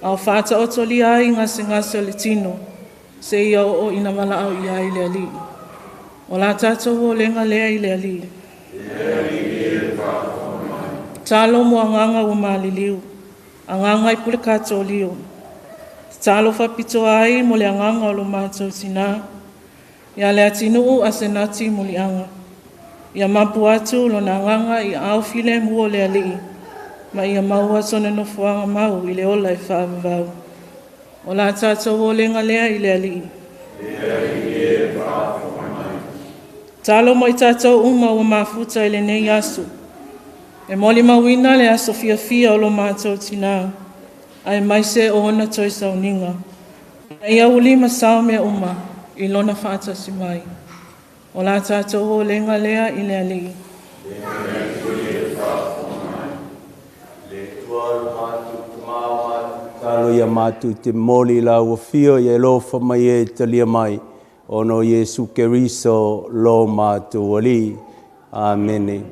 Au whāta o toli ai ngase o le tino, se ia o ina mala au ia i le ali. O la tātou o lenga lea i le ali. Talo mo anganga o maliliu, anganga i pule kato liu. Talo whapito ai mo le anganga o lo mātou tina. Ia Leatinu'u Asenati Muliaga. Ia mapu atu lo na anganga i au file mua le ali. Ma ia maua sone no fuanga mau i le ola i whaavavau. O la tātou o lenga lea i le ali. Talo mo i tātou uma o mafuta i le nei asu. E moli mawina le aso fia o lo mātou tina. Ai maise o ona toi sauninga. E ia uli masao mea uma i lona whaata si mai. O la tātou o lenga lea i le ali. Talo ia matu te moli la ua fio ia lofa mai e talia mai. Ono Yesu Keriso lo matu ali. Amen.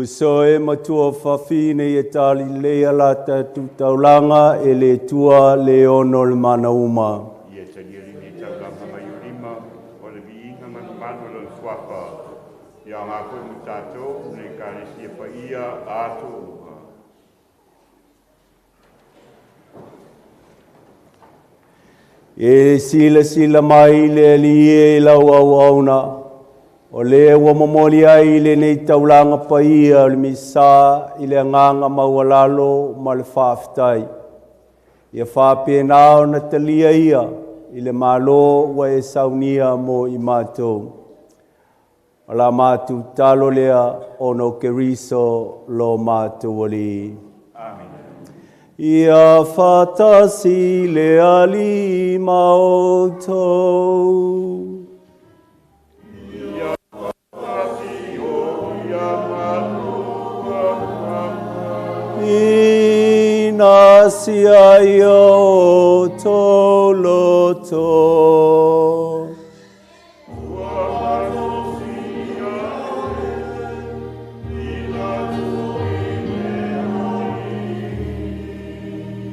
So e matua whawhine e tali lea la tatu taulanga e le tua le ono le mana uma. Ia tani ali ni taulanga mai urima o le viinga manu manu le whapa. Ia ngā koe mu tātou le kāresia pa ia ātou uha. E sila mai le li e lau au auna. O le ua momoli ai le nei taulanga pa ia le misa i le nganga maualalo ma le whaafitai. Ia whaapenao na talia ia i le malo wa e saunia mo i mātou. Ala mātou talo lea ono keriso lo mātou ali. Amen. Ia fatasi le ali mautou. Inasia yo toloto.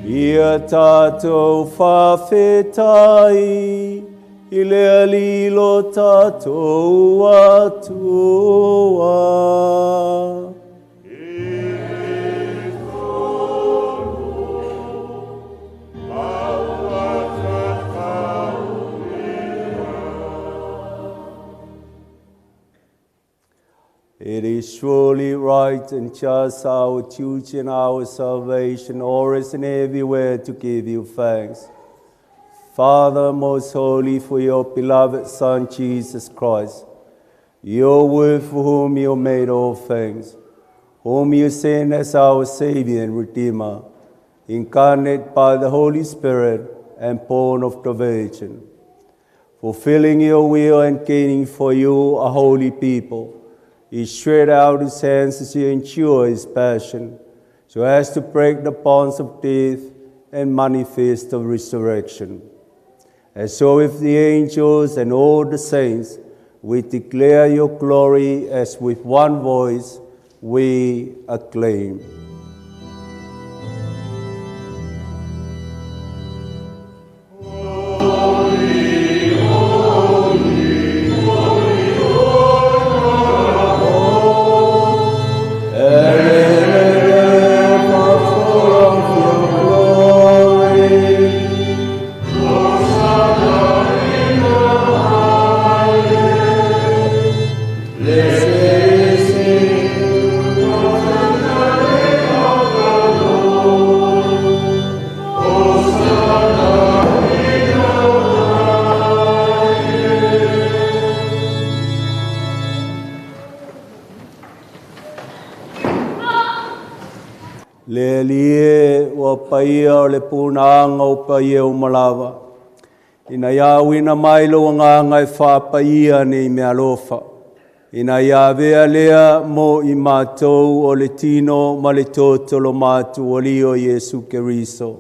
Ia tatou whawhetai, i lea lilo tatou atua. It is surely right and just our duty and our salvation, always and everywhere, to give you thanks. Father, most holy, for your beloved Son, Jesus Christ, your word for whom you made all things, whom you sent as our Savior and Redeemer, incarnate by the Holy Spirit and born of the Virgin, fulfilling your will and gaining for you a holy people. He stretched out his hands as he endured his passion, so as to break the bonds of death and manifest the resurrection. And so with the angels and all the saints, we declare your glory as with one voice we acclaim. Le lie o paia o le punanga o paia o malawa. Ina ia wina mailo o nganga e whapaia ni mea lofa. Ina ia vea lea mo i mātou o le tino ma le tōtolo mātou o li o Jesu Keriso.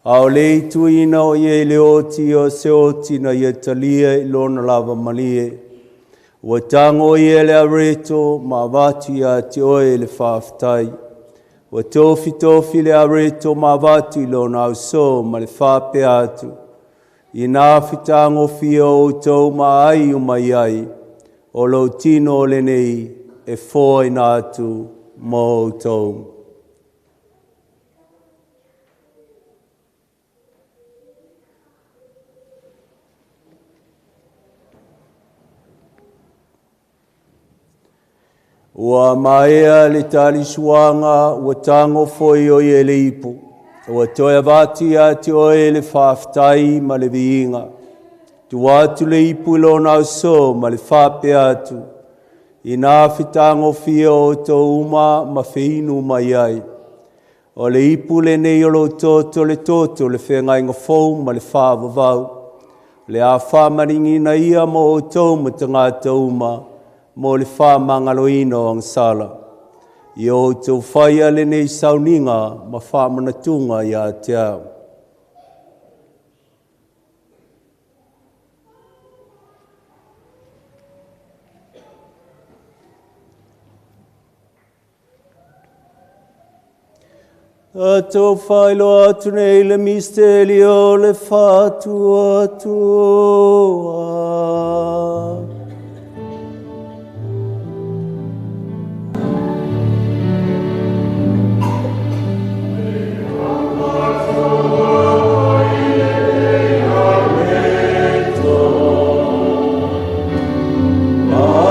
Ao le itu ina o ie le oti o se oti na ia talia i lona lava malie. Ua tango ie le areto ma vatu ia te oe le whaftai. Wa tofi le areto ma vatu i lona au so ma le whape atu. I nā whitango fia o tau ma ai o mai ai. O lo tino o le nei e fōi nātu mō tau. Ua maea le tali suanga, ua tango foi o ie le ipu. Ua toia vati ati o e le whaftai ma le viinga. Tu atu le ipu lona au so ma le whape atu. I nā whitango fia o tō uma ma whiinu mai ai. O le ipu le nei o lo tōto le whenga inga fōu ma le whāwawau. Le a whamaringi na ia mo o tō ma tangata uma. Mo le whamangaloino ang sala. I o tau whaia le nei sauninga ma whamanatunga i a te au. A tau whailo atu nei le misterio le whatua tua. Oh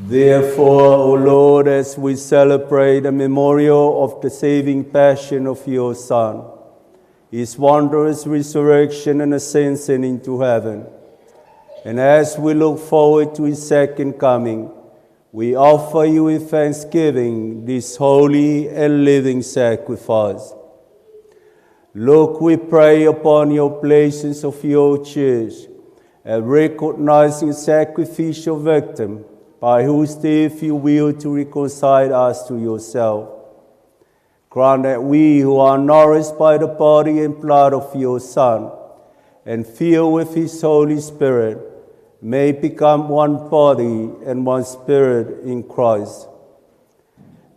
Therefore, O Lord, as we celebrate the memorial of the saving passion of your Son, his wondrous resurrection and ascension into heaven, and as we look forward to his second coming, we offer you with thanksgiving this holy and living sacrifice. Look, we pray upon your places of your church, and recognizing sacrificial victim, by whose death you will to reconcile us to yourself. Grant that we who are nourished by the body and blood of your Son, and filled with his Holy Spirit, may become one body and one spirit in Christ.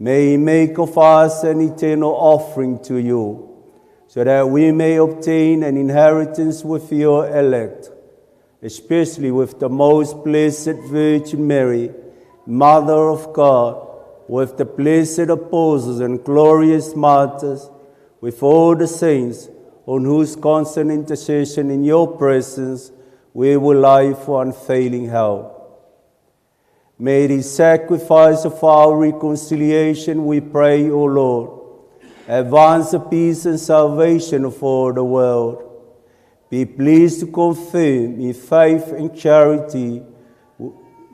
May he make of us an eternal offering to you, so that we may obtain an inheritance with your elect, especially with the most blessed Virgin Mary, Mother of God, with the blessed apostles and glorious martyrs, with all the saints, on whose constant intercession in your presence we will lie for unfailing help. May the sacrifice of our reconciliation, we pray, O Lord, advance the peace and salvation of all the world. Be pleased to confirm in faith and charity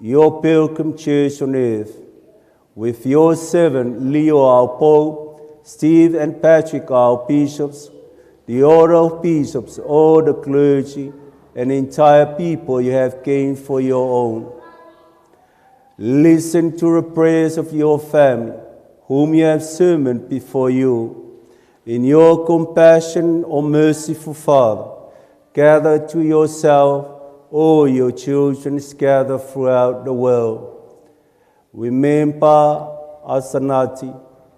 your pilgrim church on earth, with your servant Leo our Pope, Steve and Patrick our bishops, the order of bishops, all the clergy, and entire people you have gained for your own. Listen to the prayers of your family, whom you have summoned before you. In your compassion, O merciful Father, gather to yourself all your children scattered throughout the world. Remember Asenati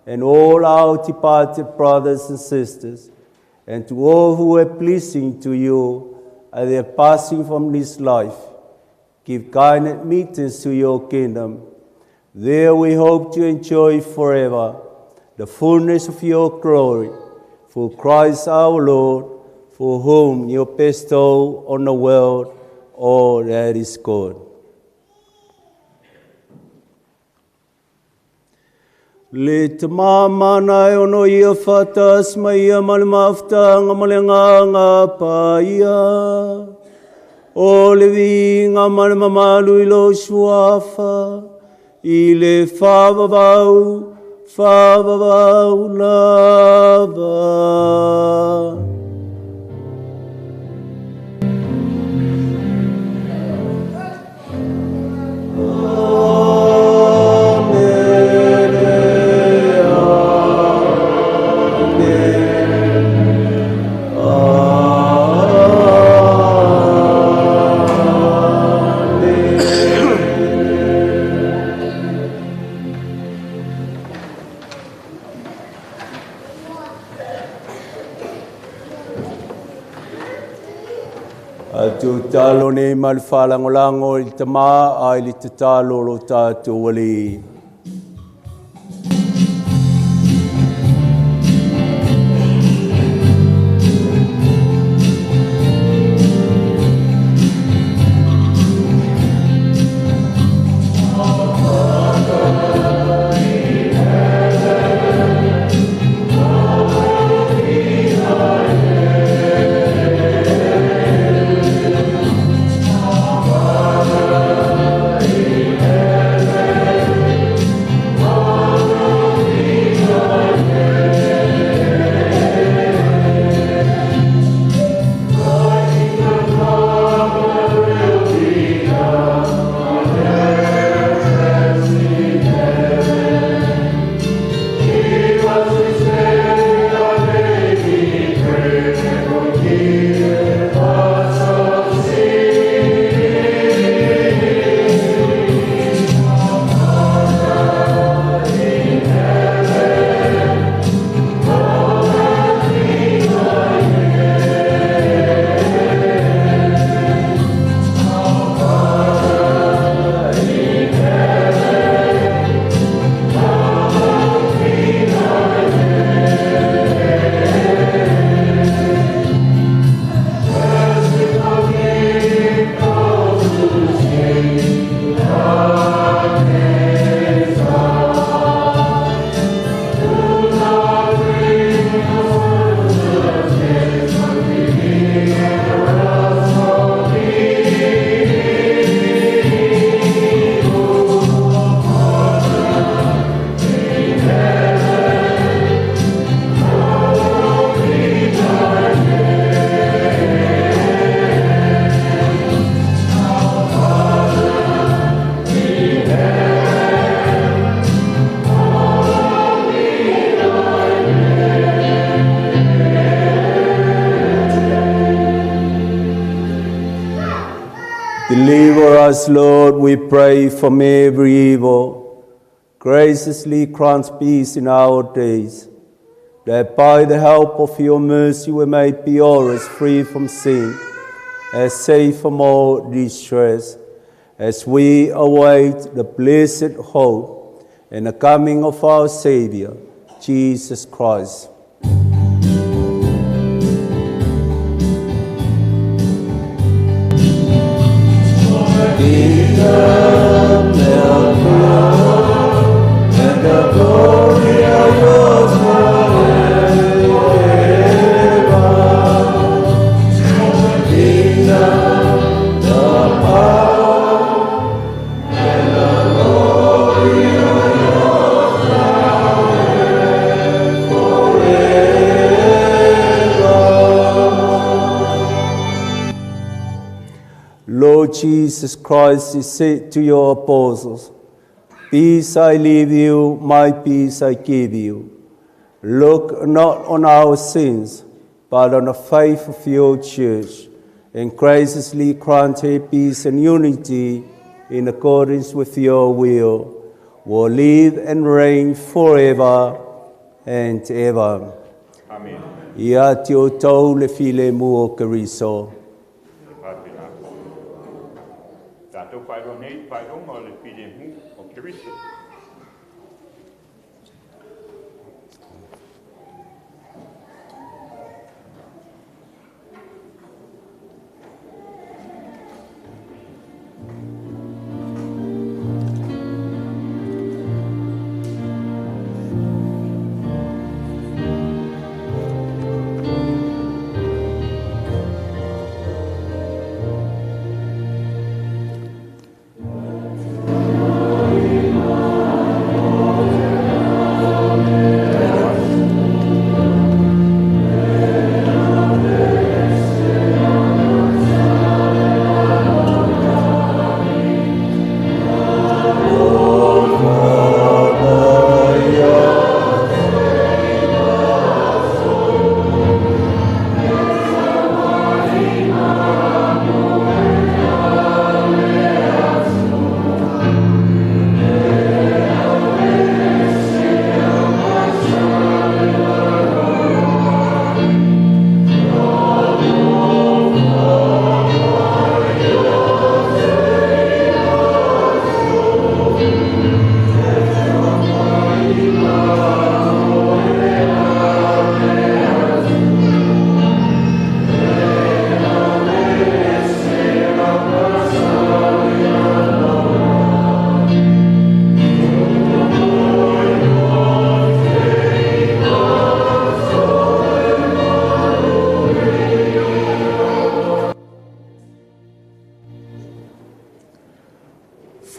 and all our departed brothers and sisters, and to all who are pleasing to you at their passing from this life. Give kind admittance to your kingdom. There we hope to enjoy forever the fullness of your glory, through Christ our Lord, for whom you bestow on the world all that is good. Le te mamana ono ia fatas maia malimafta ngamalenganga paia. O le vinga malimamalu ilo suafa. I le favavau lava. Tu talo nei malfalangolango i te maa ai li te talo lo tātou wali. us, Lord, we pray, from every evil. Graciously grant peace in our days, that by the help of your mercy we may be always free from sin, and safe from all distress, as we await the blessed hope and the coming of our Savior, Jesus Christ. Lord Jesus Christ, you said to your apostles, "Peace I leave you, my peace I give you. Look not on our sins, but on the faith of your church, and graciously grant her peace and unity in accordance with your will, will live and reign forever and ever." Amen. Ia te o tau le file mu o Keriso. Tātou whaironei, whaironga o le pire mu o Keriso.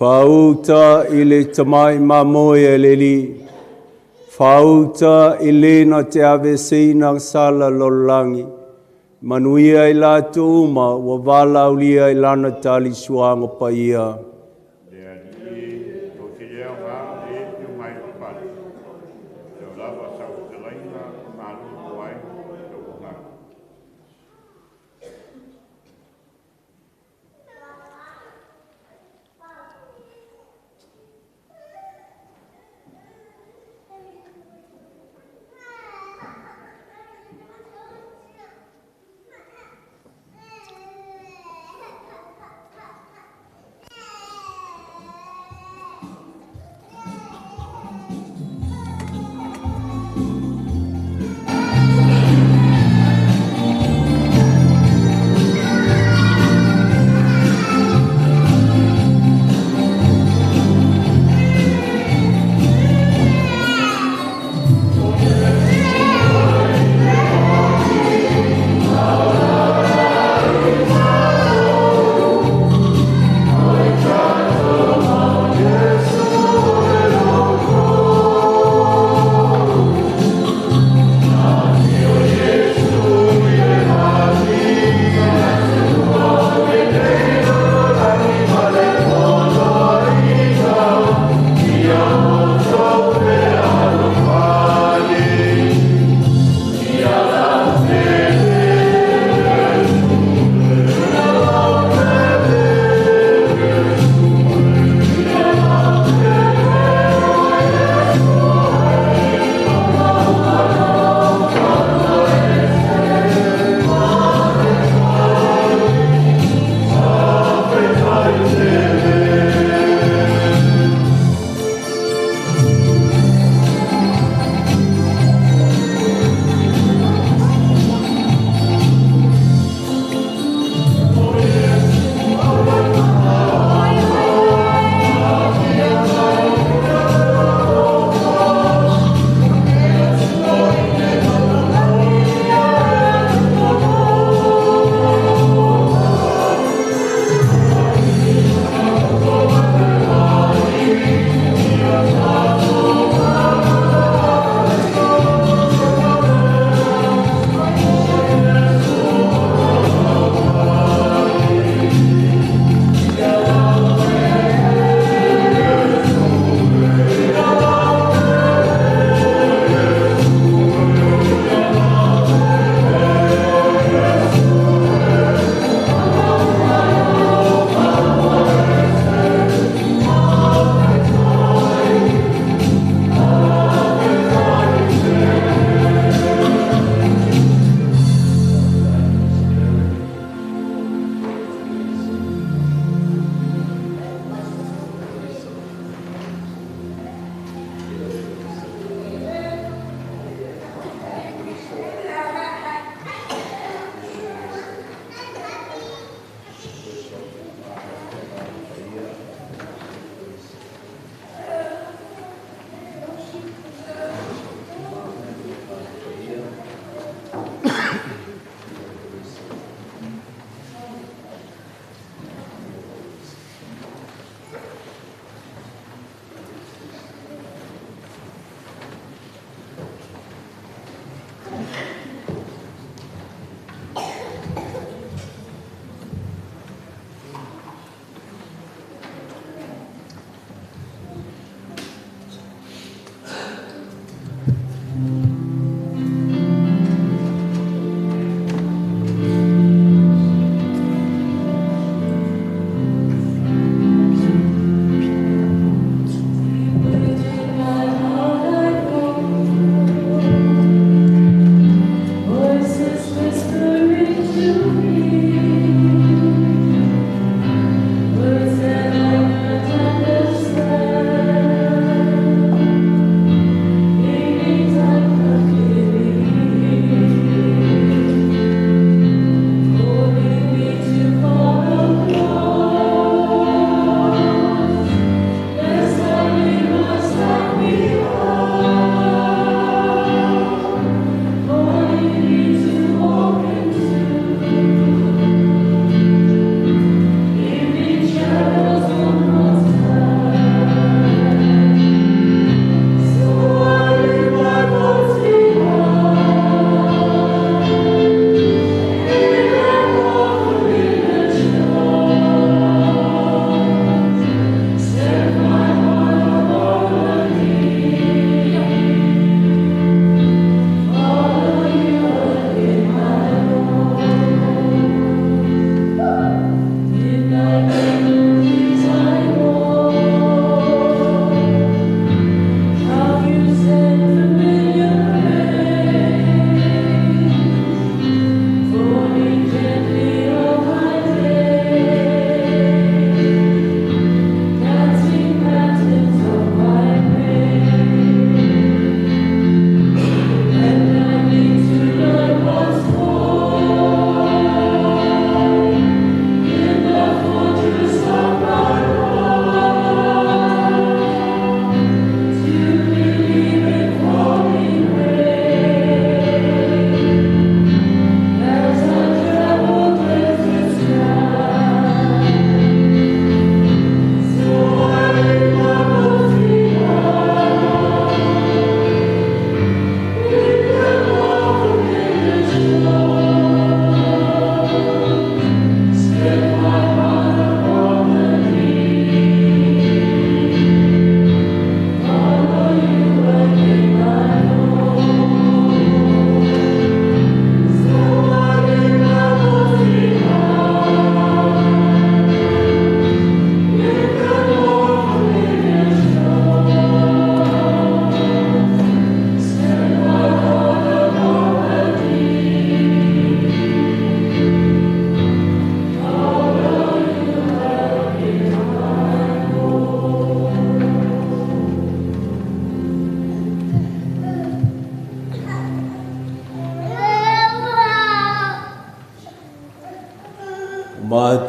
Fauta i le tamai mamoe le li. Fauta i le na te avesina sala lolangi. Manuia i la tuuma wa vala ulia i lana tali suanga paia.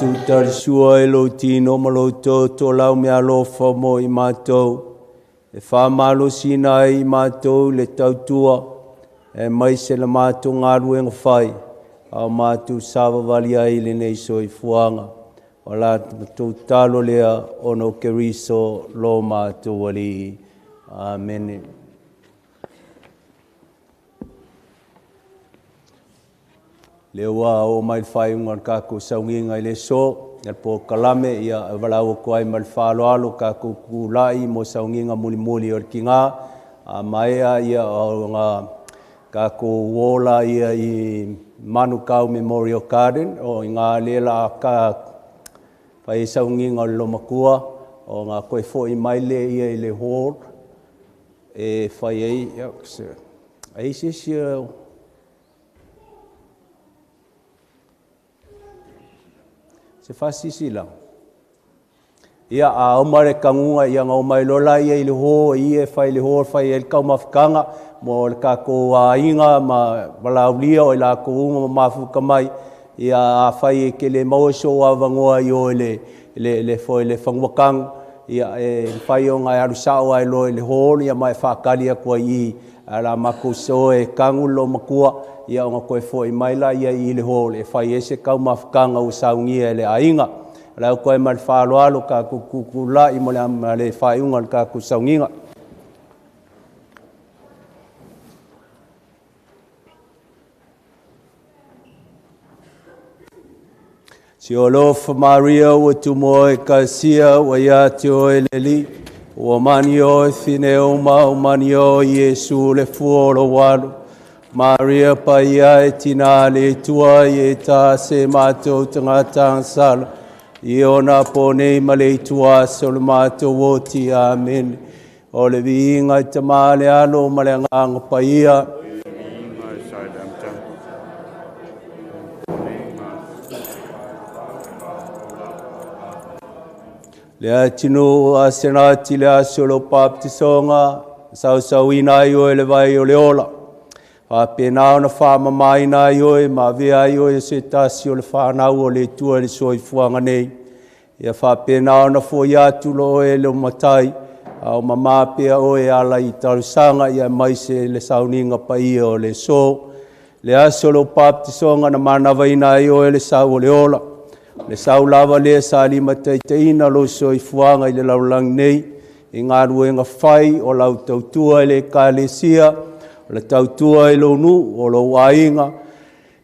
tu tarisua e lo tino ma lo tō lau mea lofa mo i mātou. E whamalo sina i mātou le tautua e mai se le mātou ngā ruenga whai. Au mātou sawa wali ai le nei so i fuanga. O la tau talo lea ono keriso lo mātou wali. Amen. Le wa o mai fai ngon kako saunginga i le so. Nel po kalame ia walau ko ai mal falo alo kako kulai mo saunginga muli o kinga. Maea ia o nga kako wola ia i Manukau Memorial Garden o ngā lela ka pai saunginga lo makua o ngā koe fo i mai le ia i le hall e fai ai se fasisi la. Ia a omare kangunga ia ngā omai lola ia i le ho ia fai le ho fai el kau mafkanga mo le kako a inga ma walaulia o la ko uma mafuka mai ia a fai ke le mauso a vangoa i o le foi le fangwakang ia e fai o ngai arusao ai lo le ho ia mai whakalia kua i ala mako so e kangulo makua ia o koe foi mai la ia i le ho le fai ese kau mafkanga o saungia le ainga la koe mal falo alo ka kukula i mo le fai unga ka kusaunginga. Si olofa Maria ua tumoe kasia wa ia te oe leli, ua mani oe fine uma o mani oe Iesu le fuolo walu. Maria pa ia e tina le tua i e ta se mātou tangata ansala, i ona ponei ma le tua se o le mātou woti, amen. O le viinga i tamale alo ma le nganga pa ia, Leatinu'u Asenati le asolo baptisonga, sausauina i oe le vai o le ola. Whapenao na whamamaina i oe, ma vea i oe se tasi o le whanau o le tua le soifuanga nei. Ia whapenao na fwoi atu lo oe le matai, au mamapea oe ala i tarusanga ia mai se le sauninga pa ia o le so. Le asolo baptisonga na manawaina i oe le sau o le ola. Le sau lava le sa lima teiteina lo soifuanga i le laulang nei, i ngā ruenga whai o lau tautua i le kālesia, o le tautua i lo nu o lo wainga,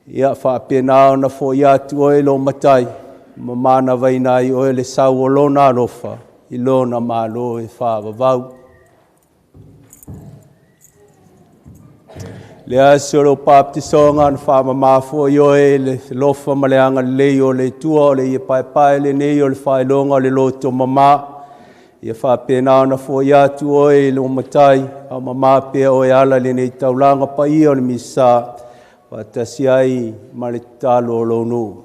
ia whapenao na fwoi atu o e lo matai, mamana waina i o le sau o lona rofa, i lona malo e whawavau. Le asolo baptisonga na whamamafo i oe le lofa maleanga lei o le tua o le ia pai le nei o le whailonga o le loto mama. Ia whapenao na fwoi atu oe le matai, au mamapea oe ala le nei taulanga pa ia o le misa, watasi ai ma le talo o lonu.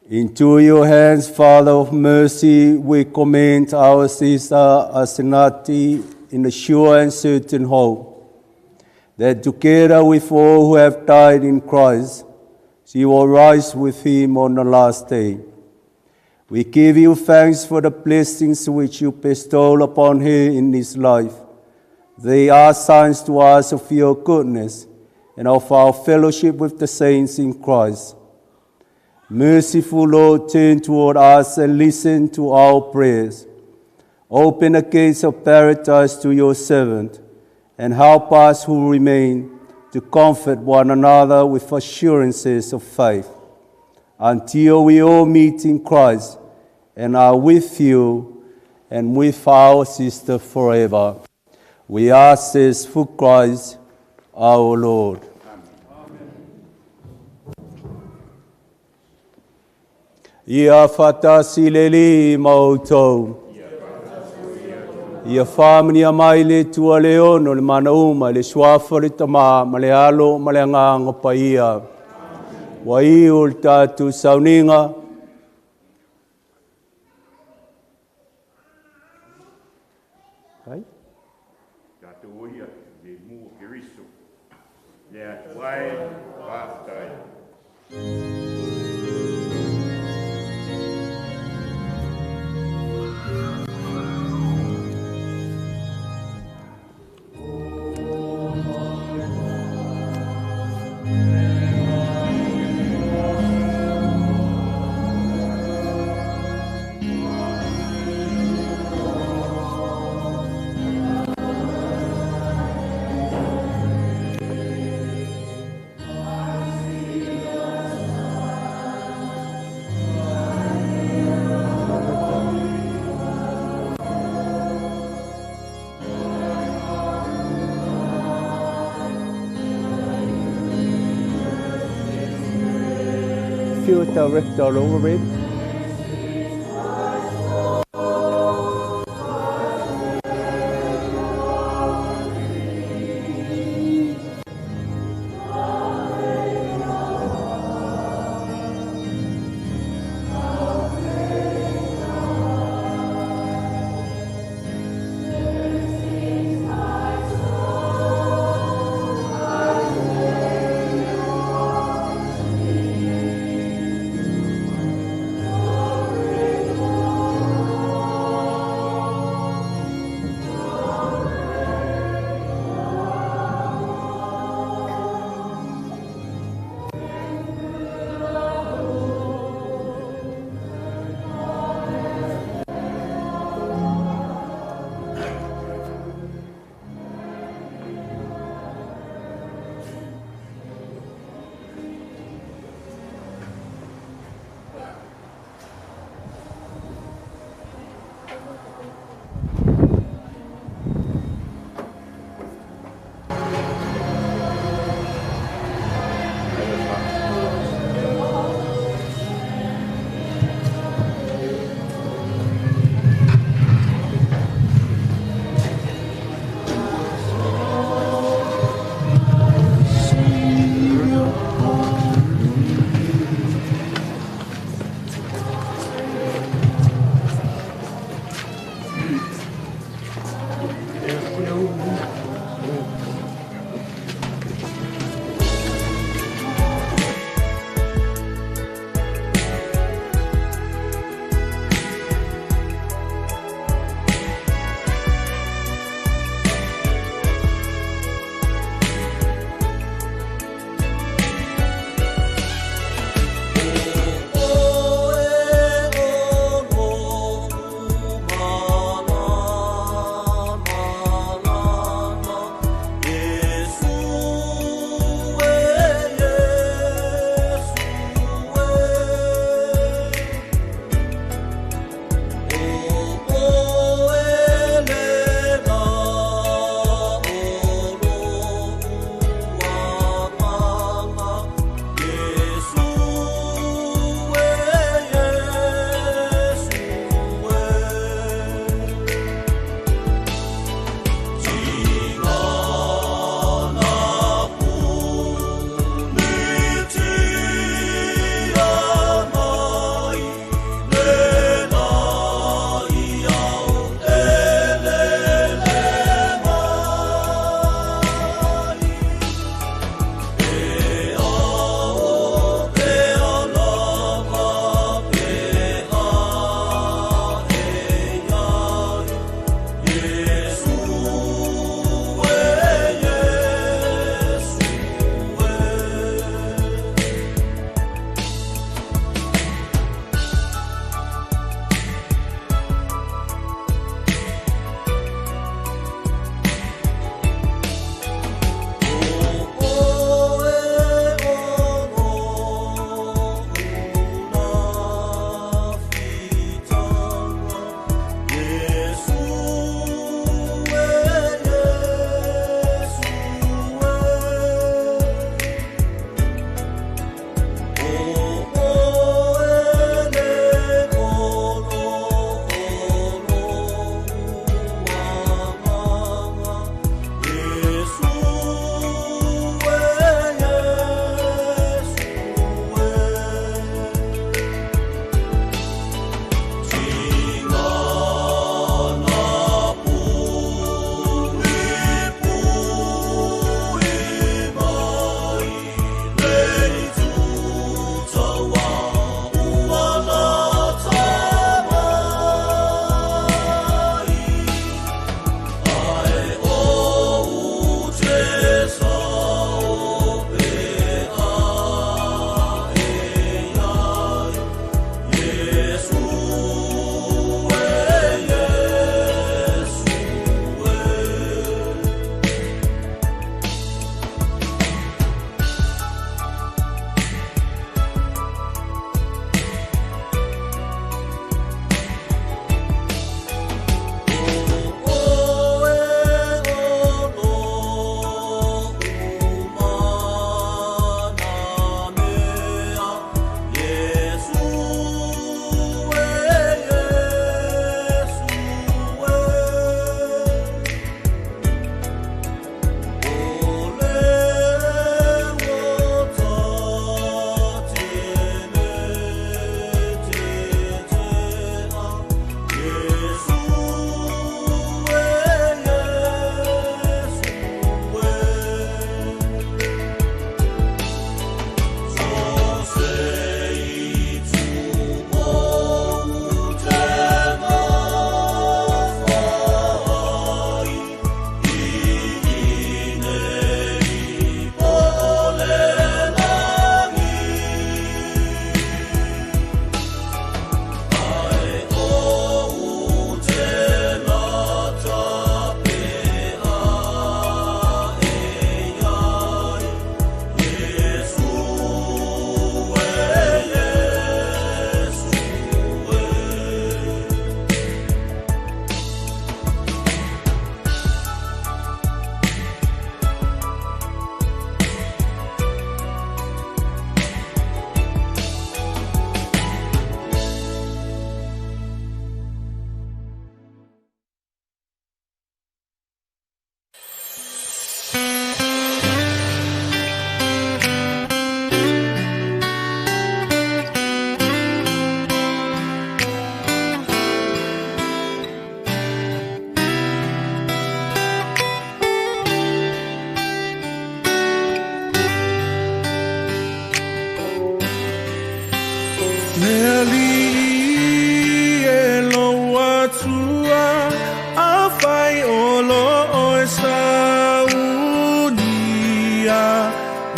Into your hands, Father of mercy, we commend our sister Asenati in a sure and certain hope that together with all who have died in Christ, she will rise with him on the last day. We give you thanks for the blessings which you bestow upon her in this life. They are signs to us of your goodness and of our fellowship with the saints in Christ. Merciful Lord, turn toward us and listen to our prayers. Open the gates of paradise to your servant, and help us who remain to comfort one another with assurances of faith, until we all meet in Christ and are with you and with our sister forever. We ask this through Christ our Lord. Ia whatasi leli mautou. Ia whamini a mai le tua leo no le mana uma le suafa le tama ma le alo ma le anganga pa ia. Wa i o le tātu sauninga. Hai? Tātu oia le mua kiriso. Lea tuai wātai. Feel direct all over it.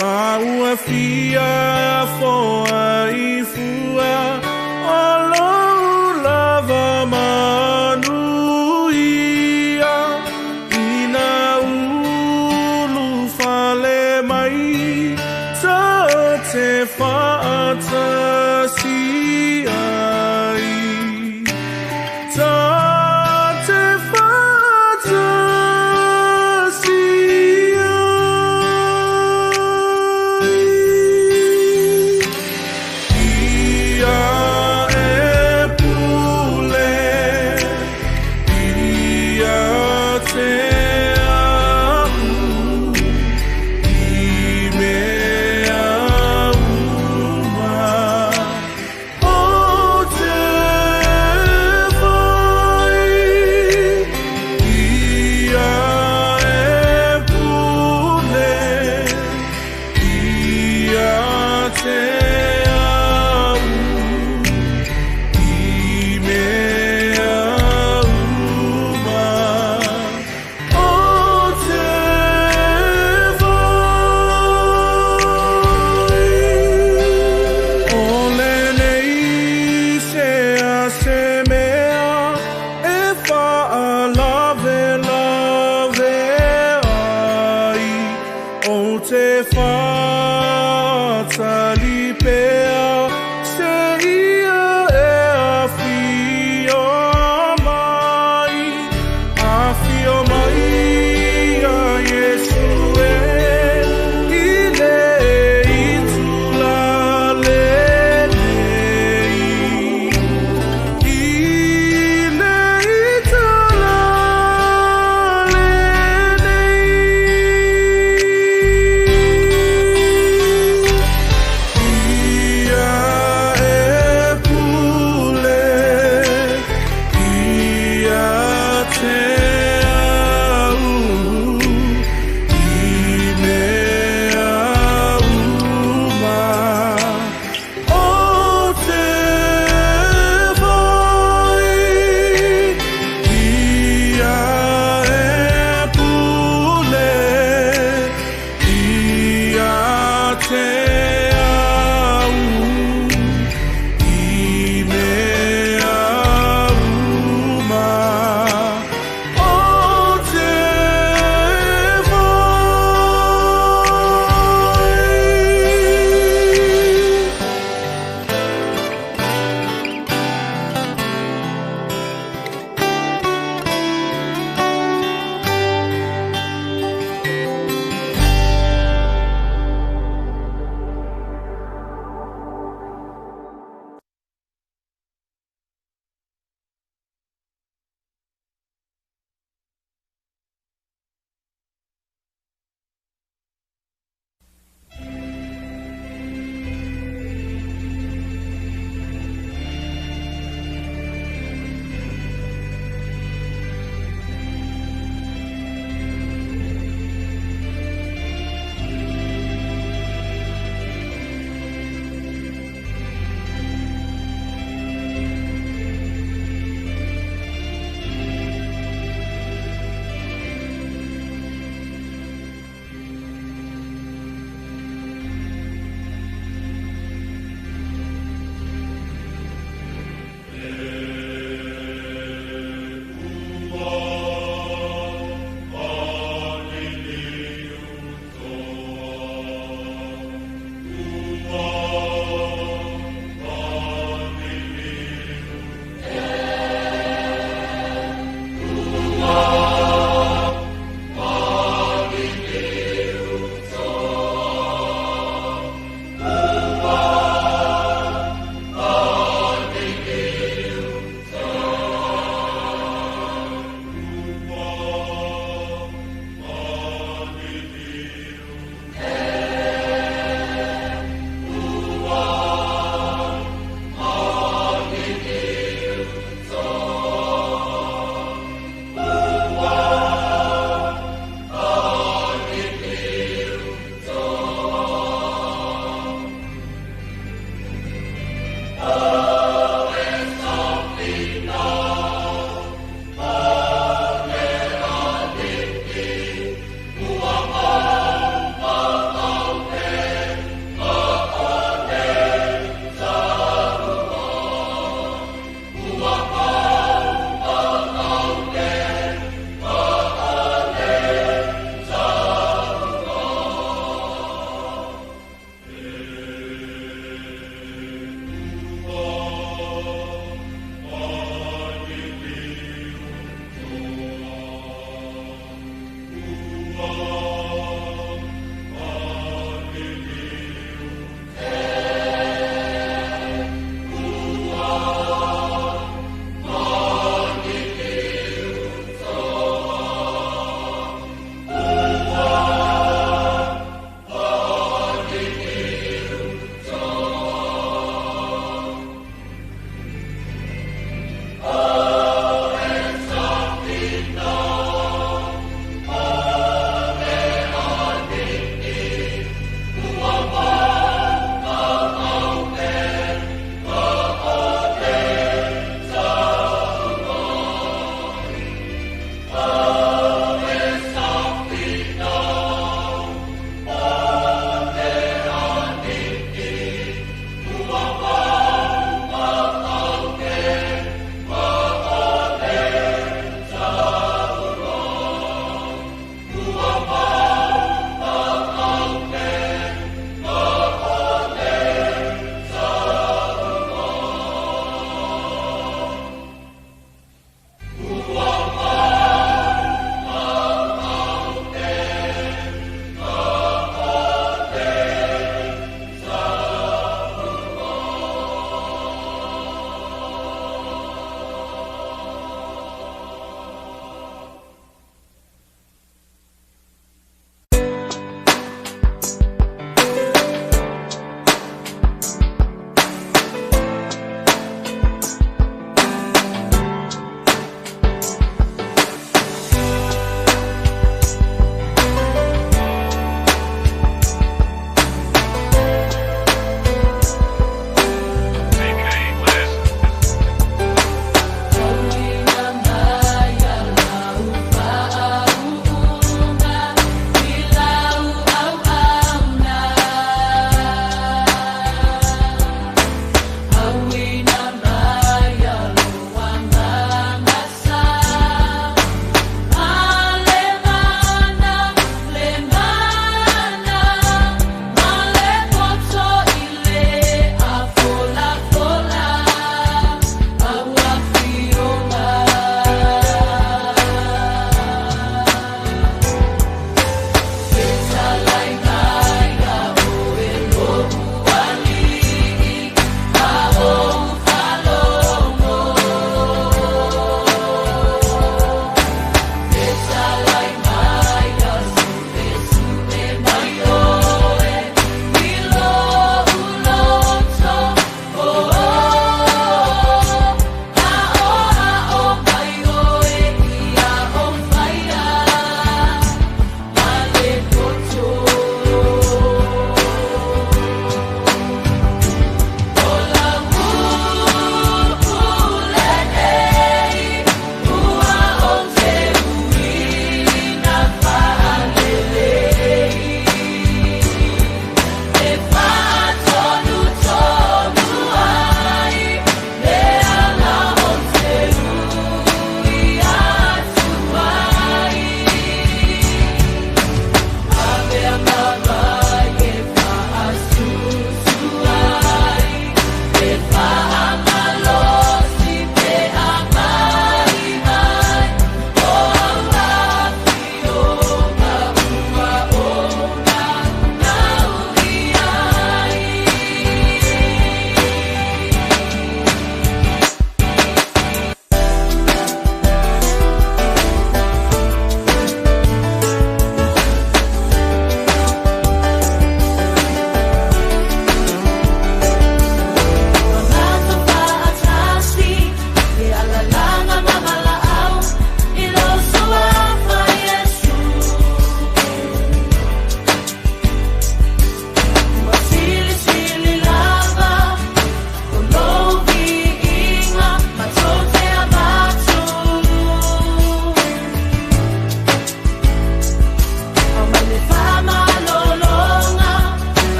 Maua fia foa I fua Olo lava manuia Ina ulu fale mai Ta te whaata si ai Ta te whaata si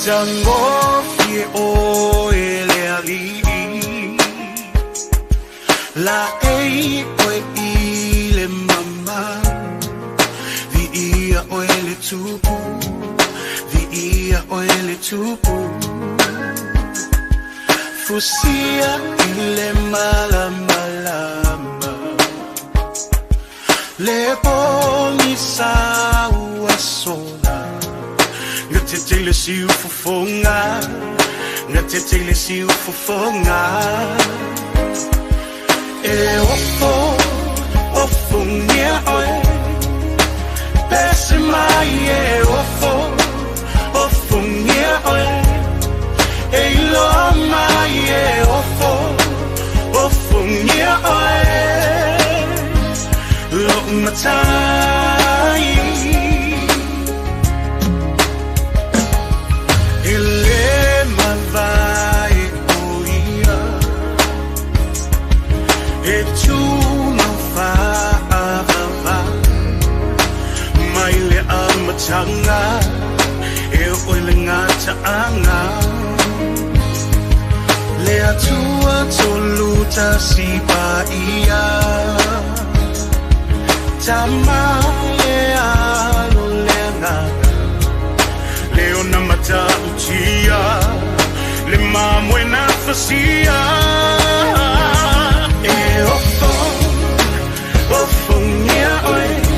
Tango fie o ele ali La ei o ile mama Vi ia o ele tupu Vi ia o ele tupu Fusia ile malama Le boni sa ua sola Nga te teile si ufofonga Nga te teile si ufofonga E ofo ngia oe Pese mai e ofo ngia oe E ilo mai e ofo ngia oe Lo matai Tanga e oile ngā taanga Le atua toluta si paia Tama e alo le ngaka Leo na mata utia Le mamwe na fasia E ofo ngia oe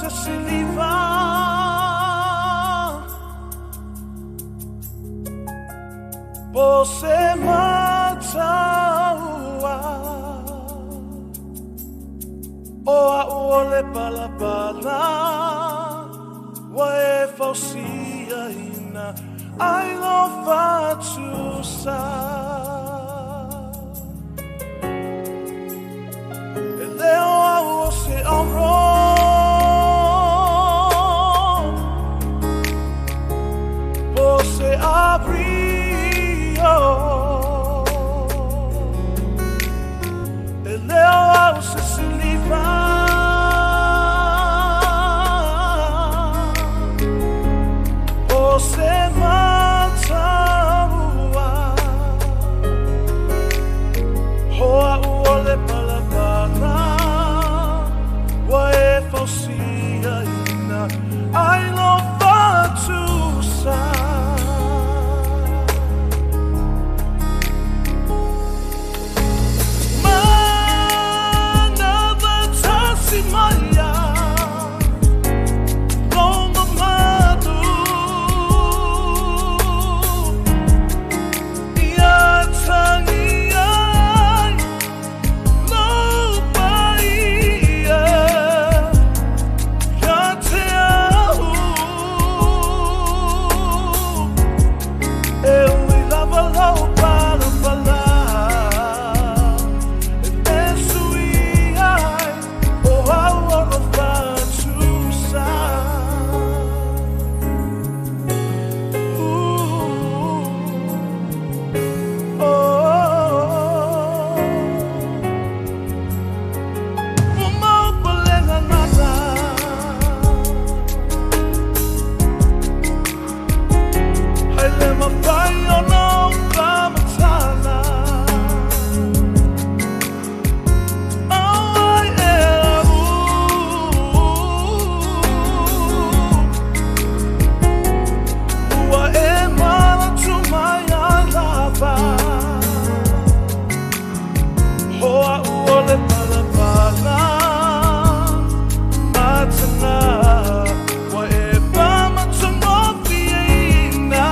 se siliva po se mataua o a ole palapala wa e fausia ina ai lo fatu sa e leo a se oro po se abrio e leo a se siliva po se mataua hoa uole palapala wa e fausia ina ai lo fatu sa mana vatasi maya longa madu ia tangi ai lo paia ya te au e ui lava lau para pala e sui ai o au olo fatu sa mau palenga nada hai le mawhai o nau kamatala au ai e au ua e mala tu mai a lava hoa uole palapala matana wa e pama tumofi ina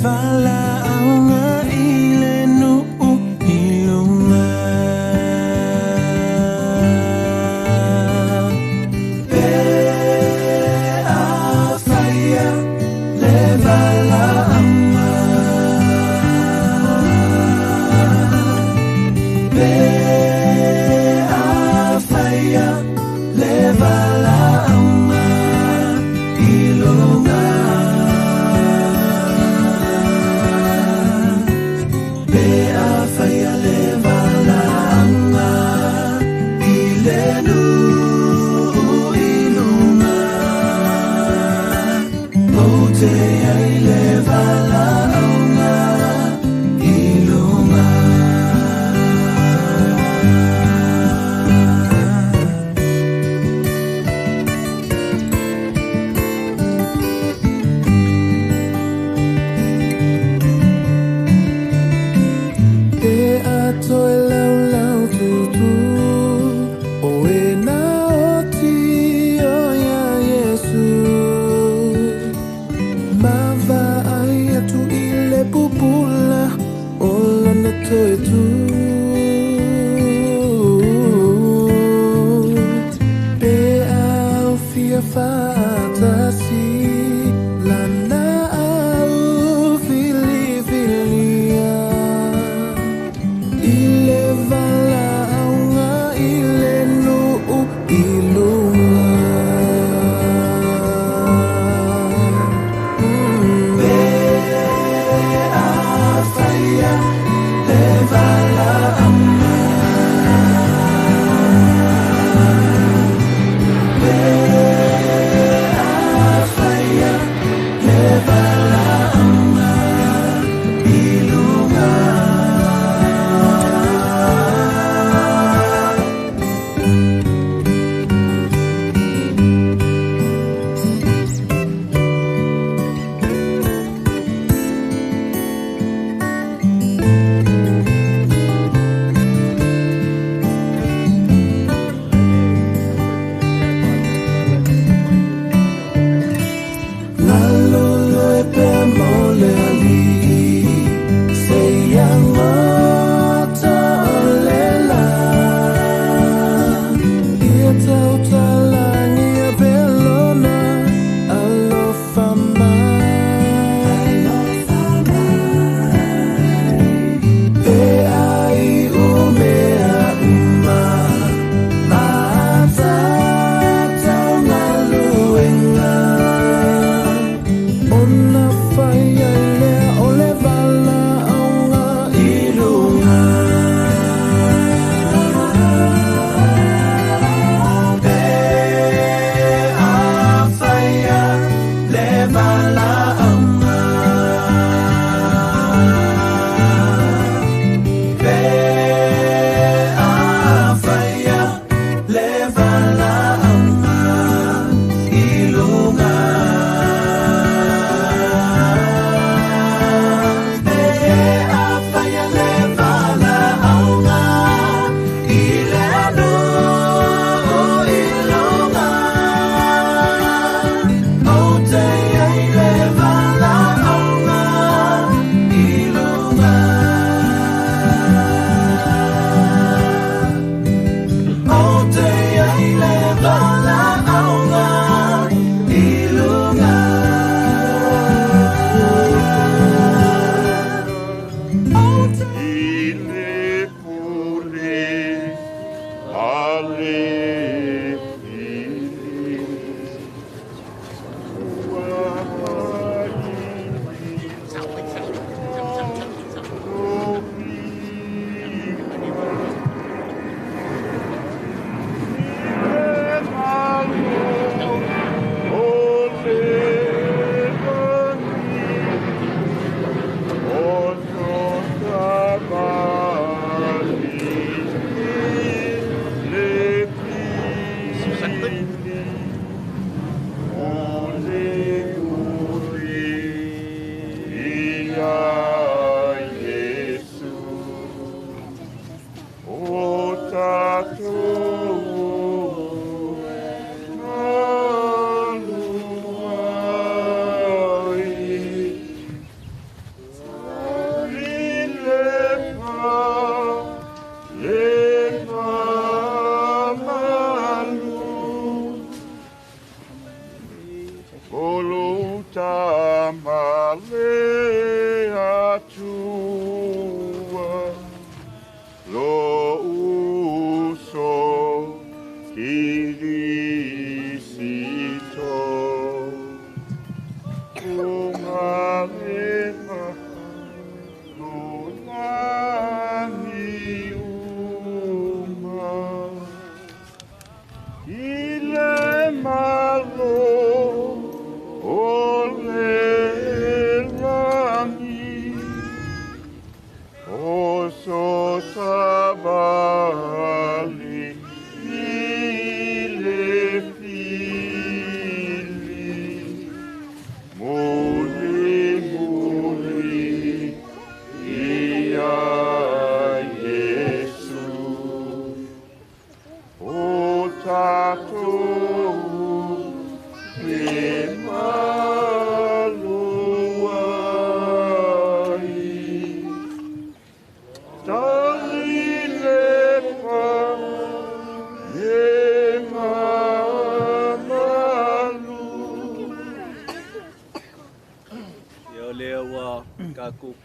vala aunga ile nu'u ilunga. Pe afaya le vala aunga. Pe afaya le vala aunga ilunga.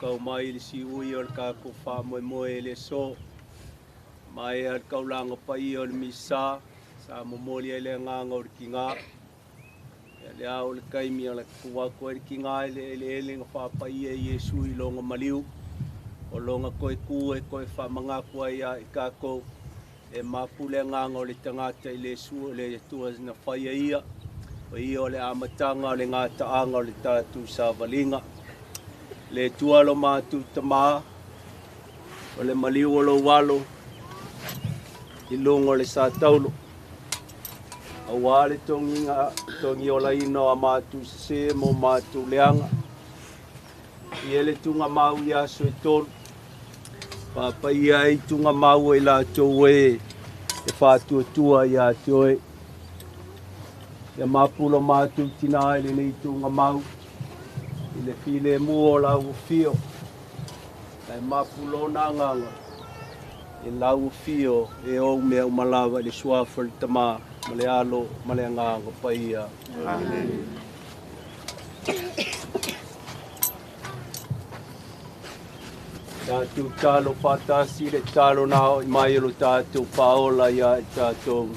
kau mai le si ui o le kako wha moe moe le so. Mai al kau langa pai o le misa, sa mo moli ele nganga o le ki ngā. Le au le kaimi o le kua koe le ki ngā ele ngā wha pai e Yesu I longa maliu. O longa koe kue koe wha manga kua ia I kako. E mapule nganga o le tangata I le su le tua na whaia ia. O ia o le amatanga o le ngā taanga o le tātu sa valinga. Le tualo mātu tamā. O le maliu o lo walo. I lungo le sa taulo. A wale tongi o la ino a mātu se mo mātu leanga. I ele tunga mau I aso e tolu. Papa ia I tunga mau I la tau e whātua tua I a toe. Ia mapulo mātu tina ele nei tunga mau. I le file mua o lau fio. Lai mapulo na nganga. I lau fio e o mea umalawa le suafa le tamā. Male alo, male nganga paia. Amen. Tātou talo whatasi le talo nao I mai alo tātou paola ia I tātou.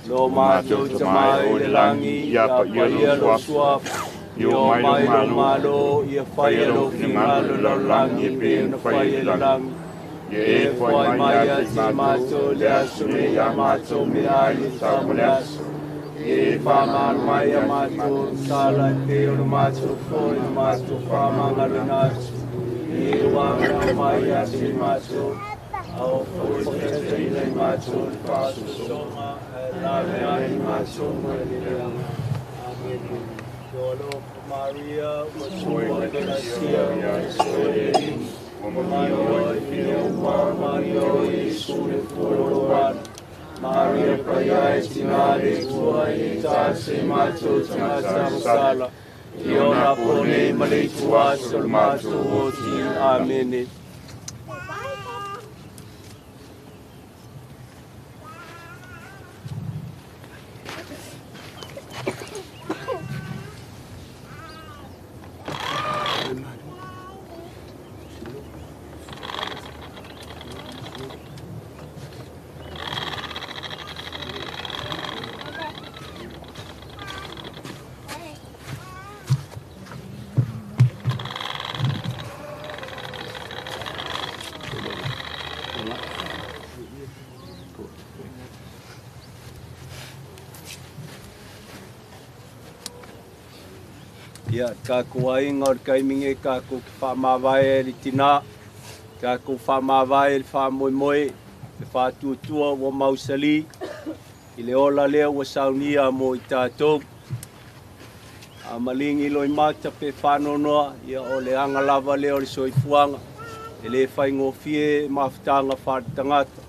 Lo mātou tamai le langi, ia paia lo suafa. Io mai lo malo, ia whaia lo finalo lo langi, pe na whaia lo langi. E whai mai a te mātou le aso me a mātou me a I tāma le aso. E whamana mai a mātou sala e te o na mātou whoi na mātou whamanga le nātu. E whamana mai a te mātou. Au whoi te le mātou le pāsu songa. E lawe a I mātou mai le leanga. Amen. Lord Maria, was born in a sea, Mario, Sule, Foro, Maria, Praia, Tinare, Tua, Itase, Mato, Tanata, Sala, Iona, Pone, Maletua, Solmato, Amen. Ia, kako ainga o kaiminge kako ki whamawai e li tina. Kako whamawai e li whamoemoe, e whātuatua o mausali. I le ola leo wa saunia mo I tātou. A malingi loi mata pe whanonoa, ia o le anga lava leo le soifuanga. E le whaingofie mawhitanga whātangata.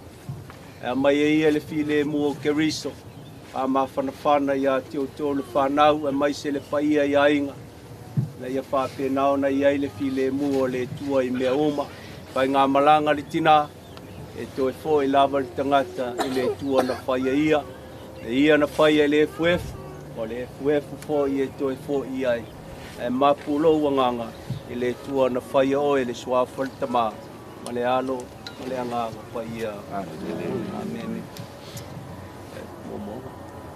E mai e ia le file mua keriso. A mawhanawhana ia teo tolu whanau, e mai se le whaia ia inga. Na ia whapenao na ia le file mua le tua I mea uma. Whai ngā malanga li tina, e toi fo I lava li tangata I le tua na whaia ia. E ia na whaia le FF, o le FF fo I e toi fo I ai. E mapulo wanganga I le tua na whaia o e le suafa li tamā. Ma le alo, ma le anganga whaia. Amen. Momo.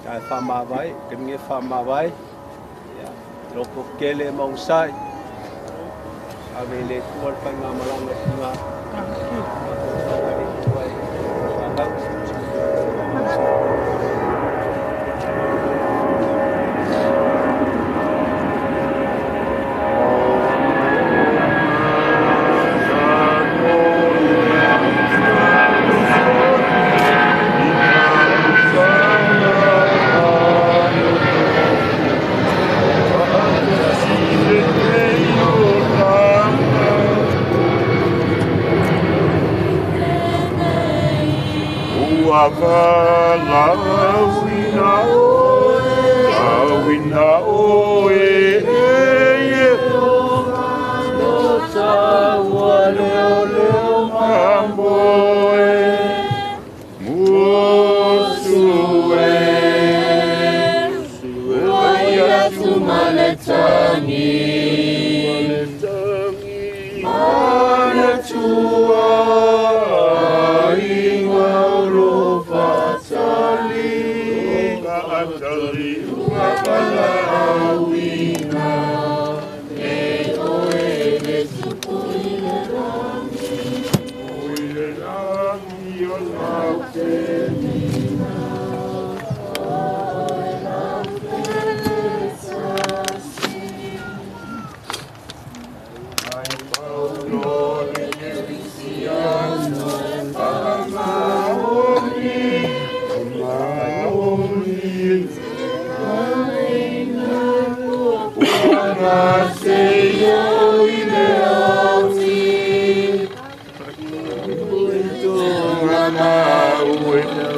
Kai whamawai, keminge whamawai. Loko kele mausai. Ave le tual pa ngā malanga tinga. mana tua inga lo fatali ka atali ua pala awina e oe le supui le rangi oe le rangi o lau te mina oe lau te sasi ai paulo le Cristiano Amaoni Seyo ileoti Tungama ueno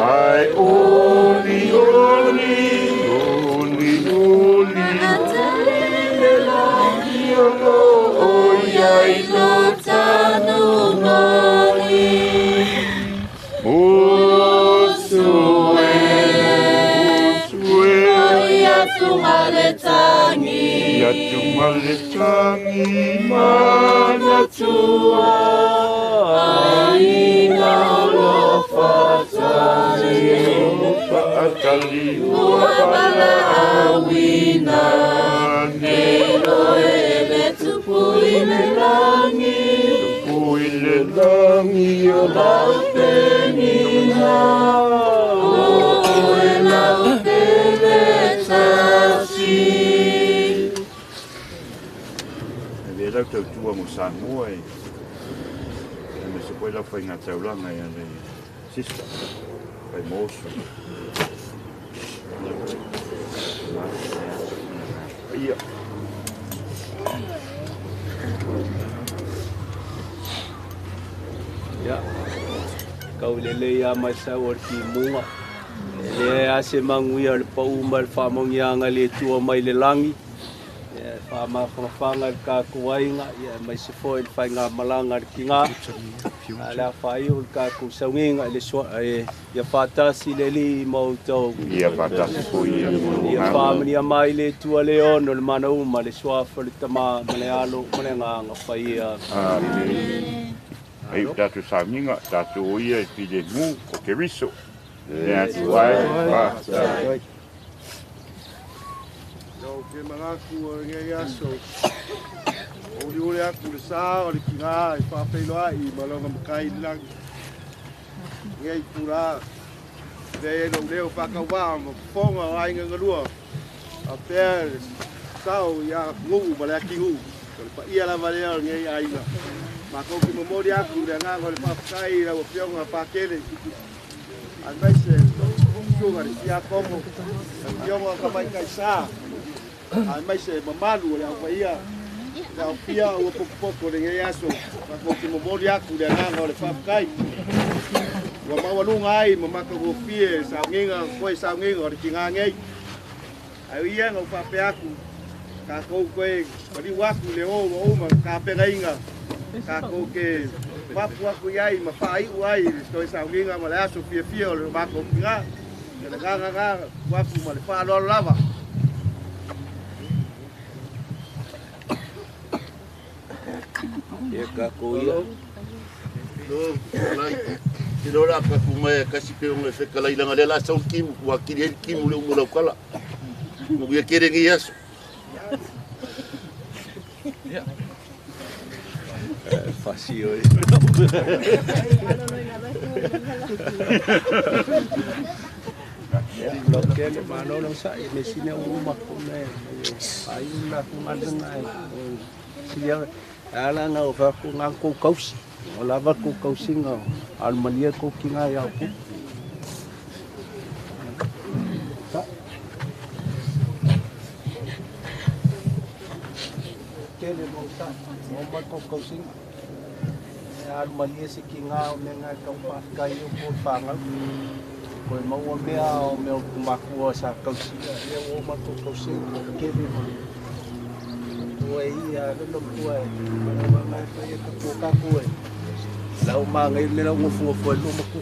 Ai oli Atalele langi ono Oya ilo tanu mali Usue Oya tumaletangi mana tua Aina lo fatali Uapala awina Nero ele tupui le langi O lau penina O lau penetasi Le lau tau tua mo Samoa e me se koe lau whai ngā taulanga e ane sista kai mosu ia Ya, kau lele ya mai sa orti munga. Le ase mangui al pa umbal fa mongianga le tua mai le langi. Fa ma fanga ka kuainga ya mai se foi fa nga malanga kinga. Ala fa yu ka ku saunga le so ya fata si le li mo to. Ia fata foi ya fa mi mai le tua le ono le mana uma le so fa le tama male alo male nga fa ia. Ai tatu saminga tatu oia e pide mu o ke riso. That's why. No ke mangaku o ngai aso. Oli ole aku le sa o le kinga e fa peloa I malonga makai lang. Ngai pura. Dei no leo fa ka wa mo fonga ai ngalua. A per sao ya ngu bale ki hu. Pa ia la vale ngai ai na. Ma ko ki memori aku le nga ngol pa kai la o pionga pa kele. An vai se joga ya como. Pionga ka mai kai sa. An mai se mamalu le au ia. La pia o poco de ngai aso. Ma ko ki memori aku le nga ngol pa kai. Wa ma walunga ai mama ka go pie sa nginga ko sa nginga o ki nga ngai. Ai ia no pa pe aku. Ka ko koe pari waku le o ma ka pe inga. Ka ko ke papu aku iai ma pai uai sto sa nginga ma la so fie o le ma ko nga. Le ga waku ma le pa lo lava. E ka ko ia. No, lai. Tino la ka kuma kasi pe un fe kala ilanga le la sa kim wa kiri kim le mo kala. Mo ia kere ngi yaso. Ya. Fácil hoy. Lo que le mano no sai me sine uma come. Ai una kumanda nai. Si ya ala na fa ku ngang ku kaus. Ola va ku kausinga. Al malia ku kinga ya ku. Kele mo sa mo ma ko kausinga. Al malia si kinga o menga ka pa kayo po fanga. Ko mo mea o meu maku sa kausinga. Le o ma ko kausinga kele mo. Oi a no kuai. Ma ma ko ka kuai. Lau ma ngai le lau fu fu lo ma ku.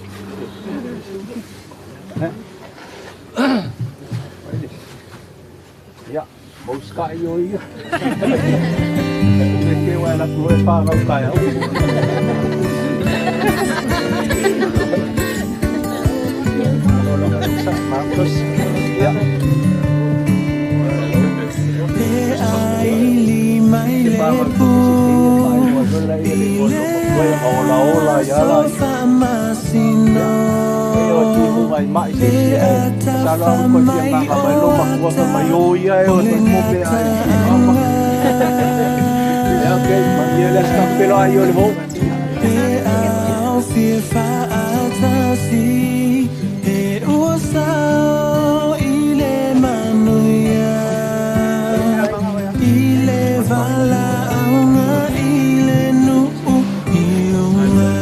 Ya, mau ska yo ya. Mue whākau kai au. Marcos, ja. Ola yala. Eo timu mai mai se sala ko ti ma mai lo ma ko mai o ia e o se mo pe ai. Ja okay, maar jy les kan pelo ai o le ho. Au fi fa atasi e o sa ile manuia ile vala una ile nu iluma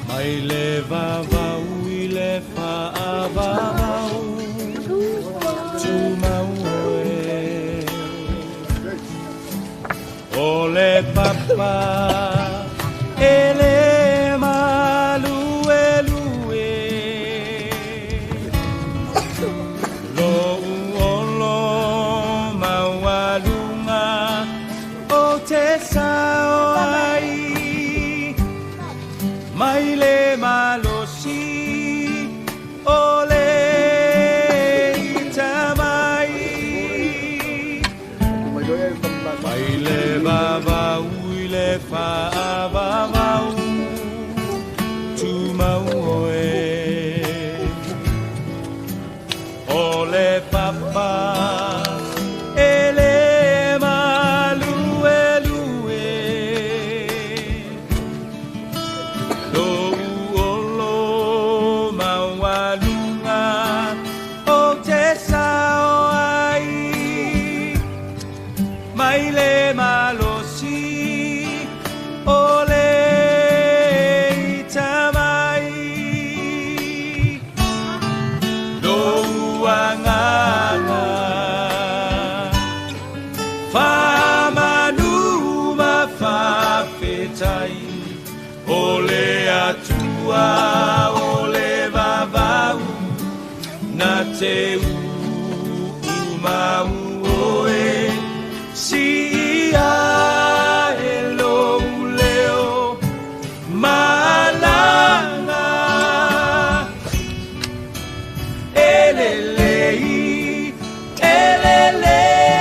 Mai le vavau I le whaavavau Tu mau e O le papa E le malue lue Lo uolo maualunga O te sao ai Mai le malosi o le itamai Mai le vavau I le whaavavau Tu mau oe O le papa e le malue lue Lo uolo maualunga o te sao ai Mai le malosi o le itamai Lo uanganga Whamanu mawhawhetai O le atua o le vavau Na te umau oe Si ia e lou leo Malanga Elelei Elelei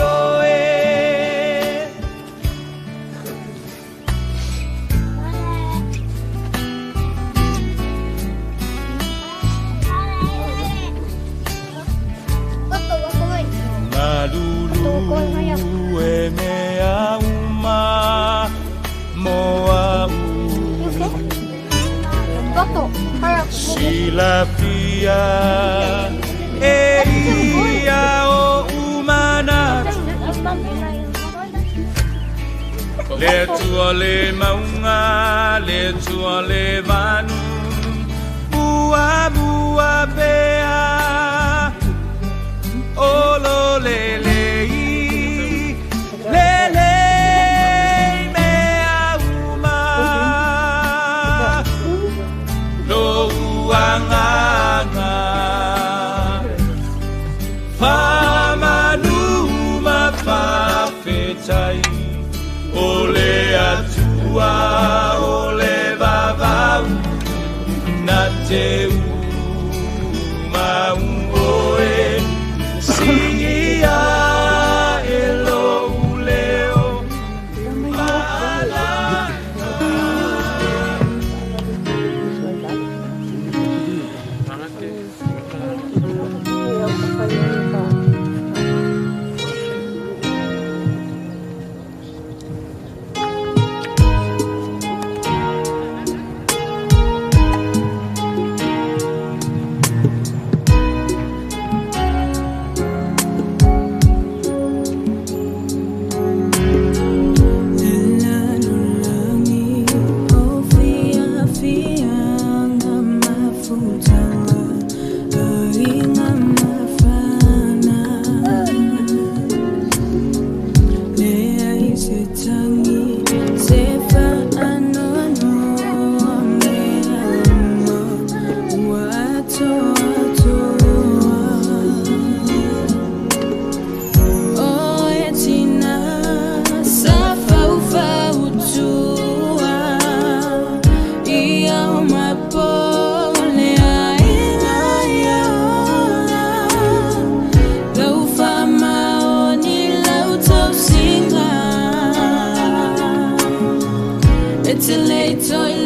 oe Malulu e mea uma moa Silapia e ia o umanatu Le tua le maunga, le tua le vanu Bua bua pea Olo le lei Le lei mea uma Lo uanganga Whamanu mawhawhetai O le atua o le vavau Na te umau oe Si ia e lou leo It's a late